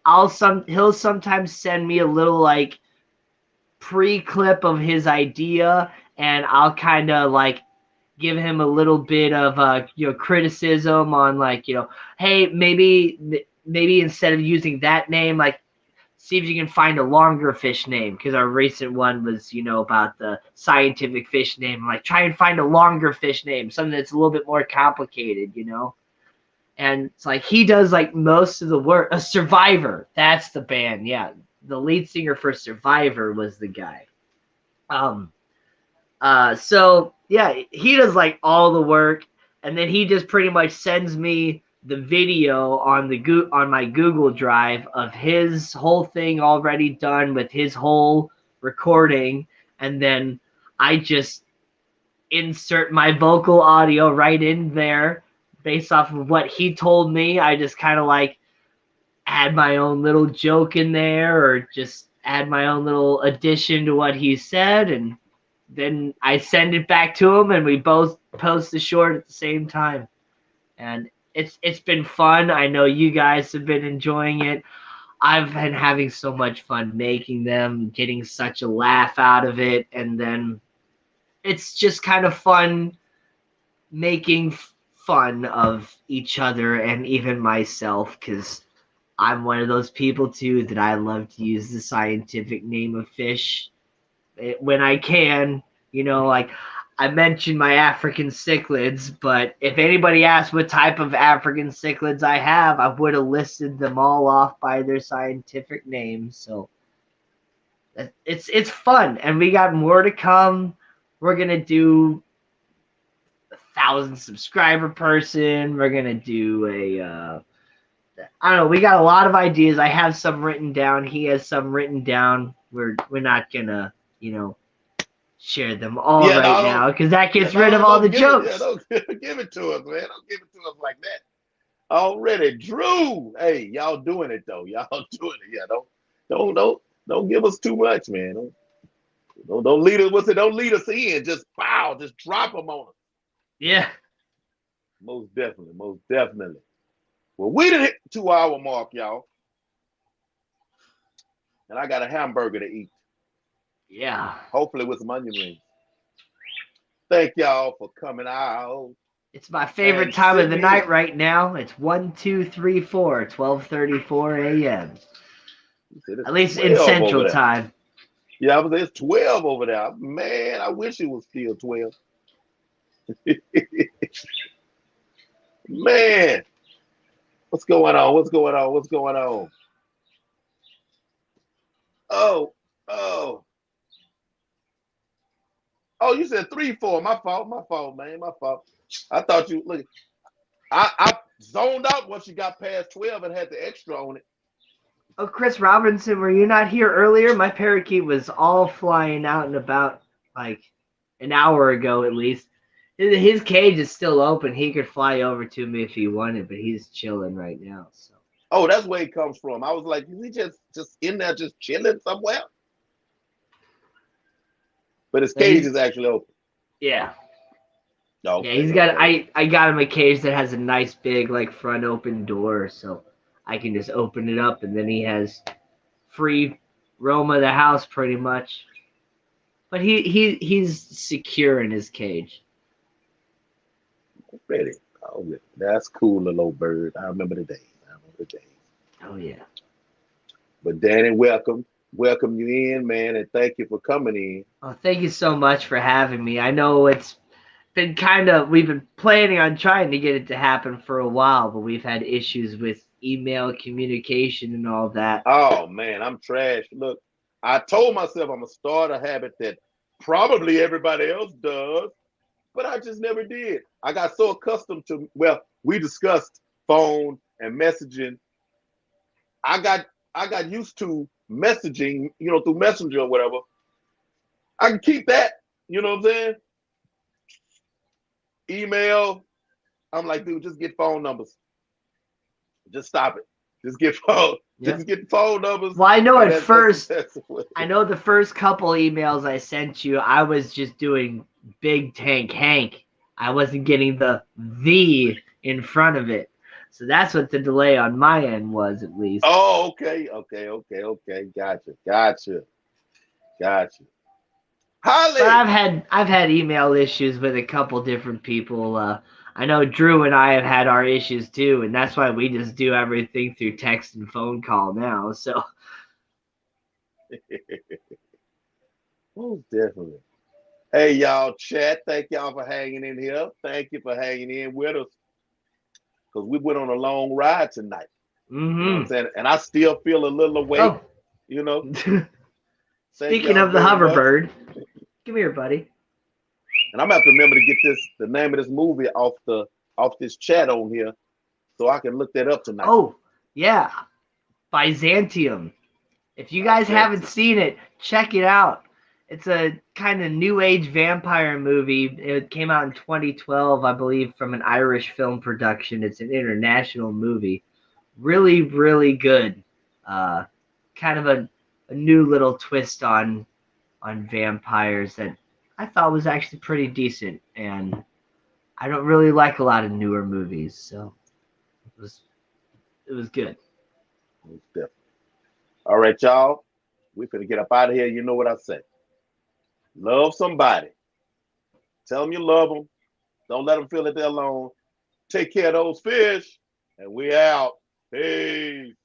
Speaker 2: He'll sometimes send me a little like pre-clip of his idea, and I'll kind of like give him a little bit of criticism on like, hey, maybe instead of using that name, like see if you can find a longer fish name, because our recent one was about the scientific fish name. Like, try and find a longer fish name, something that's a little bit more complicated. And it's like he does like most of the work. A Survivor, that's the band. Yeah, the lead singer for Survivor was the guy. So yeah, he does like all the work, and then he just pretty much sends me the video on my Google Drive of his whole thing already done with his whole recording, and then I just insert my vocal audio right in there based off of what he told me. I just kind of like add my own little joke in there, or just add my own little addition to what he said, and then I send it back to him, and we both post the short at the same time. And it's been fun. I know you guys have been enjoying it. I've been having so much fun making them, getting such a laugh out of it, and then it's just kind of fun making fun of each other and even myself, because I'm one of those people too that I love to use the scientific name of fish when I can. Like I mentioned my African cichlids, but if anybody asked what type of African cichlids I have, I would have listed them all off by their scientific names. So it's fun, and we got more to come. We're gonna do 1,000 subscriber person. We're gonna do I don't know. We got a lot of ideas. I have some written down. He has some written down. We're not gonna share them all
Speaker 1: Yeah,
Speaker 2: right
Speaker 1: no,
Speaker 2: now, because that
Speaker 1: yeah,
Speaker 2: gets rid of all the
Speaker 1: don't give it. Yeah,
Speaker 2: jokes.
Speaker 1: don't give it to us, man. Don't give it to us like that. Already, Drew. Hey, y'all doing it though. Y'all doing it. Yeah, don't give us too much, man. Don't lead us. What's it? Don't lead us in. Just pow. Just drop them on us.
Speaker 2: Yeah.
Speaker 1: Most definitely. Most definitely. Well, we done hit the 2 hour mark, y'all, and I got a hamburger to eat.
Speaker 2: Yeah.
Speaker 1: Hopefully with some onion rings. Thank y'all for coming out
Speaker 2: It's my favorite
Speaker 1: and
Speaker 2: time of the
Speaker 1: sitting
Speaker 2: night
Speaker 1: in.
Speaker 2: right now. It's 1, 2, 3, 4, 12:34 a.m.
Speaker 1: You said it's
Speaker 2: At least in
Speaker 1: 12 over
Speaker 2: Central
Speaker 1: there.
Speaker 2: Time.
Speaker 1: Yeah, it's 12 over there. Man, I wish it was still 12. Man, what's going on? What's going on? What's going on? Oh, oh, oh, you said 3, 4. My fault, man. My fault. I thought you look. I zoned out once you got past 12 and had the extra on it.
Speaker 2: Oh, Chris Robinson, were you not here earlier? My parakeet was all flying out and about like an hour ago at least. His cage is still open. He could fly over to me if he wanted, but he's chilling right now. So
Speaker 1: Oh, that's where he comes from. I was like, is he just in there just chilling somewhere? But his
Speaker 2: yeah,
Speaker 1: cage is actually open.
Speaker 2: yeah. Yeah,
Speaker 1: Okay,
Speaker 2: he's got.
Speaker 1: okay.
Speaker 2: I got him a cage that has a nice big like front open door, so I can just open it up, and then he has free roam of the house pretty much. But he's secure in his cage.
Speaker 1: Ready. Oh, that's cool, little old bird. I remember the days. I remember the days.
Speaker 2: Oh yeah.
Speaker 1: But Danny, welcome you in, man, and thank you for coming in.
Speaker 2: Oh, thank you so much for having me. I know it's been we've been planning on trying to get it to happen for a while, but we've had issues with email communication and all that.
Speaker 1: Oh man, I'm trash. Look, I told myself I'm gonna start a habit that probably everybody else does, but I just never did. I got so accustomed to, well, we discussed phone and messaging. I got used to messaging, through Messenger or whatever. I can keep that, you know what I'm saying? Email. I'm like, dude, just get phone numbers. Just stop it. Just get phone.
Speaker 2: Yep.
Speaker 1: Just get phone numbers.
Speaker 2: Well, I know
Speaker 1: and
Speaker 2: at first,
Speaker 1: that's what-
Speaker 2: I know the first couple emails I sent you, I was just doing Big Tank Hank. I wasn't getting the in front of it. So that's what the delay on my end was, at least.
Speaker 1: Oh, okay. Gotcha.
Speaker 2: But
Speaker 1: Holly.
Speaker 2: I've had email issues with a couple different people. I know Drew and I have had our issues too, and that's why we just do everything through text and phone call now. So
Speaker 1: Most definitely. Hey, y'all, chat. Thank y'all for hanging in here. Thank you for hanging in with us because we went on a long ride tonight. You know what I'm saying? And I still feel a little awake.
Speaker 2: Oh,
Speaker 1: You know. Thank
Speaker 2: speaking
Speaker 1: y'all
Speaker 2: of the
Speaker 1: very much.
Speaker 2: hoverbird, come here, buddy.
Speaker 1: And I'm gonna have to remember to get the name of this movie off this chat on here, so I can look that up tonight.
Speaker 2: Oh, yeah, Byzantium. If you guys haven't seen it, check it out. It's a kind of new age vampire movie. It came out in 2012, I believe, from an Irish film production. It's an international movie. Really, really good. Kind of a new little twist on vampires that I thought was actually pretty decent. And I don't really like a lot of newer movies, so it was good.
Speaker 1: All right, y'all. We finna get up out of here. You know what I say. Love somebody. Tell them you love them. Don't let them feel that they're alone. Take care of those fish. And we out. Peace.